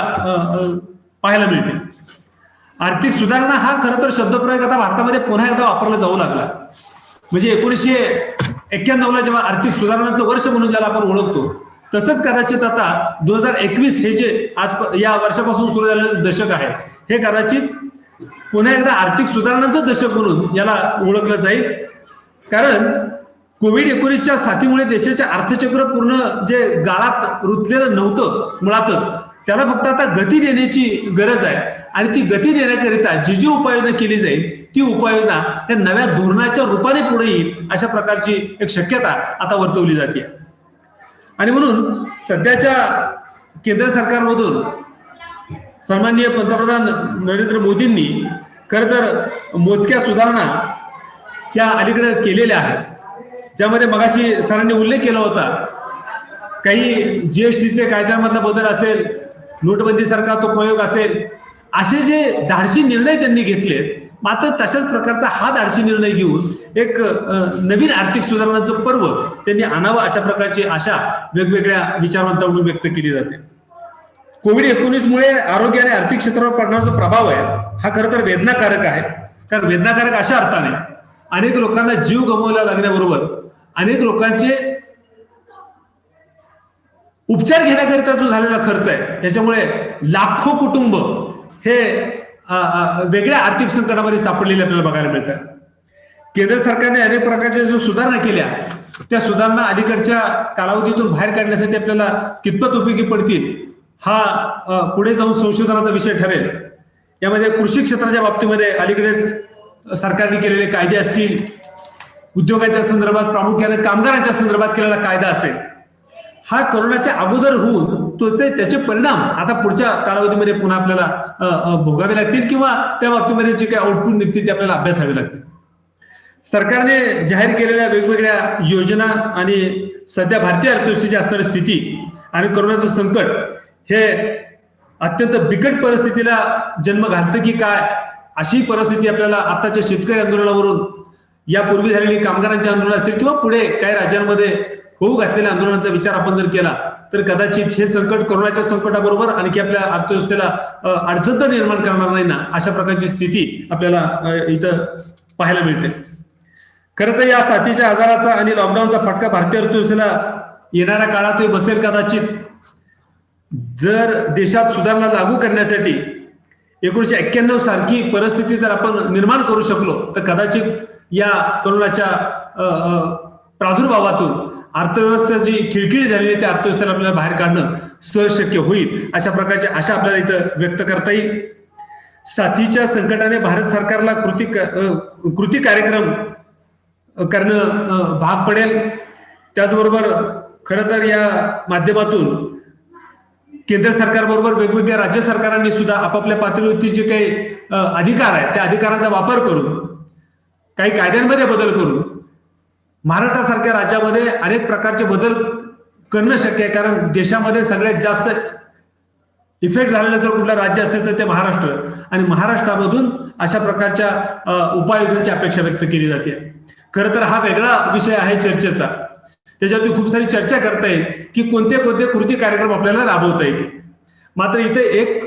पाहायला मिळतील. आर्थिक सुधारणा हा खरं तर शब्दप्रयोग आता भारतामध्ये पुन्हा एकदा वापरला जाऊ लागला. म्हणजे 1991ला जेव्हा आर्थिक सुधारणाचं वर्ष म्हणून ज्याला आपण ओळखतो तसंच कदाचित आता 2021 हे जे आज या वर्षापासून सुरू झालेलं दशक आहे हे कदाचित पुन्हा एकदा आर्थिक सुधारणांचं दशक म्हणून याला ओळखलं जाईल. कारण कोविड-19च्या साथीमुळे देशाचे अर्थचक्र पूर्ण जे गाळात रुतलेलं नव्हतं मुळातच, त्याला फक्त आता गती देण्याची गरज आहे आणि ती गती देण्याकरिता जी उपाययोजना केली जाईल ती उपाययोजना त्या नव्या धोरणाच्या रूपाने पुढे येईल अशा प्रकारची एक शक्यता आता वर्तवली जाते. आणि म्हणून सध्याच्या केंद्र सरकारमधून सन्माननीय पंतप्रधान नरेंद्र मोदींनी खरं तर मोजक्या सुधारणा ह्या अलीकडे केलेल्या आहेत, ज्यामध्ये मगाशी सरांनी उल्लेख केला होता. काही जीएसटीचे कायद्यामधला बदल असेल, नोटबंदी सारखा तो प्रयोग असेल, असे जे धाडसी निर्णय त्यांनी घेतले. मात्र तशाच प्रकारचा हा धाडसी निर्णय घेऊन एक नवीन आर्थिक सुधारणांचं पर्व त्यांनी आणावं अशा प्रकारची आशा वेगवेगळ्या विचारवंतांकडून व्यक्त केली जाते. कोविड-19 मुळे आरोग्य आणि आर्थिक क्षेत्रावर पडणारा जो प्रभाव आहे हा खरं तर वेदनाकारक आहे. कारण वेदनाकारक अशा अर्थाने अनेक लोकांना जीव गमवायला लागण्याबरोबर अनेक लोकांचे उपचार घेण्याकरिता जो झालेला खर्च आहे त्याच्यामुळे लाखो कुटुंब हे वेगळ्या आर्थिक संकटामध्ये सापडलेले आपल्याला बघायला मिळतात. केंद्र सरकारने अनेक प्रकारच्या ज्या सुधारणा केल्या त्या सुधारणा अलीकडच्या कालावधीतून बाहेर काढण्यासाठी आपल्याला कितपत उपयोगी पडतील हा पुढे जाऊन संशोधनाचा विषय ठरेल. यामध्ये कृषी क्षेत्राच्या बाबतीमध्ये अलीकडेच सरकारने केलेले कायदे असतील, उद्योगाच्या संदर्भात प्रामुख्याने कामगारांच्या संदर्भात केलेला कायदा असेल, हा कोरोनाच्या अगोदर होऊन त्याचे परिणाम आता पुढच्या कालावधीमध्ये पुन्हा आपल्याला भोगावे लागतील किंवा त्या बाबतीमध्ये जे काही आउटपुट निघतील ते आपल्याला अभ्यासावे लागतील. सरकारने जाहीर केलेल्या वेगवेगळ्या योजना आणि सध्या भारतीय अर्थव्यवस्थेची असणारी स्थिती आणि कोरोनाचं संकट हे अत्यंत बिकट परिस्थितीला जन्म घालतं की काय, अशी परिस्थिती आपल्याला आताच्या शेतकरी आंदोलनावरून, यापूर्वी झालेली कामगारांची आंदोलन असतील किंवा पुढे काही राज्यांमध्ये होऊ घातलेल्या आंदोलनाचा विचार आपण जर केला तर कदाचित हे संकट कोरोनाच्या संकटाबरोबर आणखी आपल्या अर्थव्यवस्थेला अडचण तर निर्माण करणार नाही ना, अशा प्रकारची स्थिती आपल्याला इथं पाहायला मिळते. खरं तर या साथीच्या आजाराचा आणि लॉकडाऊनचा फटका भारतीय अर्थव्यवस्थेला येणाऱ्या काळातही बसेल कदाचित. जर देशात सुधारणा लागू करण्यासाठी 1991 सारखी परिस्थिती जर आपण निर्माण करू शकलो तर कदाचित या कोरोनाच्या प्रादुर्भावातून अर्थव्यवस्था जी खिळखिळी झालेली आहे त्या अर्थव्यवस्थेला आपल्याला बाहेर काढणं सहज शक्य होईल, अशा प्रकारची आशा आपल्याला इथं व्यक्त करता येईल. साथीच्या संकटाने भारत सरकारला कृती कार्यक्रम करणं भाग पडेल. त्याचबरोबर खरं तर या माध्यमातून केंद्र सरकारबरोबर वेगवेगळ्या राज्य सरकारांनी सुद्धा आपापल्या पातळीवरती जे काही अधिकार आहेत त्या अधिकारांचा वापर करून काही कायद्यांमध्ये बदल करून महाराष्ट्रासारख्या राज्यामध्ये अनेक प्रकारचे बदल करणं शक्य आहे. कारण देशामध्ये सगळ्यात जास्त इफेक्ट झालेलं जर कुठलं राज्य असेल तर ते महाराष्ट्र, आणि महाराष्ट्रामधून अशा प्रकारच्या उपाययोजनांची अपेक्षा व्यक्त केली जाते. खरं तर हा वेगळा विषय आहे चर्चेचा, त्याच्यावरती खूप सारी चर्चा करता येईल की कोणते कोणते कृती कार्यक्रम आपल्याला राबवता येतील. मात्र इथे एक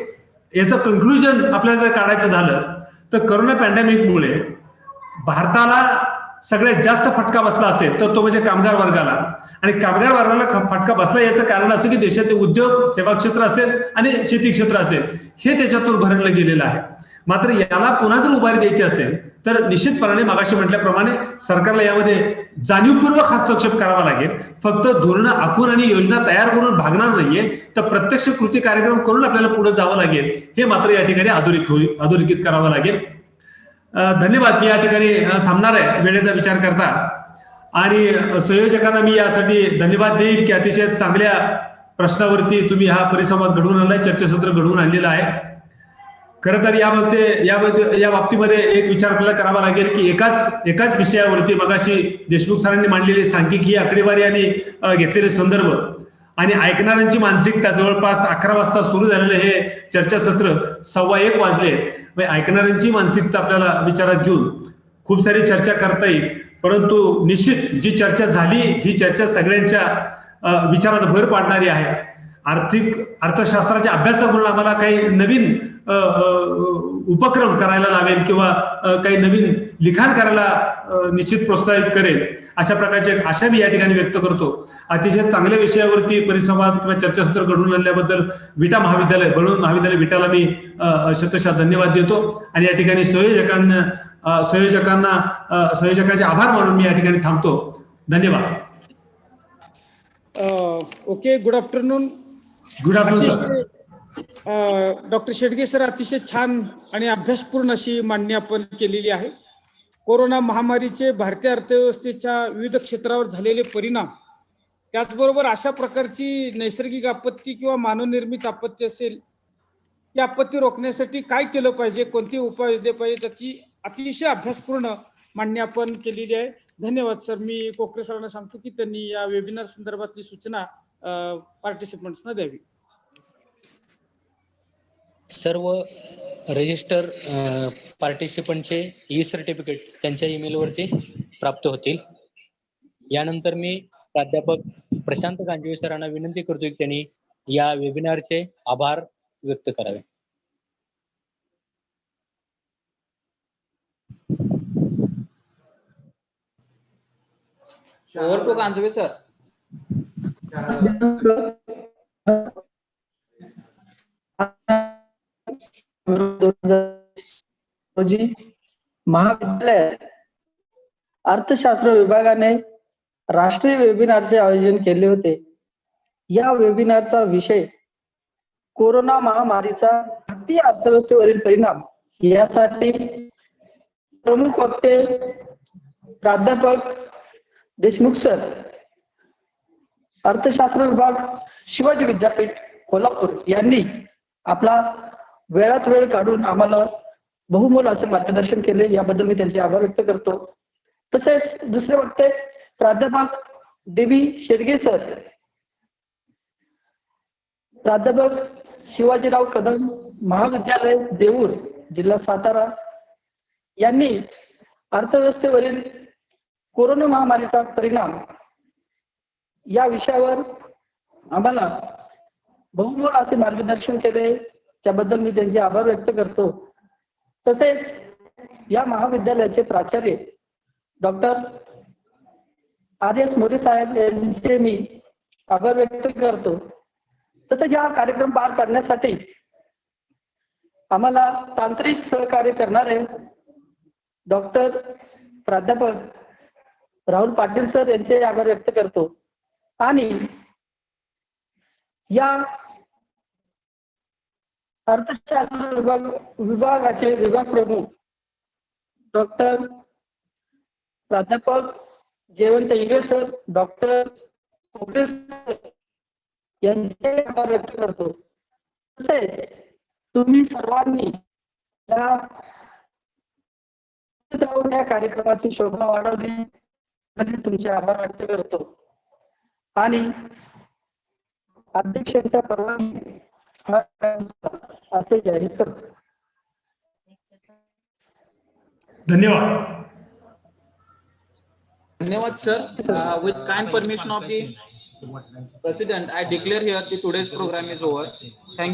याचं कन्क्लुजन आपल्याला जर काढायचं झालं तर कोरोना पॅन्डेमिकमुळे भारताला सगळ्यात जास्त फटका बसला असेल तर तो म्हणजे कामगार वर्गाला. आणि कामगार वर्गाला फटका बसला याचं कारण असं की देशाचे उद्योग, सेवा क्षेत्र असेल आणि शेती क्षेत्र असेल हे त्याच्यातून भरलं गेलेलं आहे. मात्र याला पुन्हा जर उभारी द्यायची असेल तर निश्चितपणे मागाशी म्हटल्याप्रमाणे सरकारला यामध्ये जाणीवपूर्वक हस्तक्षेप करावा लागेल. फक्त धोरणं आखून आणि योजना तयार करून भागणार नाहीये, तर प्रत्यक्ष कृती कार्यक्रम करून आपल्याला पुढे जावं लागेल. हे मात्र या ठिकाणी अधोरेखित करावं लागेल. धन्यवाद. मी या ठिकाणी थांबणार आहे वेळेचा विचार करता, आणि संयोजकांना मी यासाठी धन्यवाद देईल की अतिशय चांगल्या प्रश्नावरती तुम्ही हा परिसंवाद घडवून आणलाय, चर्चासत्र घडवून आणलेलं आहे. खरं तर या बाबतीमध्ये एक विचार आपल्याला करावा लागेल की एकाच विषयावरती मगाशी देशमुख सरांनी मांडलेली सांख्यिकी आकडेवारी आणि घेतलेले संदर्भ आणि ऐकणाऱ्यांची मानसिकता, जवळपास 11 वाजता सुरू झालेलं हे चर्चासत्र 1:15 वाजले. ऐकणाऱ्यांची मानसिकता आपल्याला विचारात घेऊन खूप सारी चर्चा करता येईल. परंतु निश्चित जी चर्चा झाली ही चर्चा सगळ्यांच्या विचारात भर पाडणारी आहे. अर्थशास्त्राच्या अभ्यासामुळे आम्हाला काही नवीन उपक्रम करायला लावेल किंवा काही नवीन लिखाण करायला निश्चित प्रोत्साहित करेल, अशा प्रकारची आशा मी या ठिकाणी व्यक्त करतो. अतिशय चांगल्या विषयावरती परिसंवाद किंवा चर्चासत्र घडवून आणल्याबद्दल बळवंत महाविद्यालय विटाला मी शतशः धन्यवाद देतो. आणि या ठिकाणी संयोजकांचे आभार मानून मी या ठिकाणी थांबतो. धन्यवाद. Okay, good afternoon. Good afternoon sir. Doctor Shedge sir, अतिशय छान आणि अभ्यासपूर्ण अशी मांडणी आपण केलेली आहे. कोरोना महामारीचे भारतीय अर्थव्यवस्थेच्या विविध क्षेत्रावर झालेले परिणाम, त्याचबरोबर अशा प्रकारची नैसर्गिक आपत्ती किंवा मानवनिर्मित आपत्ती असेल, ती आपत्ती रोखण्यासाठी काय केलं पाहिजे, कोणती उपाय योजले पाहिजे, त्याची अतिशय अभ्यासपूर्ण मांडणी आपण केलेली आहे. धन्यवाद सर. मी कोकरे सरांना सांगतो की त्यांनी या वेबिनार संदर्भातली सूचना पार्टिसिपंट्सना द्यावी. सर्व रजिस्टर पार्टिसिपंटचे ई-सर्टिफिकेट त्यांच्या ईमेलवरती प्राप्त होतील. यानंतर मी प्राध्यापक प्रशांत गांजवे सरांना विनंती करतो की त्यांनी या वेबिनारचे आभार व्यक्त करावे. Over to Ganjave sir. महाविद्यालय अर्थशास्त्र विभागाने राष्ट्रीय वेबिनारचे आयोजन केले होते. या वेबिनारचा विषय कोरोना महामारीचा भारतीय अर्थव्यवस्थेवरील परिणाम यासाठी प्रमुख वक्ते प्राध्यापक देशमुख सर, अर्थशास्त्र विभाग, शिवाजी विद्यापीठ कोल्हापूर यांनी आपला वेळात वेळ काढून आम्हाला बहुमोल असे मार्गदर्शन केले. याबद्दल मी त्यांचे आभार व्यक्त करतो. तसेच दुसरे वक्ते प्राध्यापक डी.बी. शेडगे सर, प्राध्यापक शिवाजीराव कदम महाविद्यालय देऊर, जिल्हा सातारा यांनी अर्थव्यवस्थेवरील कोरोना महामारीचा परिणाम या विषयावर आम्हाला बहुमोल असे मार्गदर्शन केले. त्याबद्दल मी त्यांचे आभार व्यक्त करतो. तसेच या महाविद्यालयाचे प्राचार्य डॉक्टर आर.एस. मोरे साहेब यांचे मी आभार व्यक्त करतो. तसेच हा कार्यक्रम पार पाडण्यासाठी आम्हाला तांत्रिक सहकार्य करणारे डॉक्टर प्राध्यापक राहुल पाटील सर यांचे आभार व्यक्त करतो. आणि या अर्थशास्त्र विभागाचे विभाग प्रमुख डॉक्टर प्राध्यापक जयवंत इंगळे सर, डॉक्टर कोपरे यांचे आभार व्यक्त करतो. तसेच तुम्ही सर्वांनी या कार्यक्रमाची शोभा वाढवली तरी तुमचे आभार व्यक्त करतो. आणि अध्यक्षांच्या परवानगी असे जाहीर करतो. धन्यवाद. धन्यवाद sir. With kind permission of the President, I declare here the today's program is over. Thank you.